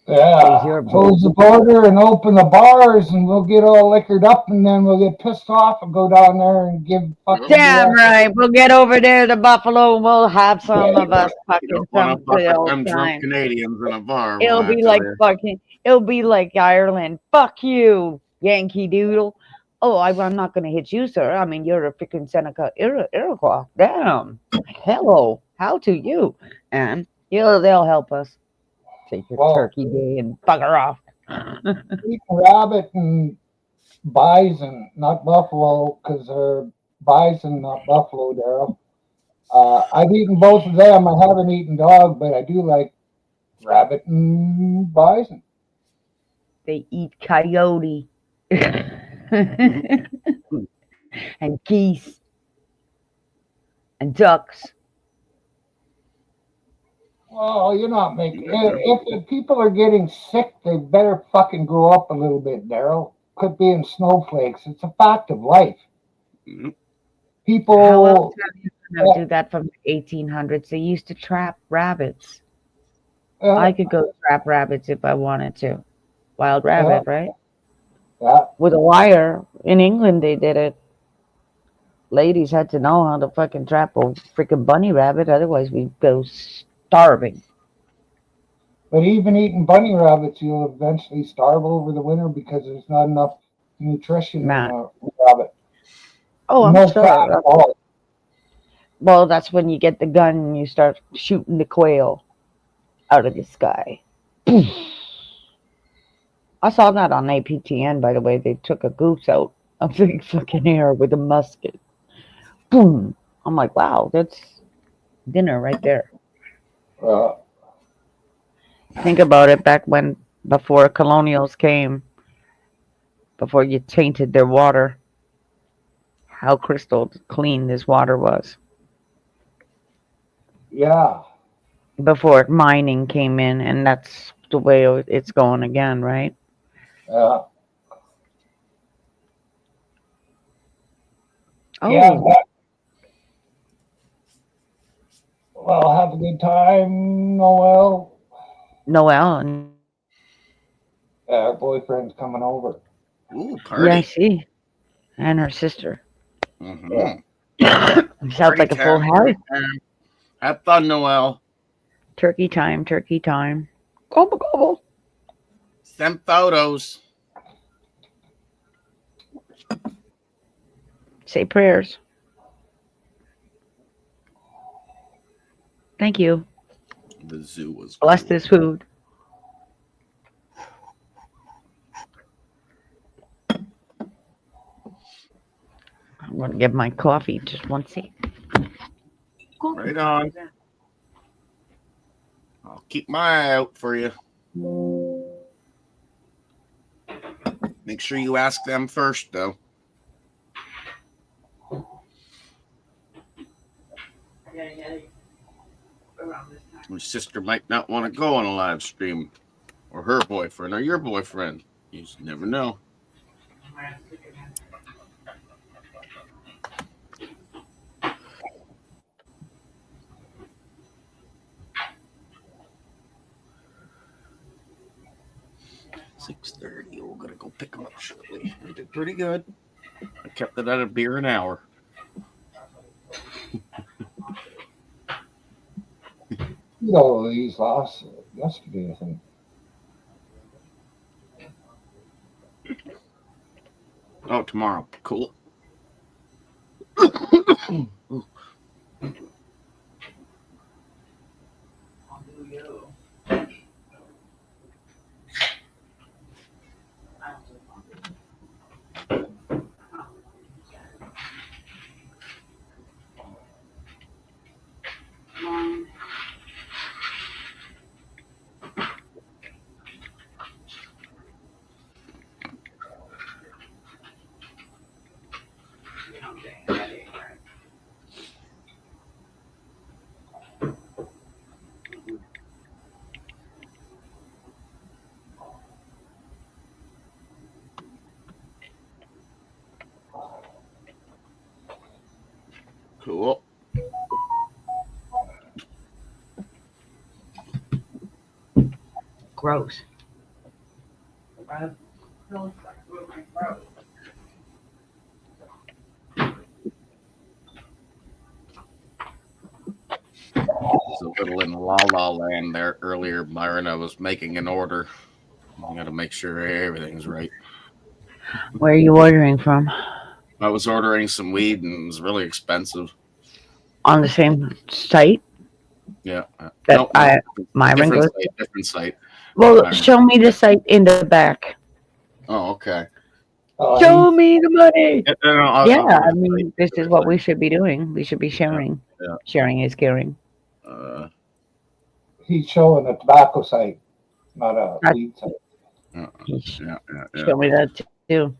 B: Yeah,
G: You're-
B: close the border and open the bars, and we'll get all liquored up, and then we'll get pissed off and go down there and give fucking
G: Damn
B: US
G: right. We'll get over there to Buffalo and we'll have some of us
D: You
G: fucking
D: don't want
G: some
D: to fuck
G: good
D: with
G: old
D: them drunk
G: time.
D: Canadians in a bar.
G: It'll
D: Boy, I
G: be
D: tell
G: like
D: you.
G: fucking. It'll be like Ireland. Fuck you, Yankee Doodle. Oh, I'm not gonna hit you, sir. I mean, you're a freaking Seneca Iroquois. Damn. Hello. How to you? And they'll help us take your
B: Well-
G: turkey day and bugger off.
B: eating rabbit and bison, not buffalo, because they're bison, not buffalo, Daryl. I've eaten both of them. I haven't eaten dog, but I do like rabbit and bison.
G: They eat coyote and geese and ducks.
B: Well, you're not making. If people are getting sick, they better fucking grow up a little bit, Daryl. Quit being snowflakes. It's a fact of life.
D: Mhm.
B: People.
G: How else have you gonna do that from the 1800s? They used to trap rabbits. I could go trap rabbits if I wanted to. Wild rabbit, right?
B: Yeah.
G: With a wire. In England, they did it. Ladies had to know how to fucking trap a freaking bunny rabbit, otherwise we'd go starving.
B: But even eating bunny rabbits, you'll eventually starve over the winter because there's not enough nutrition in
G: Matt.
B: a rabbit.
G: Oh, I'm
B: No
G: sure.
B: fat at all.
G: Well, that's when you get the gun and you start shooting the quail out of the sky. I saw that on APTN, by the way. They took a goose out of the fucking air with a musket. Boom. I'm like, wow, that's dinner right there. Think about it back when, before colonials came, before you tainted their water, how crystal clean this water was.
B: Yeah.
G: Before mining came in, and that's the way it's going again, right?
B: Yeah.
G: Oh,
B: Yeah. Well, have a good time, Noel.
G: Noelle. And
B: Her boyfriend's coming over.
D: Ooh,
G: yeah,
D: party.
G: I see. And her sister.
D: Mhm.
G: Sounds
D: Party
G: like a full
D: time,
G: house.
D: party time. Have fun, Noel.
G: Turkey time, turkey time. Gobble, gobble.
D: Send photos.
G: Say prayers. Thank you.
D: The zoo was
G: Bless
D: cool.
G: this food. I'm going to get my coffee. Just one sec.
D: Right on. I'll keep my eye out for you. Make sure you ask them first, though. Your sister might not want to go on a live stream, or her boyfriend, or your boyfriend. You just never know. $6:30. We're gonna go pick them up shortly. I did pretty good. I kept it at a beer an hour.
B: You know, these lost yesterday, I think.
D: Oh, tomorrow. Cool. Cool.
G: Gross.
D: It's a little in la la land there earlier, Byron. I was making an order. I got to make sure everything's right.
G: Where are you ordering from?
D: I was ordering some weed and it was really expensive.
G: On the same site
D: Yeah.
G: that Myron goes.
D: Different site.
G: Well,
D: Myron.
G: show me the site in the back.
D: Oh, okay.
G: Show me the money.
D: Yeah,
G: I mean, this is what we should be doing. We should be sharing.
D: Yeah.
G: Sharing is caring.
B: He's showing a tobacco site, not a weed site.
G: Show me that too.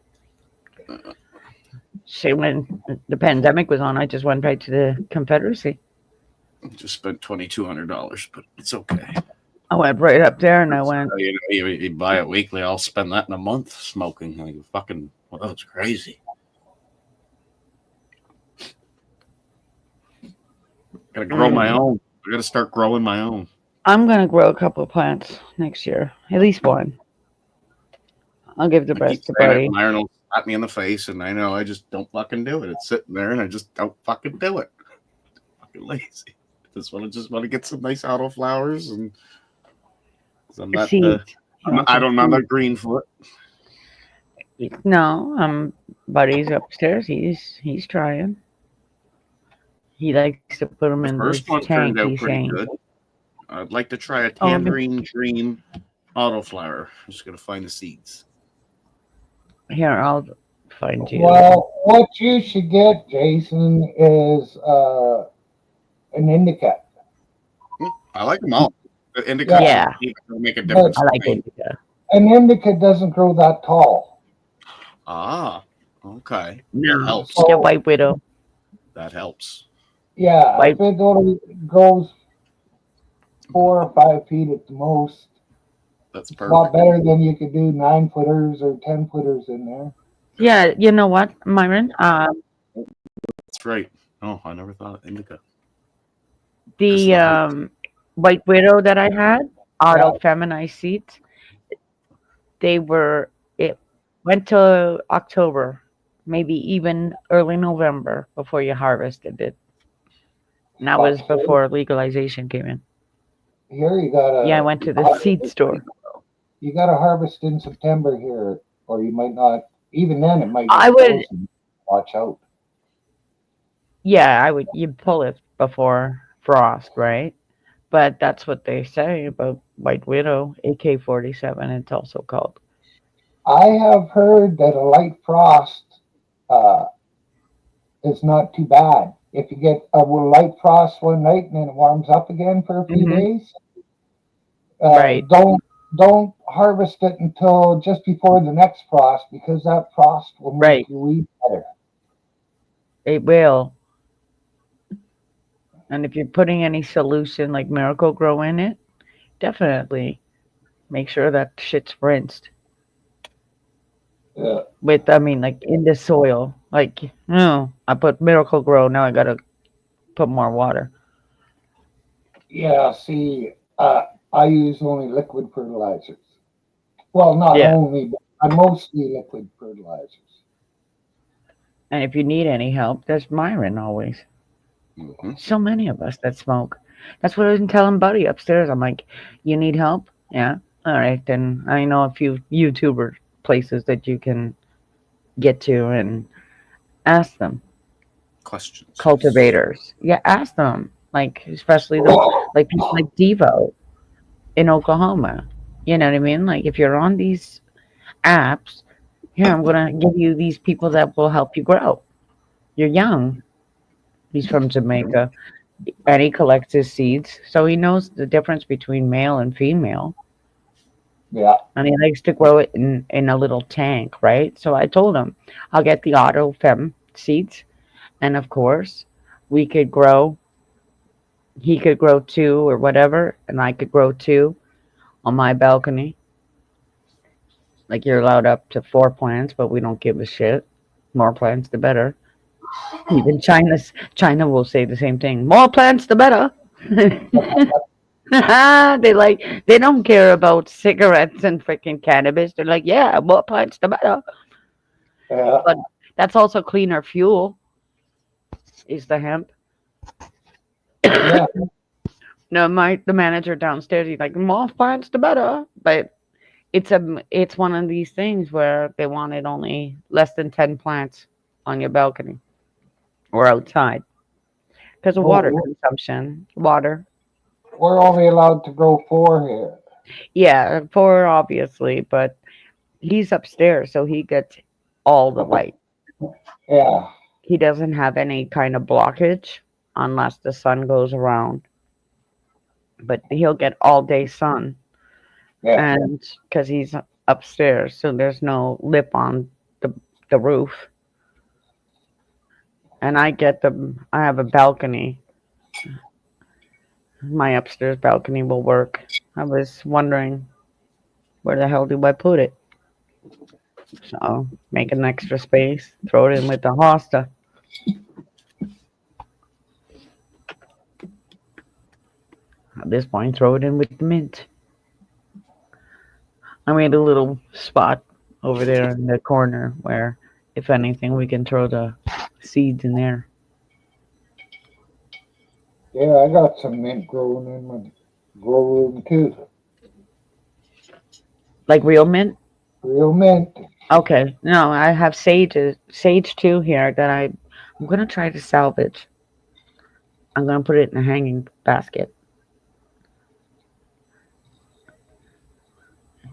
G: See, when the pandemic was on, I just went right to the Confederacy.
D: Just spent $2,200, but it's okay.
G: I went right up there and I went.
D: You buy it weekly. I'll spend that in a month smoking. Like fucking, well, that's crazy. Gotta grow my own. I gotta start growing my own.
G: I'm gonna grow a couple of plants next year, at least one. I'll give the rest to Buddy.
D: Myron will slap me in the face, and I know I just don't fucking do it. It's sitting there, and I just don't fucking do it. I'm fucking lazy. Just want to get some nice auto flowers, and I'm not. I'm not a green foot.
G: No, Buddy's upstairs. He's trying. He likes to put them in the
D: first one
G: tank.
D: turned out
G: He's
D: pretty
G: saying.
D: good. I'd like to try a tangerine dream autoflower. I'm just gonna find the seeds.
G: Here, I'll find you.
B: Well, what you should get, Jason, is an indica.
D: I like them all. The indica, make a difference.
G: I like indica.
B: An indica doesn't grow that tall.
D: Ah, okay.
G: No,
D: that helps.
G: Get white widow.
D: That helps.
B: Yeah, if it only grows 4 or 5 feet at the most,
D: that's
B: perfect. A lot better than you could do 9-footers or 10-footers in there.
G: Yeah, you know what, Myron?
D: That's right. Oh, I never thought of indica.
G: The white widow that I had, auto feminized seeds, it went to October, maybe even early November before you harvested it. And that was before legalization came in.
B: Here you gotta.
G: Yeah, I went to the seed store.
B: You gotta harvest in September here, or you might not. Even then, it might.
G: I would.
B: Watch out.
G: Yeah, you'd pull it before frost, right? But that's what they say about white widow, AK-47. It's also called.
B: I have heard that a light frost is not too bad. If you get a light frost one night and then it warms up again for a few days,
G: right?
B: Don't harvest it until just before the next frost, because that frost will make your weed better.
G: It will. And if you're putting any solution like Miracle Grow in it, definitely make sure that shit's rinsed.
B: Yeah.
G: Like in the soil. Like, no, I put Miracle Grow, now I gotta put more water.
B: Yeah, see, I use only liquid fertilizers. Well, not only, but mostly liquid fertilizers.
G: And if you need any help, there's Myron always.
D: Mm-hmm.
G: So many of us that smoke. That's what I was telling Buddy upstairs. I'm like, you need help? Yeah. All right, then I know a few YouTuber places that you can get to and ask them.
D: Questions.
G: Cultivators. Yeah, ask them. Like, especially like people like Devo in Oklahoma. You know what I mean? Like, if you're on these apps, here, I'm going to give you these people that will help you grow. You're young. He's from Jamaica, and he collects his seeds, so he knows the difference between male and female.
B: Yeah.
G: And he likes to grow it in a little tank, right? So I told him, I'll get the auto fem seeds, and of course, he could grow 2 or whatever, and I could grow 2 on my balcony. Like, you're allowed up to 4 plants, but we don't give a shit. More plants, the better. Even China will say the same thing. More plants, the better. They don't care about cigarettes and freaking cannabis. They're like, yeah, more plants the better.
B: Yeah,
G: But that's also cleaner fuel, is the hemp.
B: yeah,
G: No, the manager downstairs, he's like, more plants the better. But it's one of these things where they wanted only less than 10 plants on your balcony or outside because of water
B: well,
G: consumption. Water.
B: we're only allowed to grow 4 here.
G: Yeah, four obviously, but he's upstairs, so he gets all the light.
B: Yeah,
G: He doesn't have any kind of blockage unless the sun goes around, but he'll get all day sun.
B: yeah.
G: And because he's upstairs, so there's no lip on the the roof. And I have a balcony. My upstairs balcony will work. I was wondering where the hell do I put it? So make an extra space, throw it in with the hosta. At this point, throw it in with the mint. I made a little spot over there in the corner where, if anything, we can throw the seeds in there.
B: Yeah, I got some mint growing in my grow room too.
G: Like real mint?
B: Real mint.
G: Okay. No, I have sage too here that I'm gonna try to salvage. I'm gonna put it in a hanging basket.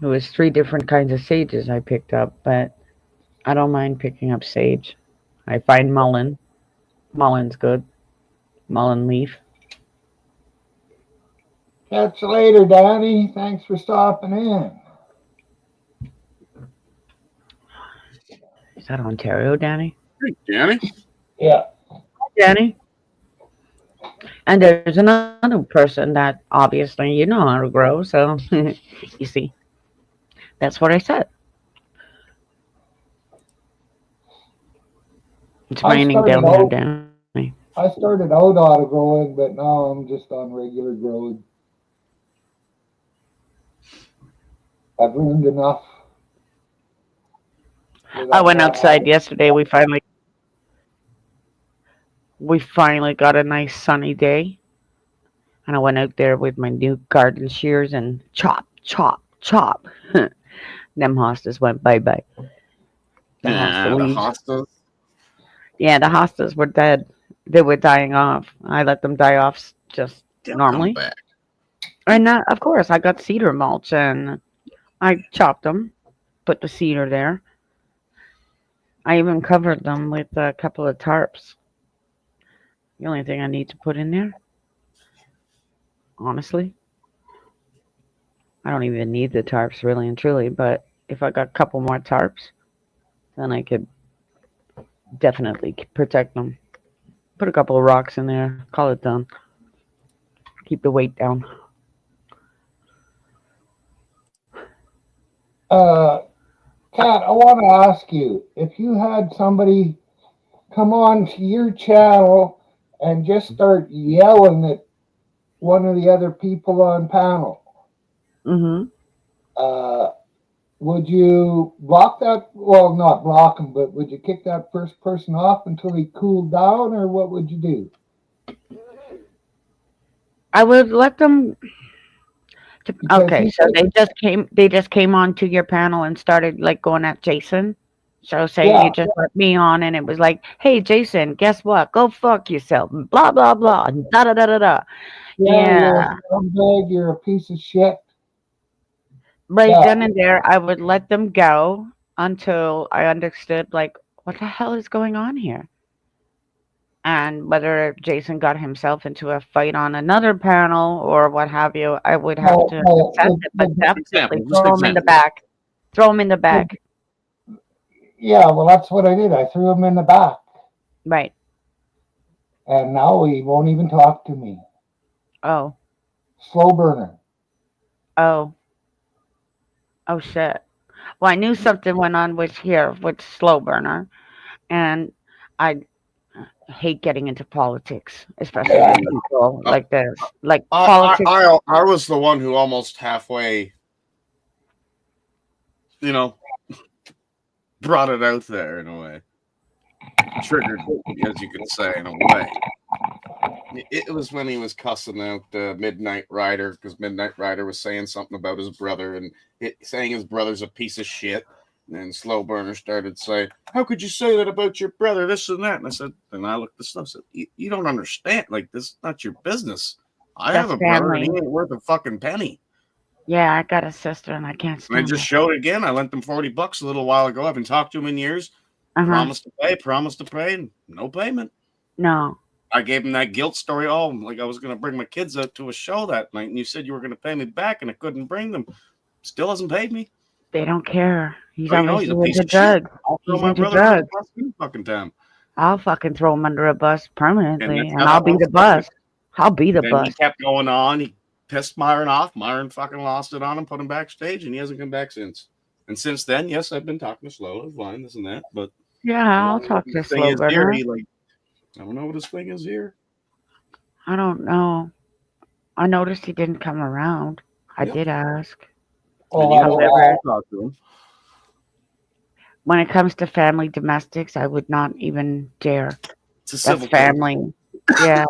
G: It was 3 different kinds of sages I picked up, but I don't mind picking up sage. I find mullein. Mullein good. Mullein leaf.
B: Catch you later, Danny. Thanks for stopping in.
G: Is that Ontario, Danny?
D: Hey, Danny.
B: Yeah.
G: Danny? And there's another person that obviously you know how to grow, so you see. That's what I said. It's
B: I
G: raining
B: started
G: down here,
B: out.
G: Danny.
B: I started out auto growing, but now I'm just on regular growing. I've learned enough.
G: I went outside yesterday. We finally got a nice sunny day. And I went out there with my new garden shears and chop, chop, chop. Them hostas went bye bye. The hosta
D: The
G: leaves.
D: hostas.
G: Yeah, the hostas were dead. They were dying off. I let them die off just
D: They'll come
G: normally.
D: back.
G: And of course, I got cedar mulch and I chopped them, put the cedar there. I even covered them with a couple of tarps. The only thing I need to put in there, honestly, I don't even need the tarps really and truly, but if I got a couple more tarps, then I could definitely protect them. Put a couple of rocks in there, call it done. Keep the weight down.
B: Kat, I want to ask you if you had somebody come on to your channel and just start yelling at one of the other people on panel,
G: Mm-hmm.
B: would you block that? Well, not block him, but would you kick that first person off until he cooled down, or what would you do?
G: I would let them.
B: Because
G: Okay,
B: he
G: so
B: said,
G: they just came onto your panel and started like going at Jason. So say
B: yeah,
G: you just let me on and it was like, hey Jason, guess what? Go fuck yourself. Blah blah blah. And da da da da da.
B: yeah, you're a
G: Yeah.
B: scumbag, you're a piece of shit.
G: Right
B: Yeah,
G: then and there I would let them go until I understood like what the hell is going on here. And whether Jason got himself into a fight on another panel or what have you, I would have
B: well,
G: to
B: well,
G: accept it, but definitely
D: Example. Just
G: throw him in the
D: example.
G: back. Throw him in the back.
B: yeah, well, that's what I did. I threw him in the back,
G: Right.
B: and now he won't even talk to me.
G: Oh.
B: Slow burner.
G: Oh. Oh shit. Well, I knew something went on with here with slow burner, and I hate getting into politics, especially with people like this. Like
D: I,
G: politics.
D: I was the one who almost halfway, you know, brought it out there in a way. Triggered, as you could say, in a way. It was when he was cussing out Midnight Rider because Midnight Rider was saying something about his brother and saying his brother's a piece of shit. And then Slow Burner started saying, "How could you say that about your brother? This and that." And I said, and I looked this up. I said, "You don't understand. Like this is not your business. I have
G: That's
D: a brother, and he
G: family.
D: ain't worth a fucking penny."
G: Yeah, I got a sister and I can't
D: And I
G: stand
D: just
G: it.
D: showed it again. I lent them $40 a little while ago. I haven't talked to him in years.
G: Uh-huh.
D: Promised to pay, and no payment.
G: No.
D: I gave him that guilt story. Oh, like I was going to bring my kids out to a show that night, and you said you were going to pay me back, and I couldn't bring them. Still hasn't paid me.
G: They don't care. He's
D: Oh, you know, he's
G: obviously
D: a piece
G: into
D: of shit.
G: drugs.
D: I'll throw
G: He's
D: my
G: into
D: brother under the
G: drugs.
D: bus any fucking time.
G: I'll fucking throw him under a bus
D: And
G: permanently
D: that's
G: and
D: how
G: I'll
D: that
G: be
D: one
G: the
D: started.
G: bus. I'll be the
D: Then he
G: bus.
D: kept going on. He pissed Myron off. Myron fucking lost it on him, put him backstage, and he hasn't come back since. And since then, yes, I've been talking to Slow, fine, this and that, but
G: Yeah,
D: I
G: I'll
D: don't know what
G: talk to
D: his thing is here.
G: Slowburner.
D: I don't know what his thing is here.
G: I don't know. I noticed he didn't come around. I
D: Yep.
G: did ask.
B: Well,
D: And you
G: However,
D: talk to him.
G: when it comes to family domestics, I would not even dare.
D: It's a
G: That's
D: civil
G: family. Yeah.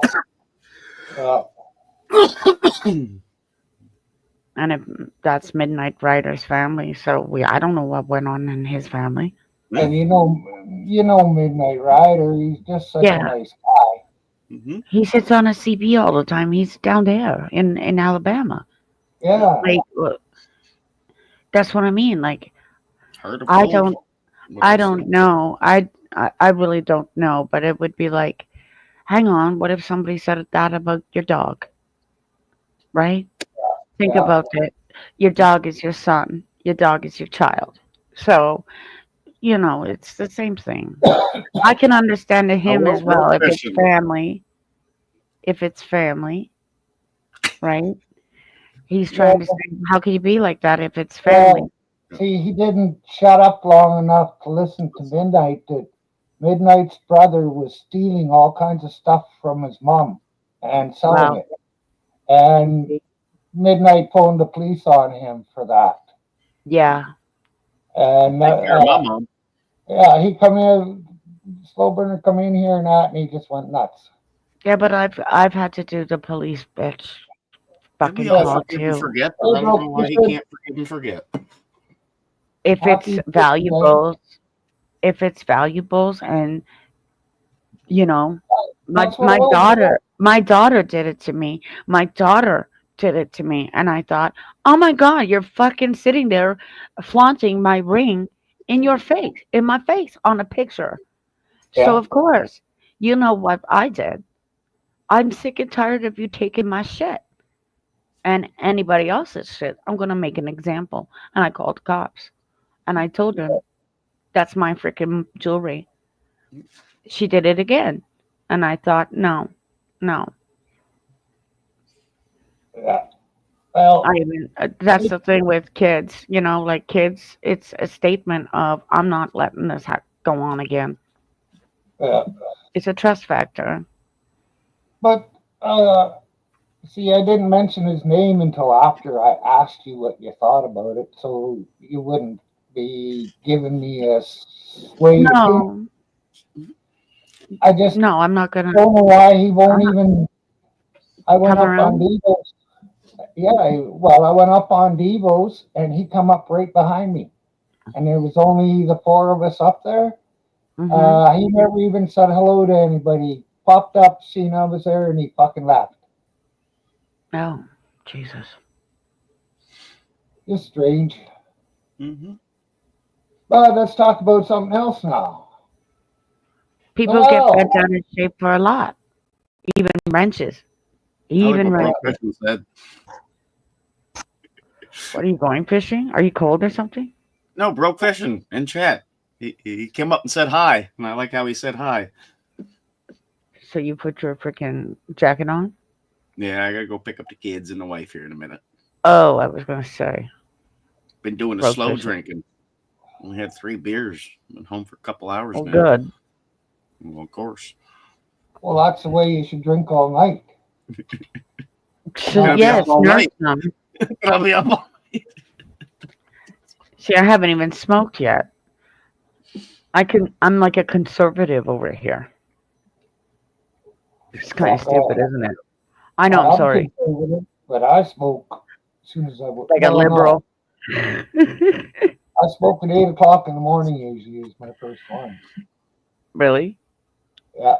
G: And that's Midnight Rider's family. So I don't know what went on in his family.
B: and you know Midnight Rider. He's just such a
G: Yeah.
B: nice guy.
D: Mm-hmm.
G: He sits on a CB all the time. He's down there in Alabama.
B: Yeah.
G: Like, that's what I mean. Like,
D: Heard of
G: I
D: gold.
G: don't,
D: What
G: I
D: else?
G: don't know. I really don't know. But it would be like, hang on, what if somebody said that about your dog? Right? Think
B: Yeah.
G: about it. Your dog is your son. Your dog is your child. So, it's the same thing. I can understand him as well if it's family. If it's family, right? He's trying to say, how can you be like that if it's family?
B: Well, see, he didn't shut up long enough to listen to Midnight. That Midnight's brother was stealing all kinds of stuff from his mom and selling
G: Wow.
B: it. And Midnight phoned the police on him for that.
G: Yeah.
B: And
D: my mom.
B: yeah, he come in, Slowburner come in here and that, and he just went nuts.
G: Yeah, but I've had to do the police bitch fucking
D: We all
G: call
D: forgive and
G: too.
D: forget, but I don't know why he can't forgive and forget.
G: If it's
B: Happy
G: valuables, and
B: That's what
G: my
B: it was.
G: daughter did it to me. My daughter did it to me, and I thought, oh my god, you're fucking sitting there flaunting my ring in my face on a picture. So
B: Yeah.
G: of course, you know what I did. I'm sick and tired of you taking my shit and anybody else's shit. I'm gonna make an example, and I called the cops, and I told them that's my freaking jewelry. She did it again, and I thought, no.
B: Yeah. Well,
G: I mean, that's the thing with kids, like kids, it's a statement of, I'm not letting this go on again. It's a trust factor.
B: but see, I didn't mention his name until after I asked you what you thought about it, so you wouldn't be giving me a swayed opinion. I just
G: No, I'm not gonna
B: don't know why he won't
G: I'm not-
B: even. I went
G: come
B: up on
G: around.
B: Devo's. Yeah, I went up on Devo's, and he come up right behind me, and there was only the four of us up there.
G: Hmm.
B: He never even said hello to anybody. Popped up, seen I was there, and he fucking left.
G: Oh, Jesus.
B: Just strange.
D: Mm-hmm.
B: But let's talk about something else now.
G: People get bent out of shape for a lot. Even wrenches. Even wrenches.
D: Said.
G: What are you going fishing? Are you cold or something?
D: No, broke fishing in chat. He came up and said hi, and I like how he said hi.
G: So you put your freaking jacket on?
D: Yeah, I gotta go pick up the kids and the wife here in a minute.
G: Oh, I was gonna say.
D: Been doing a slow drinking. Only had 3 beers. Been home for a couple hours now.
G: Good.
D: Well, of course.
B: Well, that's the way you should drink all night.
G: So,
D: Gonna be
G: yes,
D: up all
G: nurse
D: night.
G: them.
D: I'll be up all
G: See, I haven't even smoked yet. I'm like a conservative over here. It's kind of
B: Fuck off.
G: stupid, isn't it? I know, I'm
B: I'm
G: sorry.
B: conservative, but I smoke as soon as I work.
G: Like a
B: No,
G: liberal.
B: I smoke at 8 o'clock in the morning. Usually is my first one.
G: Really?
B: Yeah.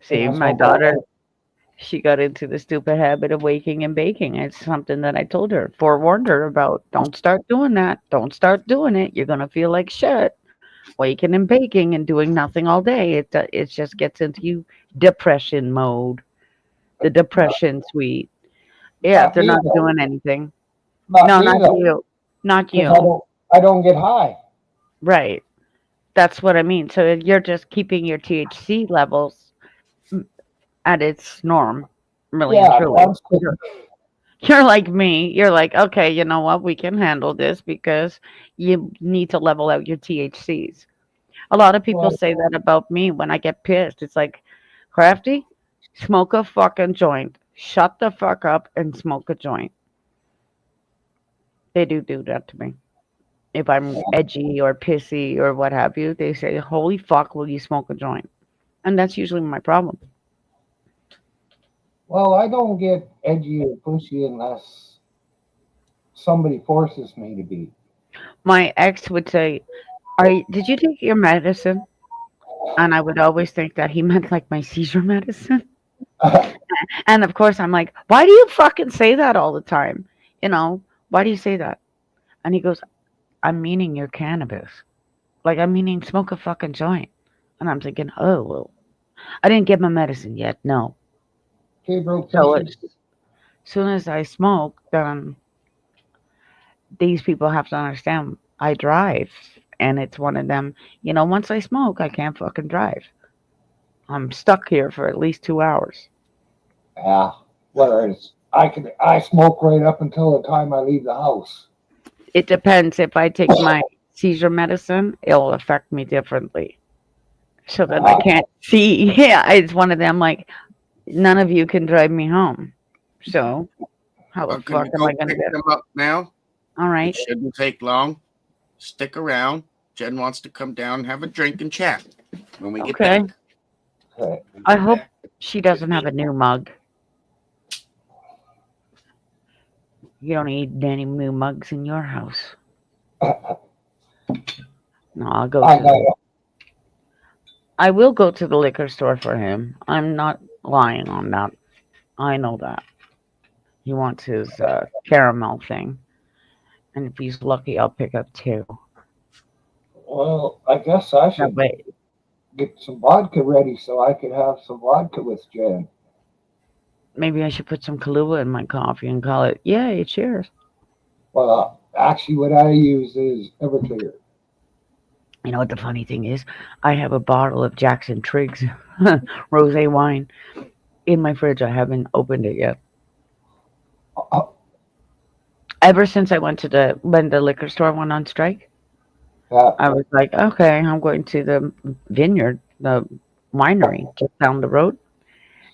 G: See,
B: I
G: my
B: smoke all
G: daughter,
B: night.
G: she got into the stupid habit of waking and baking. It's something that I told her, forewarned her about. Don't start doing that. Don't start doing it. You're gonna feel like shit. Waking and baking and doing nothing all day. It just gets into you depression mode. The depression suite. Yeah, if
B: Not
G: they're
B: me
G: not
B: though.
G: doing anything.
B: Not
G: No,
B: me
G: not
B: though.
G: you. Not
B: Because
G: you.
B: I don't get high.
G: Right. That's what I mean. So you're just keeping your THC levels at its norm, really and
B: Yeah, but
G: truly.
B: I'm smoking.
G: You're like me. You're like, okay, you know what? We can handle this because you need to level out your THCs. A lot of people
B: Well,
G: say that about me when I get pissed. It's like, Crafty, smoke a fucking joint. Shut the fuck up and smoke a joint. They do that to me. If I'm edgy or pissy or what have you, they say, holy fuck, will you smoke a joint? And that's usually my problem.
B: well, I don't get edgy or pushy unless somebody forces me to be.
G: My ex would say, did you take your medicine? And I would always think that he meant like my seizure medicine. And of course, I'm like, why do you fucking say that all the time? You know, why do you say that? And he goes, I'm meaning your cannabis. Like, I'm meaning smoke a fucking joint. And I'm thinking, oh, well, I didn't get my medicine yet. No.
B: Okay, bro,
G: So
B: pussy.
G: as soon as I smoke, then these people have to understand I drive. And it's one of them, once I smoke, I can't fucking drive. I'm stuck here for at least 2 hours.
B: Yeah. Whereas I smoke right up until the time I leave the house.
G: It depends. If I take my seizure medicine, it'll affect me differently. So then I
B: Ah,
G: can't see. Yeah, it's one of them like, none of you can drive me home. So how the
D: Well, can
G: fuck
D: we
G: am I
D: go
G: going to
D: pick
G: get?
D: them up now?
G: All
D: It
G: right.
D: shouldn't take long. Stick around. Jen wants to come down and have a drink and chat when we get
G: Okay.
D: back.
B: okay.
G: I hope she doesn't have a new mug. You don't need any new mugs in your house. No, I'll go
B: I
G: to
B: got
G: the. I will go to the liquor store for him. I'm not lying on that. I know that. He wants his caramel thing. And if he's lucky, I'll pick up two.
B: Well, I guess I
G: That
B: should
G: way,
B: get some vodka ready so I could have some vodka with Jen.
G: maybe I should put some Kahlua in my coffee and call it, yay, cheers.
B: Well, actually, what I use is Everclear.
G: You know what the funny thing is? I have a bottle of Jackson Triggs rosé wine in my fridge. I haven't opened it yet.
B: Uh,
G: Ever since I went to when the liquor store went on strike,
B: yeah,
G: I was like, okay, I'm going to the vineyard, the winery just down the road.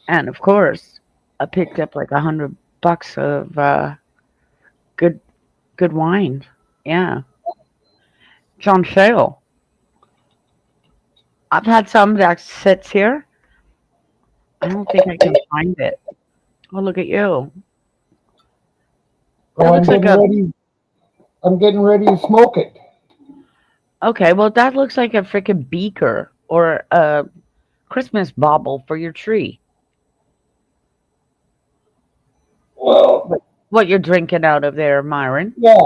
G: And of course, I picked up like $100 of good good wine. Yeah, it's on sale. I've had some that sits here. I don't think I can find it. Oh, look at you.
B: so
G: That looks like a
B: I'm getting ready to smoke it.
G: okay. Well, that looks like a freaking beaker or a Christmas bauble for your tree.
B: Well,
G: What you're drinking out of there, Myron?
B: yeah,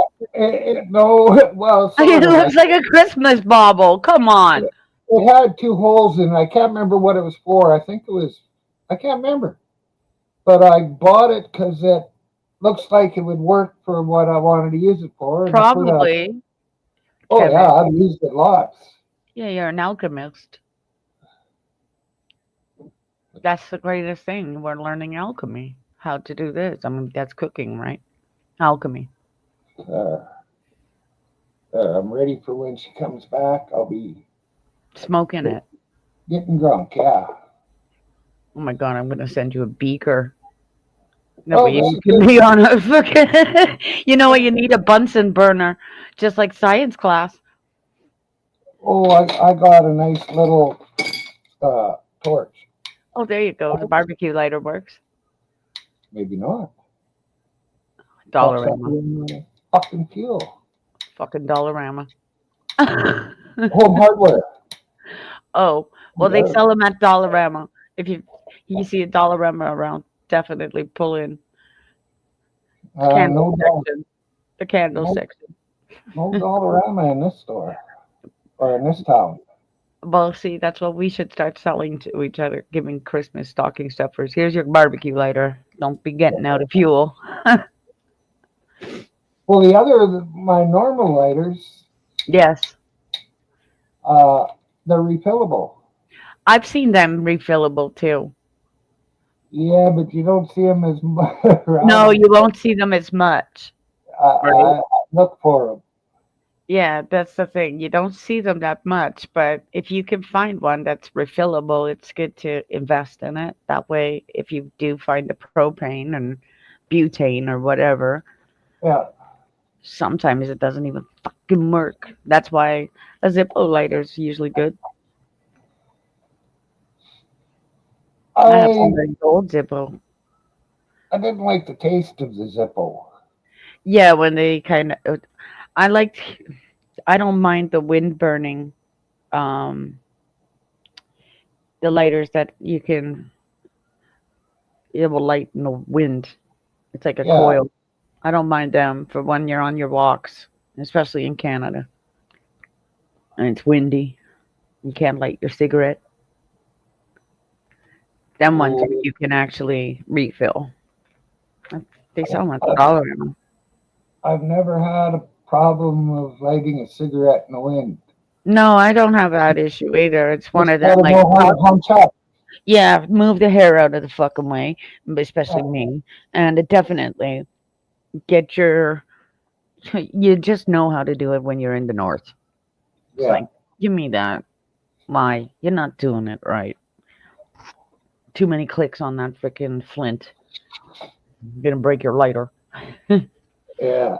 B: no, well,
G: It
B: sort of.
G: looks like a Christmas bauble. Come on.
B: It had two holes in it. I can't remember what it was for. I think it was, I can't remember. But I bought it because it looks like it would work for what I wanted to use it for. And I put a,
G: Probably,
B: oh
G: Kevin.
B: yeah, I've used it lots.
G: Yeah, you're an alchemist. That's the greatest thing. We're learning alchemy. How to do this. I mean, that's cooking, right? Alchemy.
B: Uh, I'm ready for when she comes back. I'll be
G: Smoking it.
B: getting drunk. Yeah.
G: Oh my god, I'm gonna send you a beaker. That
B: Oh,
G: way
B: this
G: you
B: is
G: can
B: good.
G: be on a fucking. You know what? You need a Bunsen burner, just like science class.
B: Oh, I got a nice little torch.
G: Oh, there you go. The barbecue lighter works.
B: Maybe not. Sucks up
G: Dollarama.
B: in fucking fuel.
G: Fucking Dollarama.
B: Home hardware.
G: Oh, well, they
B: Yeah.
G: sell them at Dollarama. If you see a Dollarama around, definitely pull in candle
B: No,
G: section. The candle
B: no,
G: section.
B: no Dollarama in this store or in this town.
G: Well, see, that's what we should start selling to each other, giving Christmas stocking stuffers. Here's your barbecue lighter. Don't be getting out of fuel.
B: Well, my normal lighters,
G: Yes,
B: uh, they're refillable.
G: I've seen them refillable too.
B: Yeah, but you don't see them as much
G: No,
B: around.
G: you won't see them as much.
B: I look for them.
G: Yeah, that's the thing. You don't see them that much, but if you can find one that's refillable, it's good to invest in it. That way, if you do find the propane and butane or whatever,
B: Yeah,
G: sometimes it doesn't even fucking work. That's why a Zippo lighter is usually good. I have
B: I
G: some very old Zippo.
B: I didn't like the taste of the Zippo.
G: Yeah, when they kind of, I like, I don't mind the wind burning, um, the lighters that it will light in the wind. It's like a
B: Yeah,
G: coil. I don't mind them for when you're on your walks, especially in Canada and it's windy. You can't light your cigarette. Them ones
B: well,
G: you can actually refill. They sell them at the dollar.
B: I've never had a problem of lighting a cigarette in the wind.
G: No, I don't have that issue either. It's one
B: Just
G: of them
B: gotta
G: like,
B: know how to hunch up.
G: yeah, move the hair out of the fucking way, especially me. And it definitely get your, you just know how to do it when you're in the north. It's
B: Yeah,
G: like, give me that. Why? You're not doing it right. Too many clicks on that freaking flint. You're gonna break your lighter.
B: yeah.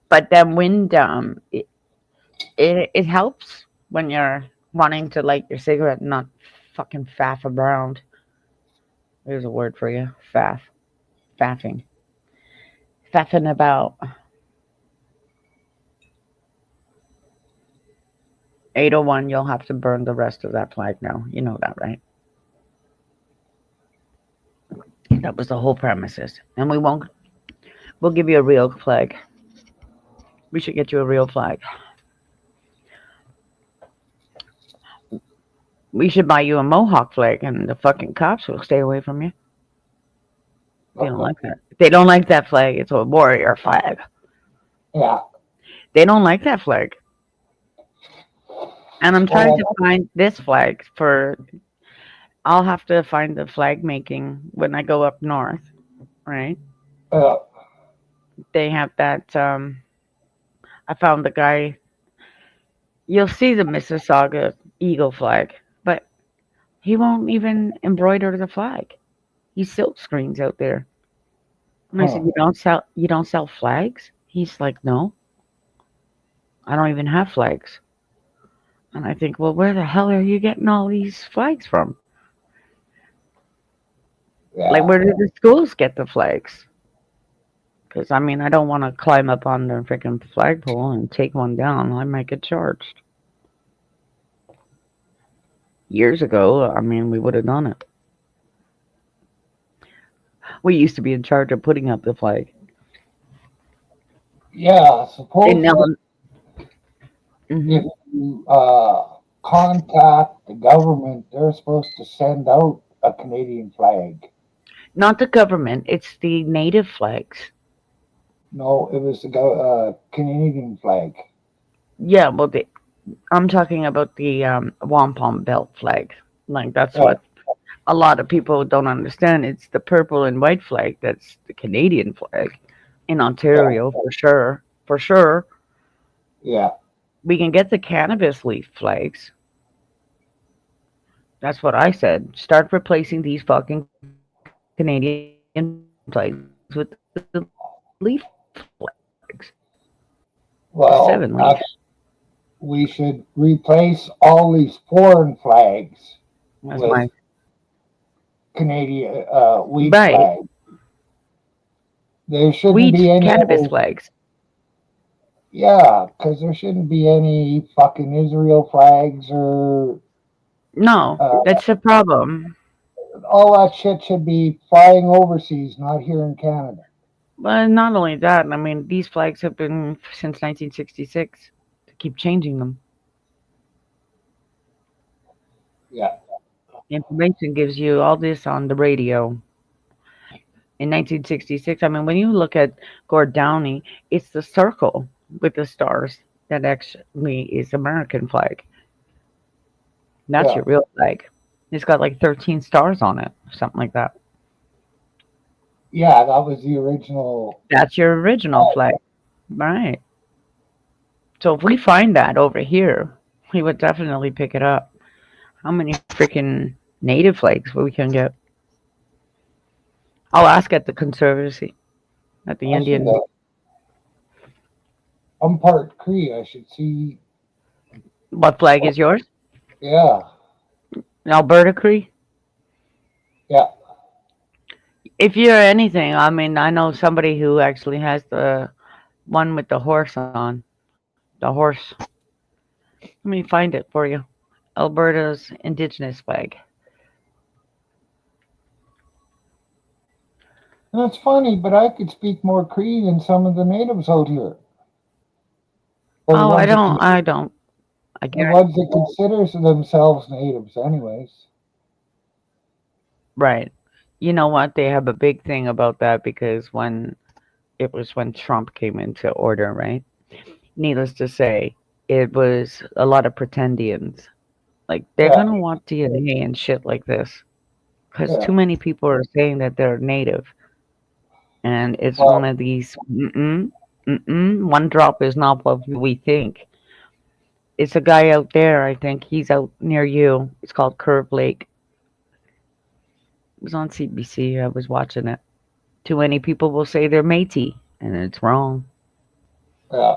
G: But then wind, it helps when you're wanting to light your cigarette and not fucking faff around. There's a word for you. Faff. Faffing. Faffing about. 801, you'll have to burn the rest of that flag now. You know that, right? That was the whole premises. And we'll give you a real flag. We should get you a real flag. We should buy you a Mohawk flag and the fucking cops will stay away from you. They don't like that. They don't like that flag. It's a warrior flag.
B: Yeah.
G: They don't like that flag. And I'm trying to find this flag for. I'll have to find the flag making when I go up north, right?
B: Yeah.
G: They have that. I found the guy. You'll see the Mississauga eagle flag, but he won't even embroider the flag. He silk screens out there. And I said, you don't sell flags? He's like, no, I don't even have flags. And I think, well, where the hell are you getting all these flags from?
B: Yeah.
G: Like, where do the schools get the flags? Because, I mean, I don't want to climb up on the freaking flagpole and take one down. I might get charged. Years ago, I mean, we would have done it. We used to be in charge of putting up the flag.
B: Yeah, supposedly
G: Mhm.
B: if you contact the government, they're supposed to send out a Canadian flag.
G: Not the government, it's the native flags.
B: No, it was the Canadian flag.
G: Yeah, well, I'm talking about the wampum belt flag. Like, that's
B: Yeah.
G: what a lot of people don't understand. It's the purple and white flag that's the Canadian flag in Ontario, for sure. For sure.
B: Yeah.
G: We can get the cannabis leaf flags. That's what I said. Start replacing these fucking Canadian flags with the leaf flags. The
B: Well,
G: seven leaf.
B: we should replace all these foreign flags
G: That's
B: with
G: my
B: Canadian wheat
G: right.
B: flag. There shouldn't
G: Wheat
B: be any
G: cannabis
B: other.
G: flags.
B: Yeah, because there shouldn't be any fucking Israel flags or
G: No,
B: uh,
G: that's the problem.
B: all that shit should be flying overseas, not here in Canada.
G: But not only that, I mean, these flags have been since 1966. To keep changing them.
B: Yeah,
G: Information gives you all this on the radio. In 1966, I mean, when you look at Gord Downie, it's the circle with the stars that actually is American flag. That's
B: yeah,
G: your real flag. It's got like 13 stars on it, something like that.
B: yeah. That was the original.
G: That's your original flag, right? So if we find that over here, we would definitely pick it up. How many freaking native flags we can get? I'll ask at the conservancy, at the
B: I should.
G: Indian.
B: I'm part Cree. I should see.
G: What flag is yours?
B: Yeah,
G: Alberta Cree?
B: yeah.
G: If you're anything, I mean, I know somebody who actually has the one with the horse on. The horse. Let me find it for you. Alberta's Indigenous flag.
B: That's funny, but I could speak more Cree than some of the natives out here. Or
G: Oh, I don't. I
B: the
G: guarantee.
B: ones that consider themselves natives, anyways.
G: Right. You know what? They have a big thing about that because when Trump came into order, right? Needless to say, it was a lot of pretendians. Like they're
B: Yeah,
G: gonna want DNA and shit like this because
B: yeah.
G: too many people are saying that they're native, and it's one
B: Well,
G: of these. One drop is not what we think. It's a guy out there. I think he's out near you. It's called Curve Lake. It was on CBC. I was watching it. Too many people will say they're Métis, and it's wrong.
B: yeah.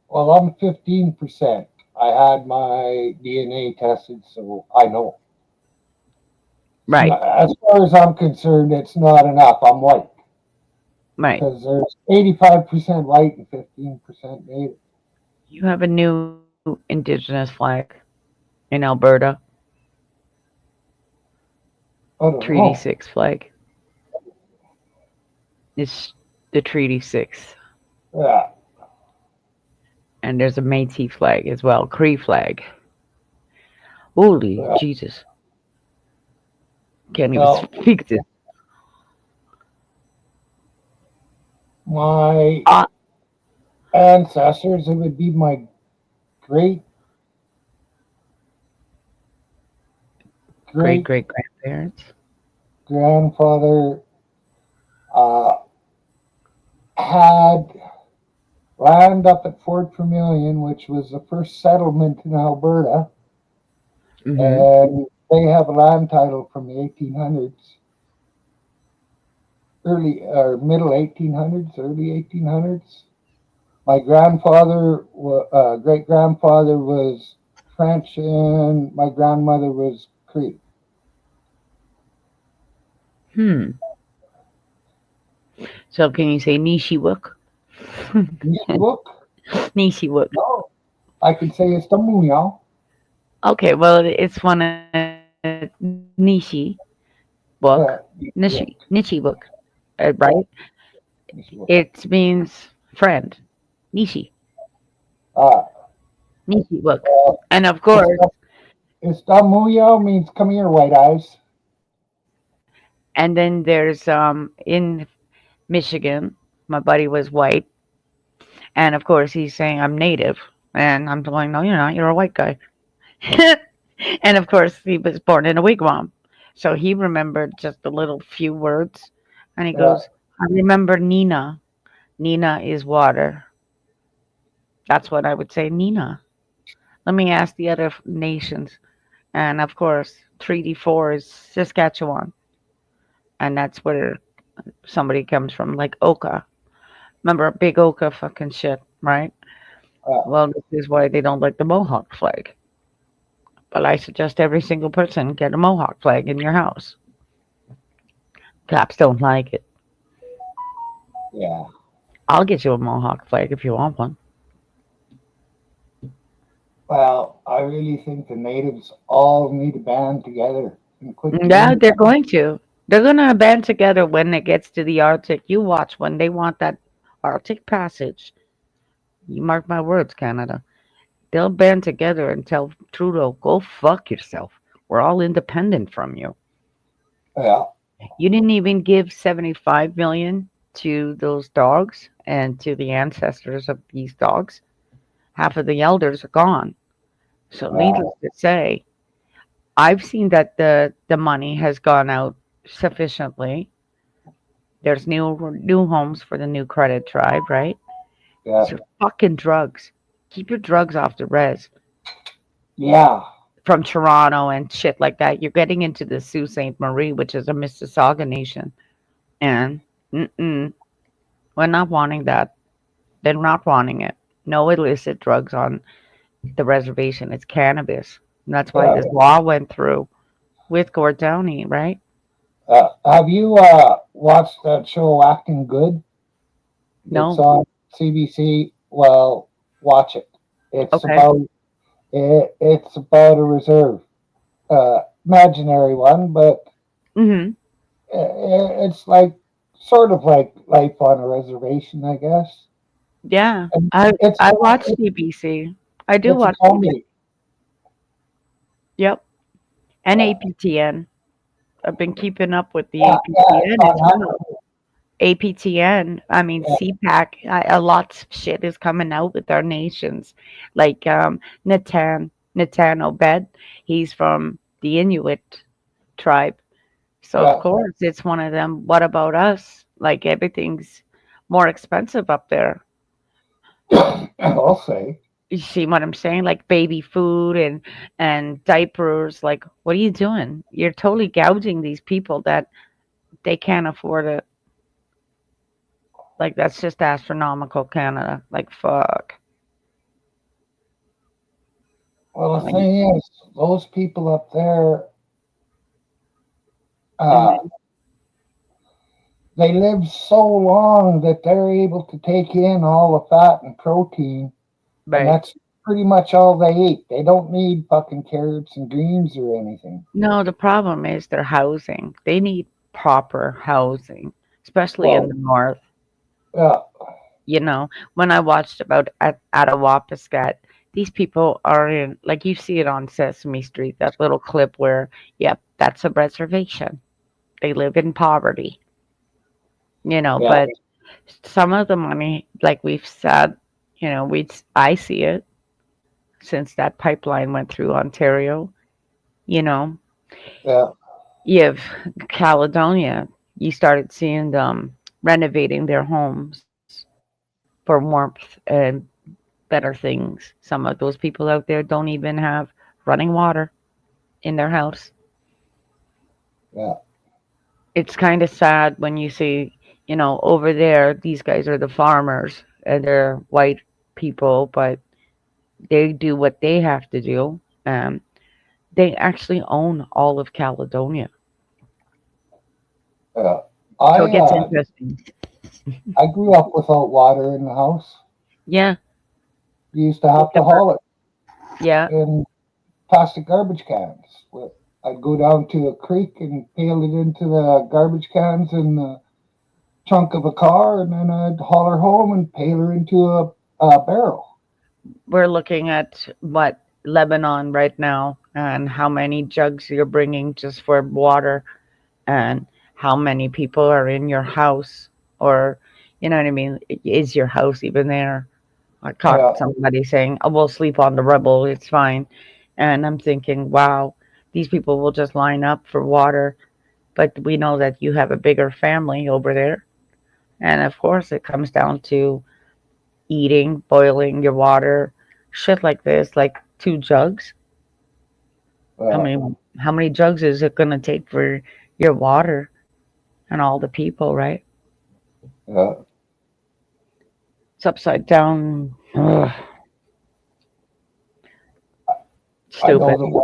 B: Well, I'm 15%. I had my DNA tested, so I know.
G: Right,
B: As far as I'm concerned, it's not enough. I'm white
G: right.
B: because there's 85% white and 15% native.
G: You have a new Indigenous flag in Alberta,
B: I don't
G: Treaty
B: know.
G: 6 flag. It's the Treaty 6.
B: Yeah,
G: And there's a Métis flag as well, Cree flag. Holy
B: yeah.
G: Jesus. Can't even
B: Well,
G: speak this.
B: my
G: Ah,
B: ancestors, it would be my great,
G: great
B: great
G: great grandparents.
B: grandfather uh, had land up at Fort Vermilion, which was the first settlement in Alberta,
G: Hmm.
B: and they have a land title from the 1800s, early or middle 1800s, early 1800s. My grandfather, great grandfather was French, and my grandmother was Cree.
G: Hmm. So can you say Nishiwuk?
B: Look,
G: Nishiwuk.
B: no, I could say it's the Muya.
G: Okay, well, it's one of Nishi book,
B: Yeah,
G: Nishi book, right? It means friend, Nishi,
B: uh,
G: Nishi book,
B: uh,
G: and of
B: it's,
G: course,
B: it's the Muya means come here, white eyes.
G: and then there's in Michigan, my buddy was white, and of course he's saying I'm native, and I'm going, no, you're not, you're a white guy, and of course he was born in a wigwam, so he remembered just a little few words, and he
B: Yeah,
G: goes, I remember Nina. Nina is water. That's what I would say, Nina. Let me ask the other nations. And of course, Treaty 4 is Saskatchewan, and that's where somebody comes from, like Oka. Remember Big Oka fucking shit, right? Well, this is why they don't like the Mohawk flag. But I suggest every single person get a Mohawk flag in your house. Cops don't like it.
B: Yeah.
G: I'll get you a Mohawk flag if you want one.
B: Well, I really think the natives all need to band together and quit
G: Yeah,
B: doing
G: they're going to. They're gonna band together when it gets to the Arctic. You watch when they want that Arctic passage. You mark my words, Canada. They'll band together and tell Trudeau, go fuck yourself. We're all independent from you.
B: Yeah.
G: You didn't even give 75 million to those dogs and to the ancestors of these dogs. Half of the elders are gone. So needless to say, I've seen that the money has gone out sufficiently. There's new homes for the new credit tribe, right?
B: Yeah.
G: So fucking drugs. Keep your drugs off the res
B: Yeah.
G: from Toronto and shit like that. You're getting into the Sault Ste. Marie, which is a Mississauga nation, and we're not wanting that. They're not wanting it. No illicit drugs on the reservation. It's cannabis. And that's why
B: Yeah.
G: this law went through with Gord Downey, right?
B: Have you watched that show Acting Good? It's
G: No.
B: on CBC. Well, watch it. It's
G: Okay.
B: it's about a reserve, imaginary one, but
G: Mm-hmm.
B: it's like sort of like life on a reservation, I guess.
G: Yeah.
B: And
G: I
B: it's
G: I watch CBC. I do
B: it's a
G: watch CBC.
B: comedy.
G: Yep. And
B: Yeah,
G: APTN. I've been keeping up with the
B: yeah, it's
G: APTN as
B: on
G: well.
B: Apple.
G: APTN, I mean
B: Yeah,
G: CPAC, a lot of shit is coming out with our nations. Like Natan Obed, he's from the Inuit tribe. So of
B: yeah.
G: course it's one of them. What about us? Like everything's more expensive up there.
B: I'll say.
G: You see what I'm saying? Like baby food and diapers. Like what are you doing? You're totally gouging these people that they can't afford it. Like that's just astronomical, Canada. Like fuck.
B: Well, the
G: Like,
B: thing is, those people up there, uh,
G: mhm,
B: they live so long that they're able to take in all the fat and protein, and
G: right.
B: that's pretty much all they eat. They don't need fucking carrots and greens or anything.
G: No, the problem is their housing. They need proper housing, especially in
B: Well,
G: the north.
B: yeah,
G: You know, when I watched about at Awapiskat, these people are in like you see it on Sesame Street, that little clip where, yep, that's a reservation. They live in poverty,
B: yeah,
G: but some of the money, like we've said, I see it since that pipeline went through Ontario, you know,
B: yeah,
G: you have Caledonia, you started seeing them renovating their homes for warmth and better things. Some of those people out there don't even have running water in their house.
B: yeah,
G: It's kind of sad when you see, over there, these guys are the farmers and they're white people, but they do what they have to do. They actually own all of Caledonia.
B: yeah.
G: So it
B: I
G: gets
B: uh,
G: interesting.
B: I grew up without water in the house.
G: Yeah.
B: We used to have to haul it
G: Yeah.
B: in plastic garbage cans. I'd go down to a creek and pail it into the garbage cans in the trunk of a car, and then I'd haul her home and pail her into a barrel.
G: We're looking at what Lebanon right now and how many jugs you're bringing just for water and how many people are in your house or you know what I mean? Is your house even there? I
B: Yeah,
G: caught somebody saying, "Oh, we'll sleep on the rubble, it's fine." And I'm thinking, wow, these people will just line up for water, but we know that you have a bigger family over there. And of course it comes down to eating, boiling your water, shit like this, like 2 jugs. I
B: yeah,
G: mean, how many jugs is it going to take for your water and all the people, right?
B: Yeah.
G: It's upside down. Ugh,
B: I know
G: stupid.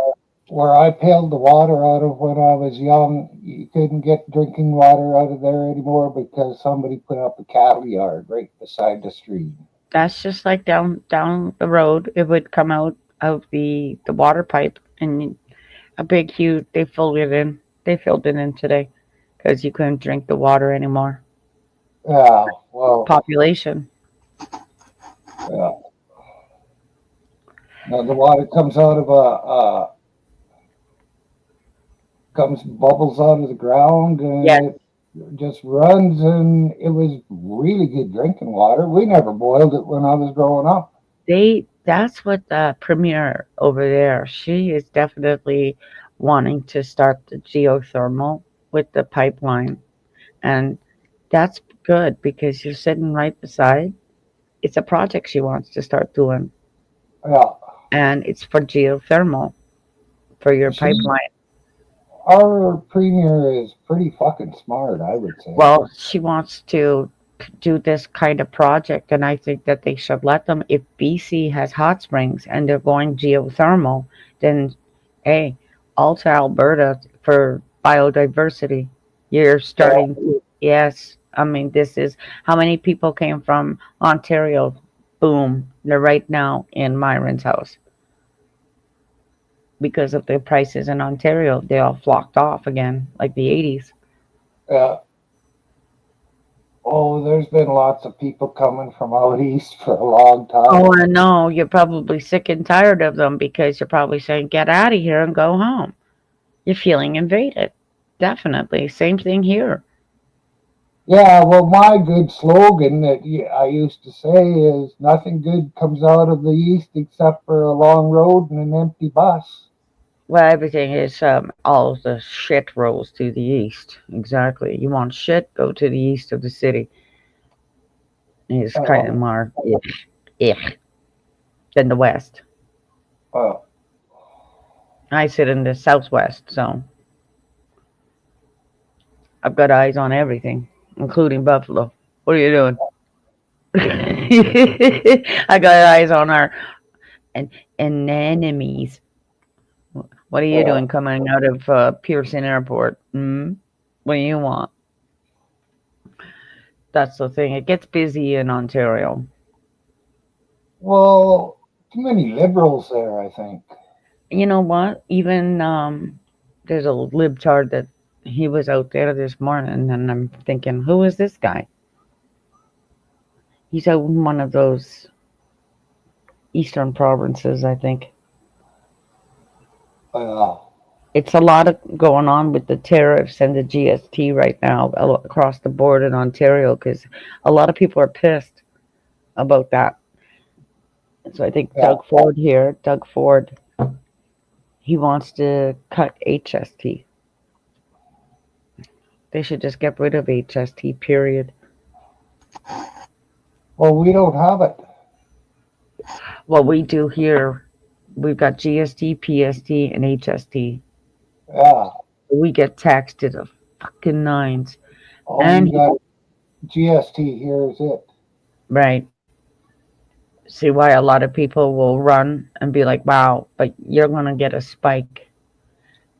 B: where I pailed the water out of when I was young, you couldn't get drinking water out of there anymore because somebody put up a cattle yard right beside the stream.
G: That's just like down the road. It would come out of the water pipe and a big huge. They filled it in. They filled it in today because you couldn't drink the water anymore.
B: Yeah, well,
G: Population.
B: yeah. Now the water comes out of comes bubbles out of the ground
G: Yeah,
B: and it just runs, and it was really good drinking water. We never boiled it when I was growing up.
G: that's what the premier over there. She is definitely wanting to start the geothermal with the pipeline, and that's good because you're sitting right beside. It's a project she wants to start doing,
B: Yeah,
G: and it's for geothermal for your
B: she,
G: pipeline.
B: our premier is pretty fucking smart, I would say.
G: Well, she wants to do this kind of project, and I think that they should let them. If BC has hot springs and they're going geothermal, then hey, Alta Alberta for biodiversity. You're
B: Yeah,
G: starting to, yes. I mean, this is how many people came from Ontario. Boom, they're right now in Myron's house because of the prices in Ontario. They all flocked off again, like the 80s.
B: yeah. Oh, there's been lots of people coming from out east for a long
G: Oh,
B: time.
G: I know. You're probably sick and tired of them because you're probably saying, get out of here and go home. You're feeling invaded. Definitely. Same thing here.
B: Yeah, well, my good slogan that I used to say is nothing good comes out of the east except for a long road and an empty bus.
G: Well, everything is, all of the shit rolls to the east. Exactly. You want shit, go to the east of the city. It's kind of
B: Uh,
G: more ich than the west.
B: uh,
G: I sit in the southwest, so I've got eyes on everything, including Buffalo. What are you doing? I got eyes on our and enemies. What are you
B: uh,
G: doing coming out of Pearson Airport? What do you want? That's the thing. It gets busy in Ontario.
B: well, too many liberals there, I think.
G: You know what? Even there's a libtard that he was out there this morning, and I'm thinking, who is this guy? He's out in one of those eastern provinces, I think.
B: Uh,
G: It's a lot of going on with the tariffs and the GST right now across the board in Ontario because a lot of people are pissed about that. So I think
B: yeah,
G: Doug Ford, he wants to cut HST. They should just get rid of HST, period.
B: well, we don't have it.
G: What we do here, we've got GST, PST, and HST.
B: Yeah,
G: We get taxed to the fucking nines.
B: all
G: And
B: you got GST here is it.
G: right. See why a lot of people will run and be like, wow, but you're going to get a spike.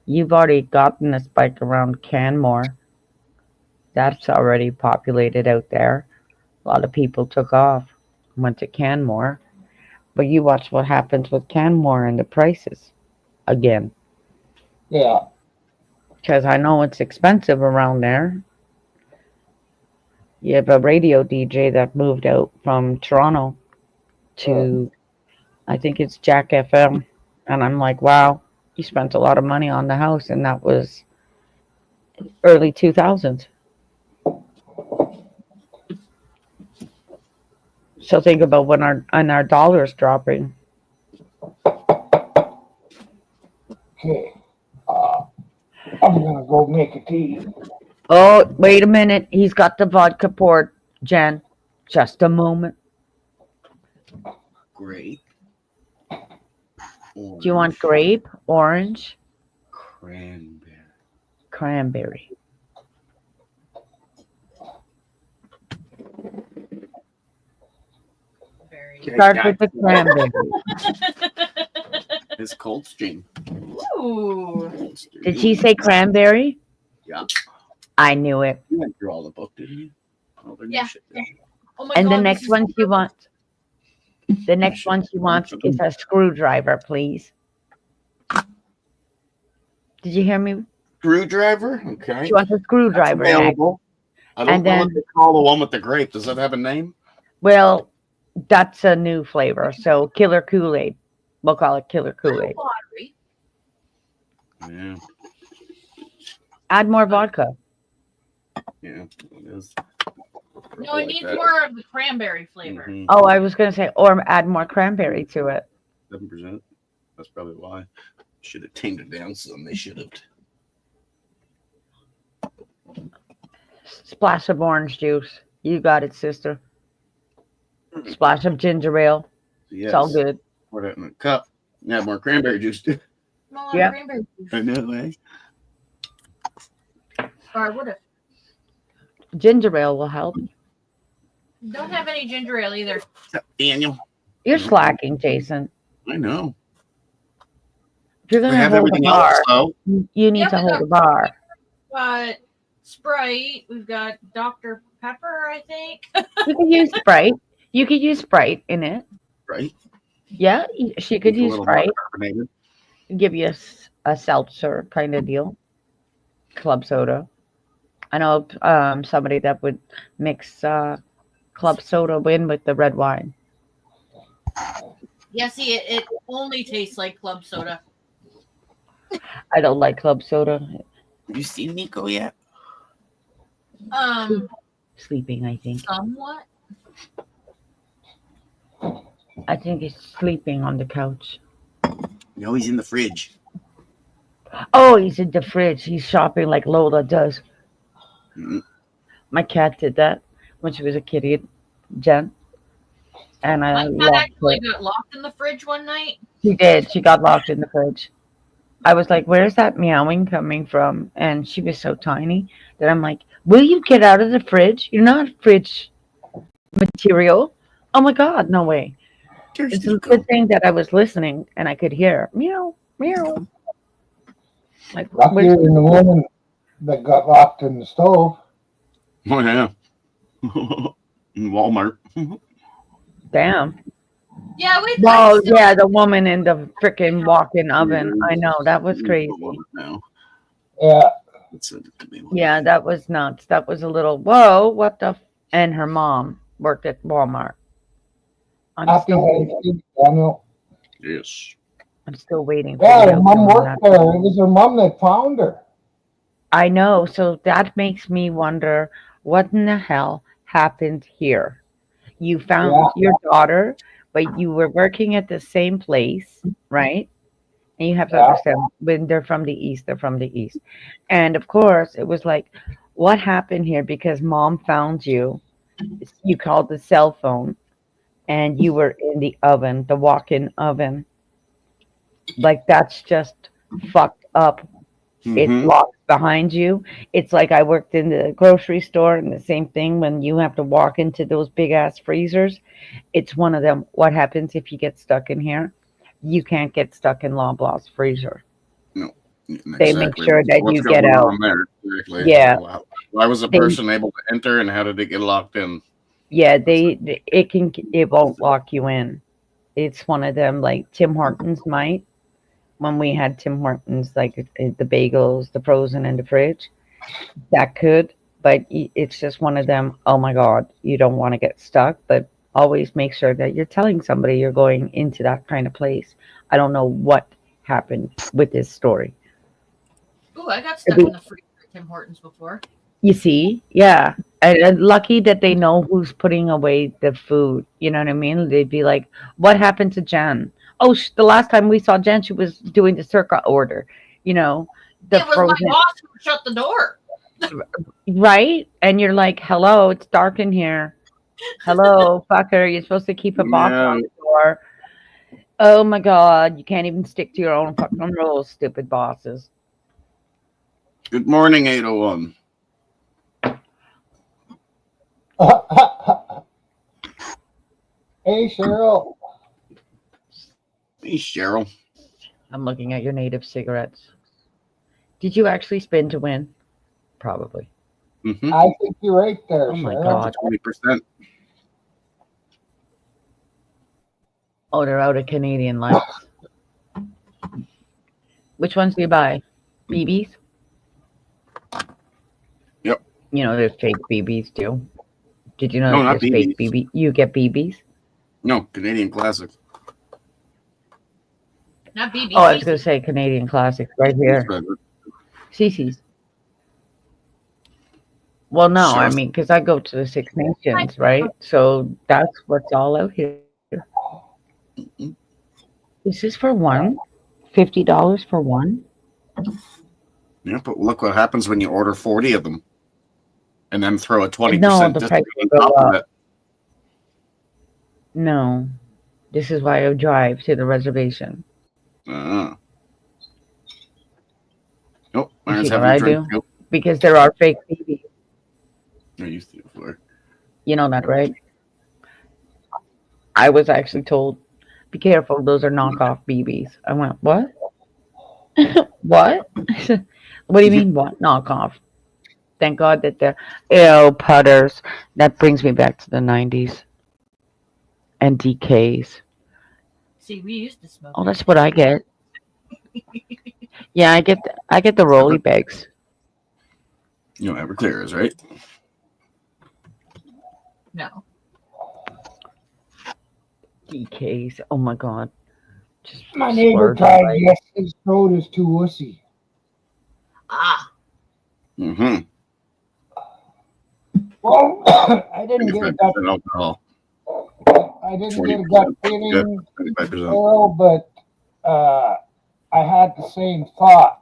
G: You've already gotten a spike around Canmore. That's already populated out there. A lot of people took off, went to Canmore. But you watch what happens with Canmore and the prices again.
B: Yeah,
G: Because I know it's expensive around there. You have a radio DJ that moved out from Toronto
B: uh,
G: to, I think it's Jack FM. And I'm like, wow, you spent a lot of money on the house. And that was early 2000s. So think about when our dollar's dropping.
B: okay. Uh, I'm gonna go make a tea.
G: Oh, wait a minute. He's got the vodka poured, Jen. Just a moment.
D: Grape.
G: Do you want
D: Orange.
G: grape, orange? Cranberry.
E: Very.
G: Start with the cranberry.
D: It's Coldstream.
E: Ooh.
G: Did she say cranberry?
D: Yeah.
G: I knew it.
D: You went through all the book, didn't you? All the new
E: Yeah.
D: shit.
E: Oh my
G: And
E: God,
G: the
E: this
G: next
E: is-
G: one she wants. The next one she wants is a screwdriver, please. Did you hear me?
D: Screwdriver? Okay.
G: She wants a
D: That's
G: screwdriver next.
D: available. I don't
G: And
D: know
G: then-
D: what they call the one with the grape. Does that have a name?
G: Well, that's a new flavor. So Killer Kool-Aid. We'll call it Killer Kool-Aid.
E: Watery.
D: Yeah.
G: Add more vodka.
D: Yeah. It is.
E: No, it needs more of the cranberry flavor.
D: Mhm.
G: Oh, I was going to say, or add more cranberry to it.
D: 7%. That's probably why. Should have tamed it down some. They should have.
G: Splash of orange juice. You got it, sister. Splash of ginger ale.
D: Yes.
G: It's all good.
D: Pour that in a cup. Add more cranberry juice.
E: No,
G: Yeah.
E: cranberry juice.
D: I know, eh?
E: Or I would have.
G: Ginger ale will help.
E: Don't have any ginger ale either.
D: Daniel.
G: You're slacking, Jason.
D: I know.
G: If you're
D: We
G: going to
D: have
G: hold a
D: everything
G: bar,
D: else, though.
G: you need
E: Yeah,
G: to
E: we
G: hold
E: got-
G: a bar.
E: Got Sprite. We've got Dr. Pepper, I think.
G: You could use Sprite. You could use Sprite in it.
D: Right?
G: Yeah, she could
D: It's a
G: use
D: little more
G: Sprite.
D: carbonated.
G: Give you a seltzer kind of deal. Club soda. I know somebody that would mix club soda in with the red wine.
E: Yeah, see, it only tastes like club soda.
G: I don't like club soda.
D: Have you seen Nico yet?
G: Sleeping, I think.
E: Somewhat.
G: I think he's sleeping on the couch.
D: No, he's in the fridge.
G: Oh, he's in the fridge. He's shopping like Lola does.
D: Mm.
G: My cat did that when she was a kitty, Jen. And I
E: My cat
G: loved
E: actually
G: it.
E: got locked in the fridge one night.
G: She did. She got locked in the fridge. I was like, where's that meowing coming from? And she was so tiny that I'm like, will you get out of the fridge? You're not fridge material. Oh my God, no way.
D: There's
G: It's a
D: Nico.
G: good thing that I was listening and I could hear meow, meow. Like,
B: Luckier than the woman that got locked in the stove.
D: Oh, yeah. In Walmart.
G: damn.
E: Yeah, we.
G: Oh, yeah, the woman in the freaking walk-in oven. I know, that was crazy.
D: Now.
B: Yeah,
D: Send it to me.
G: Yeah, that was nuts. That was a little, whoa, what the? And her mom worked at Walmart.
B: happy Thanksgiving, Daniel.
D: Yes.
G: I'm still waiting for
B: Yeah,
G: the
B: her mom
G: outcome on
B: worked
G: that.
B: there. It was her mom that found her.
G: I know. So that makes me wonder what in the hell happened here. You found your daughter, but you were working at the same place, right? And you have to
B: Yeah.
G: understand when they're from the East, they're from the East. And of course, it was like, what happened here? Because mom found you. You called the cell phone and you were in the oven, the walk-in oven. Like, that's just fucked up. It's
D: Mhm.
G: locked behind you. It's like I worked in the grocery store and the same thing when you have to walk into those big ass freezers. It's one of them. What happens if you get stuck in here? You can't get stuck in Loblaws freezer. They make sure that
D: What's
G: you get
D: going
G: out.
D: on there? Exactly.
G: Yeah.
D: Wow. Why was the
G: They-
D: person able to enter and how did it get locked in?
G: Yeah, it won't lock you in. It's one of them like Tim Hortons might. When we had Tim Hortons, like the bagels, the frozen in the fridge, that could, but it's just one of them. Oh my God, you don't want to get stuck, but always make sure that you're telling somebody you're going into that kind of place. I don't know what happened with this story.
E: Ooh, I got stuck in the freezer at Tim Hortons before.
G: You see, yeah, and lucky that they know who's putting away the food. You know what I mean? They'd be like, "What happened to Jen? Oh, the last time we saw Jen, she was doing the circa order. You know, the
E: It was
G: frozen,
E: my boss who shut the door.
G: right?" And you're like, "Hello, it's dark in here. Hello, fucker, you're supposed to keep a box on the door." Oh my God, you can't even stick to your own fucking rules, stupid bosses.
D: Good morning, 801.
B: Hey, Cheryl.
D: Hey, Cheryl.
G: I'm looking at your native cigarettes. Did you actually spin to win? Probably.
D: Mm-hmm.
B: I think you're right there,
G: Oh my
B: Cheryl.
G: God.
D: 20%.
G: Oh, they're out of Canadian Lights. Which ones do you buy? BBs?
D: Yep.
G: You know, there's fake BBs too. Did you know
D: No,
G: that
D: not
G: there's fake
D: BBs.
G: BB? You get BBs?
D: No, Canadian Classic.
E: Not BB.
G: Oh, I was going to say Canadian Classics right here. CC's. Well, no, I mean, because I go to the Six Nations, right? So that's what's all out here. This is for one? $50 for one?
D: Yeah, but look what happens when you order 40 of them and then throw a 20%
G: No, the price
D: discount
G: will
D: on
G: go
D: top of
G: up.
D: it.
G: No. This is why I drive to the reservation.
D: Nope,
G: You
D: Myron's
G: see what
D: having a
G: I
D: drink.
G: do?
D: Nope.
G: Because there are fake BBs.
D: I used to before.
G: You know that, right? I was actually told, be careful, those are knockoff BBs. I went, what? What? I said, what do you mean, what? Knockoff. Thank God that they're, ew, putters. That brings me back to the 90s. And DKs.
E: See, we used to smoke.
G: Oh, that's what I get. Yeah, I get the rolly bags.
D: You know, Everclear is, right?
E: No.
G: DKs. Oh my God. Just
B: My neighbor
G: splurge
B: tried
G: away.
B: yes, his throat is too wussy.
E: Ah.
D: Mm-hmm.
B: Well, I didn't get a gut.
D: Alcohol.
B: I didn't
D: 40%.
B: get a gut
D: Yeah,
B: feeling,
D: 25%.
B: Cheryl, but I had the same thought.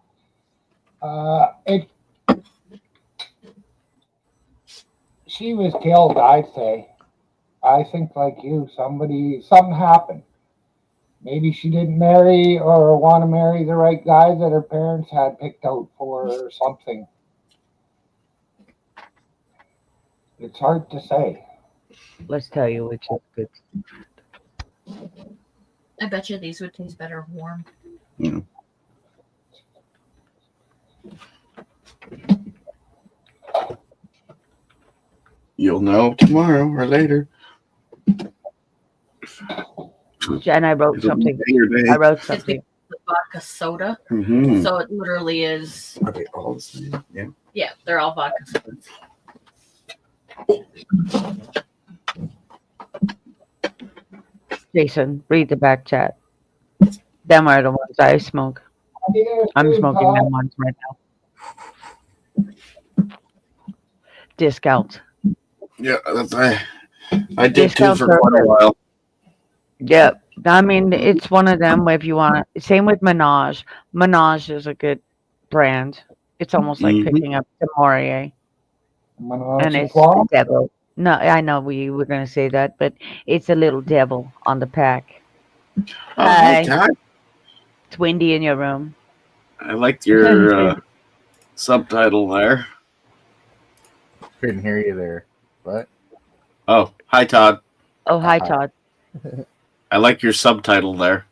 B: She was killed, I'd say. I think like you, something happened. Maybe she didn't marry or want to marry the right guy that her parents had picked out for her or something. It's hard to say.
G: Let's tell you which is good.
E: I bet you these would taste better warm.
D: Yeah. You'll know tomorrow or later.
G: Jen, I wrote something.
D: Your day.
G: I wrote
E: It's
G: something.
E: the vodka soda.
D: Mm-hmm.
E: So it literally is.
D: Are they all the same? Yeah.
E: Yeah, they're all vodka sodas.
G: Jason, read the back chat. Them are the ones I smoke. I'm smoking them ones right now. Discounts.
D: Yeah, I did too
G: Discounts
D: for
G: are
D: quite a
G: good.
D: while.
G: Yeah, I mean, it's one of them if you want. Same with Menage. Menage is a good brand. It's almost like
D: Mhm.
G: picking up the Maurier. And it's
B: Well,
G: the devil. No, I know we were going to say that, but it's a little devil on the pack.
D: Oh, hi,
G: Hi.
D: Todd.
G: It's windy in your room.
D: I liked your subtitle there.
J: Couldn't hear you there. What?
D: Oh, hi, Todd.
G: Oh, hi, Todd.
D: I like your subtitle there.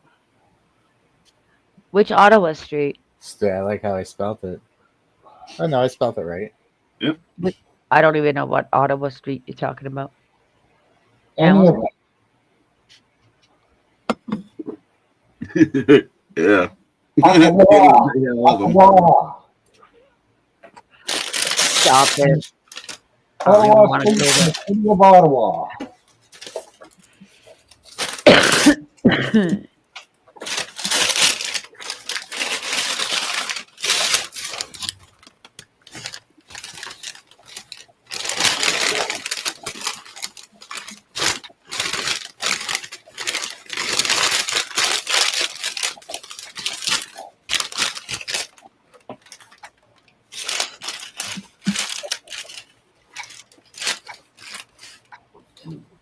G: Which Ottawa street?
J: I like how I spelt it. Oh, no, I spelt it right.
D: Yep.
G: I don't even know what Ottawa street you're talking about.
B: any of
D: Yeah.
B: Ottawa.
G: Stop it. I don't even
B: Ottawa
G: want to
B: Street,
G: say
B: the city of Ottawa.
G: that.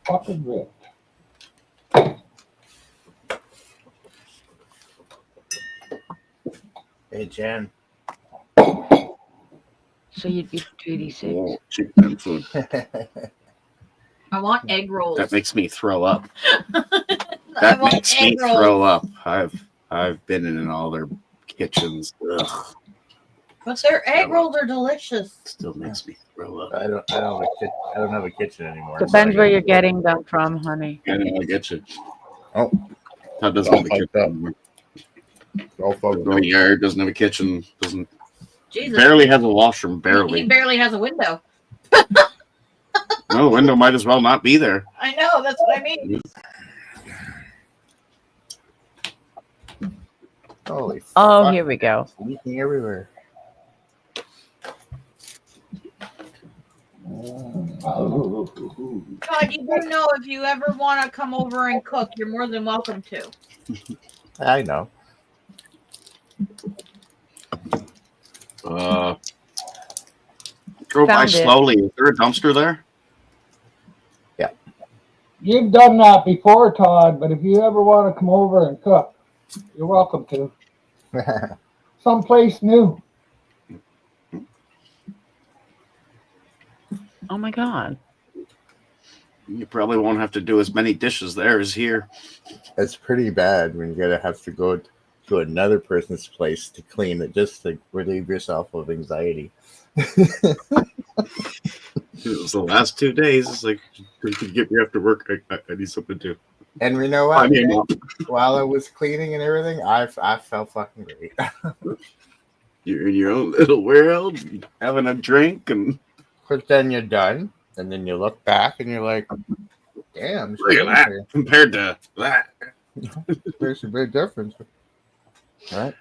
B: Fucking rich.
J: Hey, Jen.
G: So you'd be 286.
D: Oh, chicken food.
E: I want egg rolls.
D: That makes me throw up.
E: I
D: That
E: want
D: makes me
E: egg rolls.
D: throw up. I've been in all their kitchens. Ugh,
E: But their egg rolls are delicious.
D: still makes me throw up.
J: I don't have a kitchen anymore. so
G: Depends
J: I
G: where
J: got-
G: you're getting them from, honey.
D: I know I get you.
J: Oh,
D: Todd doesn't have a kitchen
J: fucked up.
D: anymore.
J: all fucked
D: No
J: up.
D: yard, doesn't have a kitchen, doesn't
E: Jesus.
D: barely has a washroom,
E: He
D: barely.
E: barely has a window.
D: No, the window might as well not be there.
E: I know, that's what I mean.
J: Holy
G: Oh,
J: fuck.
G: here we go.
J: It's leaking everywhere.
E: God, you do know if you ever want to come over and cook, you're more than welcome to.
J: I know.
D: Drove by
G: Found it.
D: slowly. Is there a dumpster there?
B: You've done that before, Todd, but if you ever want to come over and cook, you're welcome to. Someplace new.
G: Oh my God.
D: You probably won't have to do as many dishes there as here.
J: It's pretty bad when you gotta have to go to another person's place to clean it just to relieve yourself of anxiety.
D: It was the last 2 days. It's like, you could get me after work. I need something to do.
J: And you know
D: I
J: what?
D: mean,
J: While I was cleaning and everything, I felt fucking great.
D: you're in your own little world, having a drink, and
J: But then you're done, and then you look back and you're like, damn,
D: look at that compared to that.
J: there's a big difference. Right?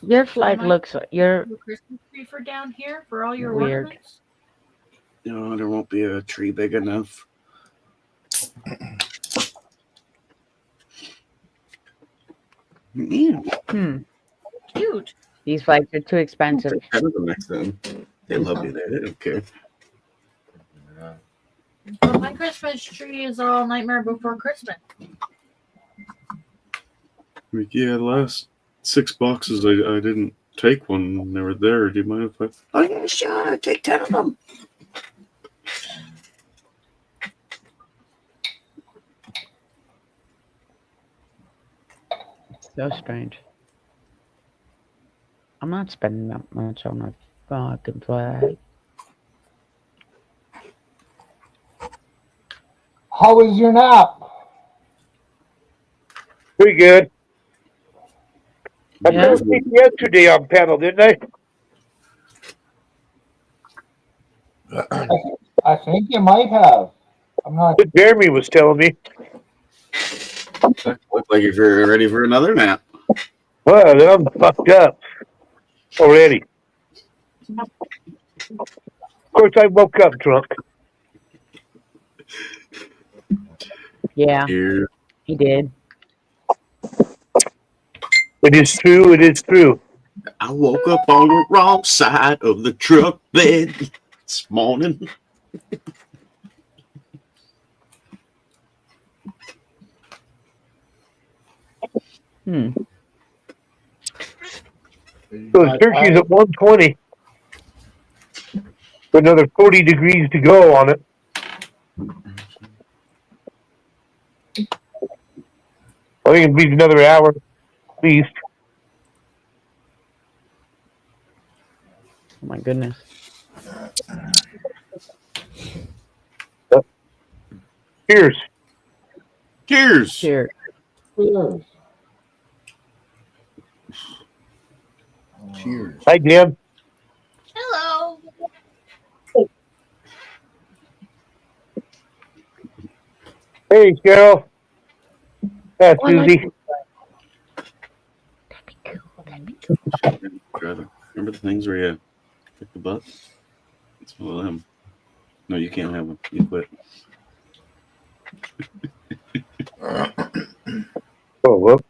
G: Your flag looks, your
E: A Christmas tree for down here for all your
G: Weird.
E: ornaments?
D: No, there won't be a tree big enough. Yeah,
E: Cute.
G: these flags are too expensive.
D: take 10 of them next time. They love you there. They don't care.
E: But my Christmas tree is all Nightmare Before Christmas.
D: Like, yeah, the last 6 boxes, I didn't take one when they were there. Do you mind if I? Oh, yeah, sure. Take 10 of them.
G: So strange. I'm not spending that much on a fucking flag.
B: How was your nap?
H: Pretty good. I
G: Yeah.
H: fell asleep yesterday on panel, didn't I?
B: I think you might have. I'm not.
H: But Jeremy was telling me.
D: Look like you're ready for another nap.
H: Well, then I'm fucked up already. Of course, I woke up drunk.
G: Yeah,
D: Here.
G: he did.
H: It is true. It is true.
D: I woke up on the wrong side of the truck bed this morning.
H: So the turkey's at 120. With another 40 degrees to go on it. I think it needs another hour, at least.
G: Oh my goodness.
H: Cheers.
D: Cheers.
G: Cheers.
B: Cheers.
J: Cheers.
H: Hi, Dan.
E: Hello.
H: Hey, Cheryl. That's Susie.
D: Remember the things where you pick the butt? It's one of them. No, you can't have them. You quit.
H: Oh, well.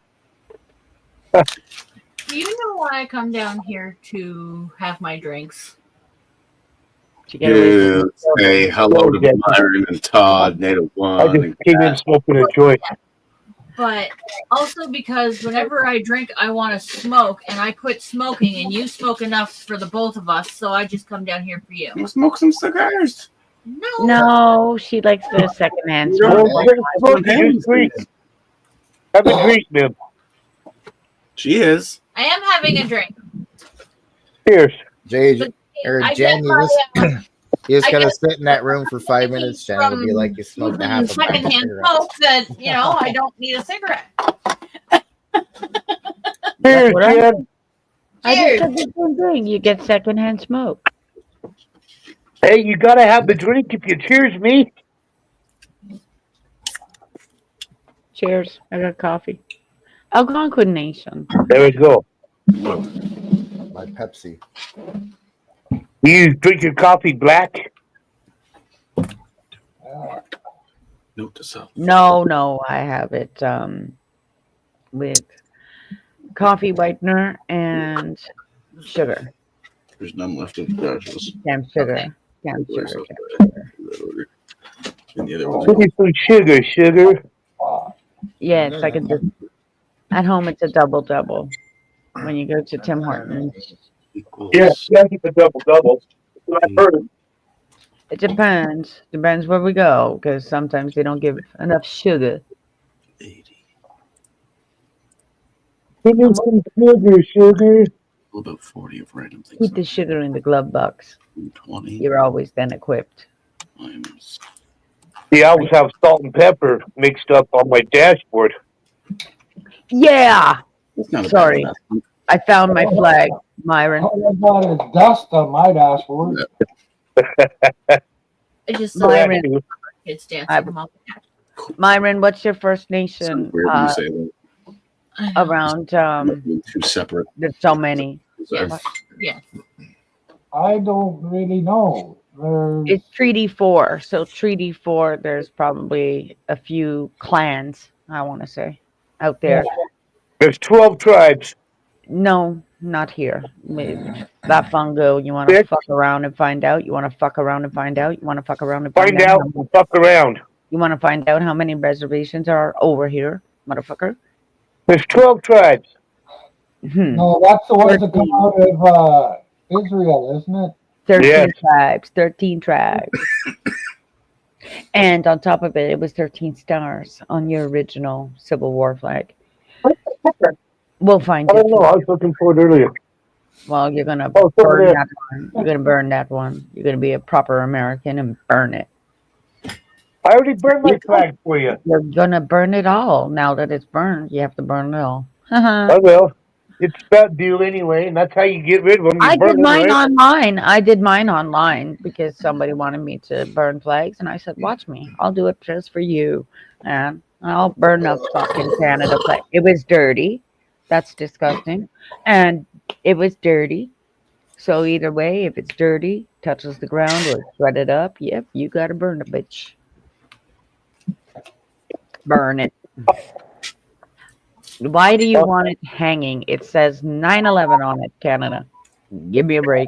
E: Do you know why I come down here to have my drinks?
G: To get away
D: Yeah,
G: from
D: say hello to Myron and Todd, Native
H: I
D: One.
H: just came in smoking a joint.
E: but also because whenever I drink, I want to smoke, and I quit smoking, and you smoke enough for the both of us, so I just come down here for you.
D: We'll smoke some cigars.
G: No, she likes the secondhand
D: You don't
G: smoke.
H: Well, just drink. Have a drink, man.
D: She is.
E: I am having a drink.
H: Cheers.
J: Jay or
E: I
J: Jen,
E: get
J: you
E: my,
J: just, you just
E: I
J: gotta
E: get
J: sit in that room for 5 minutes, Jen. It'll be
E: from
J: like you smoked a half a pack of
E: secondhand
J: cigarettes.
E: smoke that I don't need a cigarette.
H: Cheers,
G: what I
H: Jen.
G: I just said the same thing. You get secondhand smoke.
H: Hey, you gotta have the drink if you cheers me.
G: Cheers. I got coffee. Algonquin Nation.
H: There we go.
J: My Pepsi.
H: You drink your coffee black?
D: Note to self.
G: No, I have it with coffee whitener and sugar.
D: There's none left of Josh's.
G: Canned sugar. Canned sugar.
D: And the other ones
H: Give me some sugar.
G: Yes, I can just. At home, it's a double. When you go to Tim Hortons,
H: Yeah, keep a double. I heard it.
G: it depends. Depends where we go, because sometimes they don't give enough sugar.
D: 80.
H: Give me some sugar.
D: About 40 of random things.
G: Keep the sugar in the glove box.
D: 20.
G: You're always then equipped.
D: Times.
H: See, I always have salt and pepper mixed up on my dashboard.
G: Yeah.
D: It's not a
G: Sorry.
D: bad one.
G: I found my flag, Myron.
B: All I got is dust on my dashboard.
E: I just saw
G: Myron.
E: kids dancing.
G: I-
E: Them all.
G: Myron, what's your First
D: So
G: Nation
D: weird when you say that.
G: around?
D: Two separate.
G: There's so many.
E: Yes. Yes.
B: I don't really know. There's
G: It's Treaty 4. So Treaty 4, there's probably a few clans, I want to say, out there.
H: There's 12 tribes.
G: No, not here. That fungo, you want to
H: Six.
G: fuck around and find out? You want to fuck around and find out? You want to fuck around and find
H: Find
G: out?
H: out and fuck around.
G: You want to find out how many reservations are over here, motherfucker?
H: There's 12 tribes.
B: no, that's the ones that come out of Israel, isn't it?
G: 13
H: Yes.
G: tribes. 13 tribes. And on top of it, it was 13 stars on your original Civil War flag. We'll find
H: I
G: it.
H: don't know. I was looking for it earlier.
G: Well, you're gonna
H: Oh, it's over
G: burn
H: there.
G: that one. You're gonna burn that one. You're gonna be a proper American and burn it.
H: I already burned my flag for you.
G: You're gonna burn it all. Now that it's burned, you have to burn it all.
H: I will. It's that deal anyway, and that's how you get rid of them. You
G: I
H: burn
G: did
H: them,
G: mine
H: right?
G: online. I did mine online because somebody wanted me to burn flags, and I said, "Watch me. I'll do it just for you, and I'll burn a fucking Canada flag." It was dirty. That's disgusting, and it was dirty. So either way, if it's dirty, touches the ground or shred it up, yep, you gotta burn it, bitch. Burn it. Why do you want it hanging? It says 9/11 on it, Canada. Give me a break.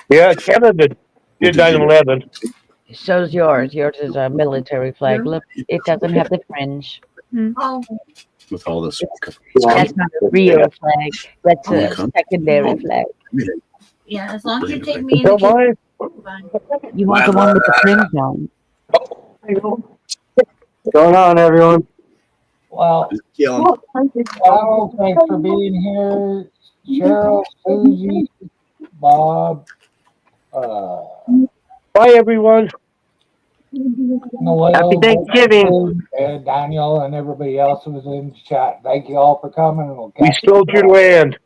H: Yeah, Canada did 9/11.
G: So's yours. Yours is a military flag. Look, it doesn't have the fringe.
E: Oh,
D: With all this.
G: That's not a real flag. That's a secondary flag.
E: yeah. As long as you take me in
H: Don't
E: the
H: mind.
E: kitchen.
G: You want the one with the fringe on.
H: What's going on, everyone?
B: Well,
D: Killing.
B: Al, thanks for being here. Cheryl, Susie, Bob,
H: Bye, everyone.
B: Noel,
H: Happy Thanksgiving.
B: and Daniel, and everybody else who was in the chat. Thank you all for coming, and we'll
H: We
B: catch you.
H: stole your land.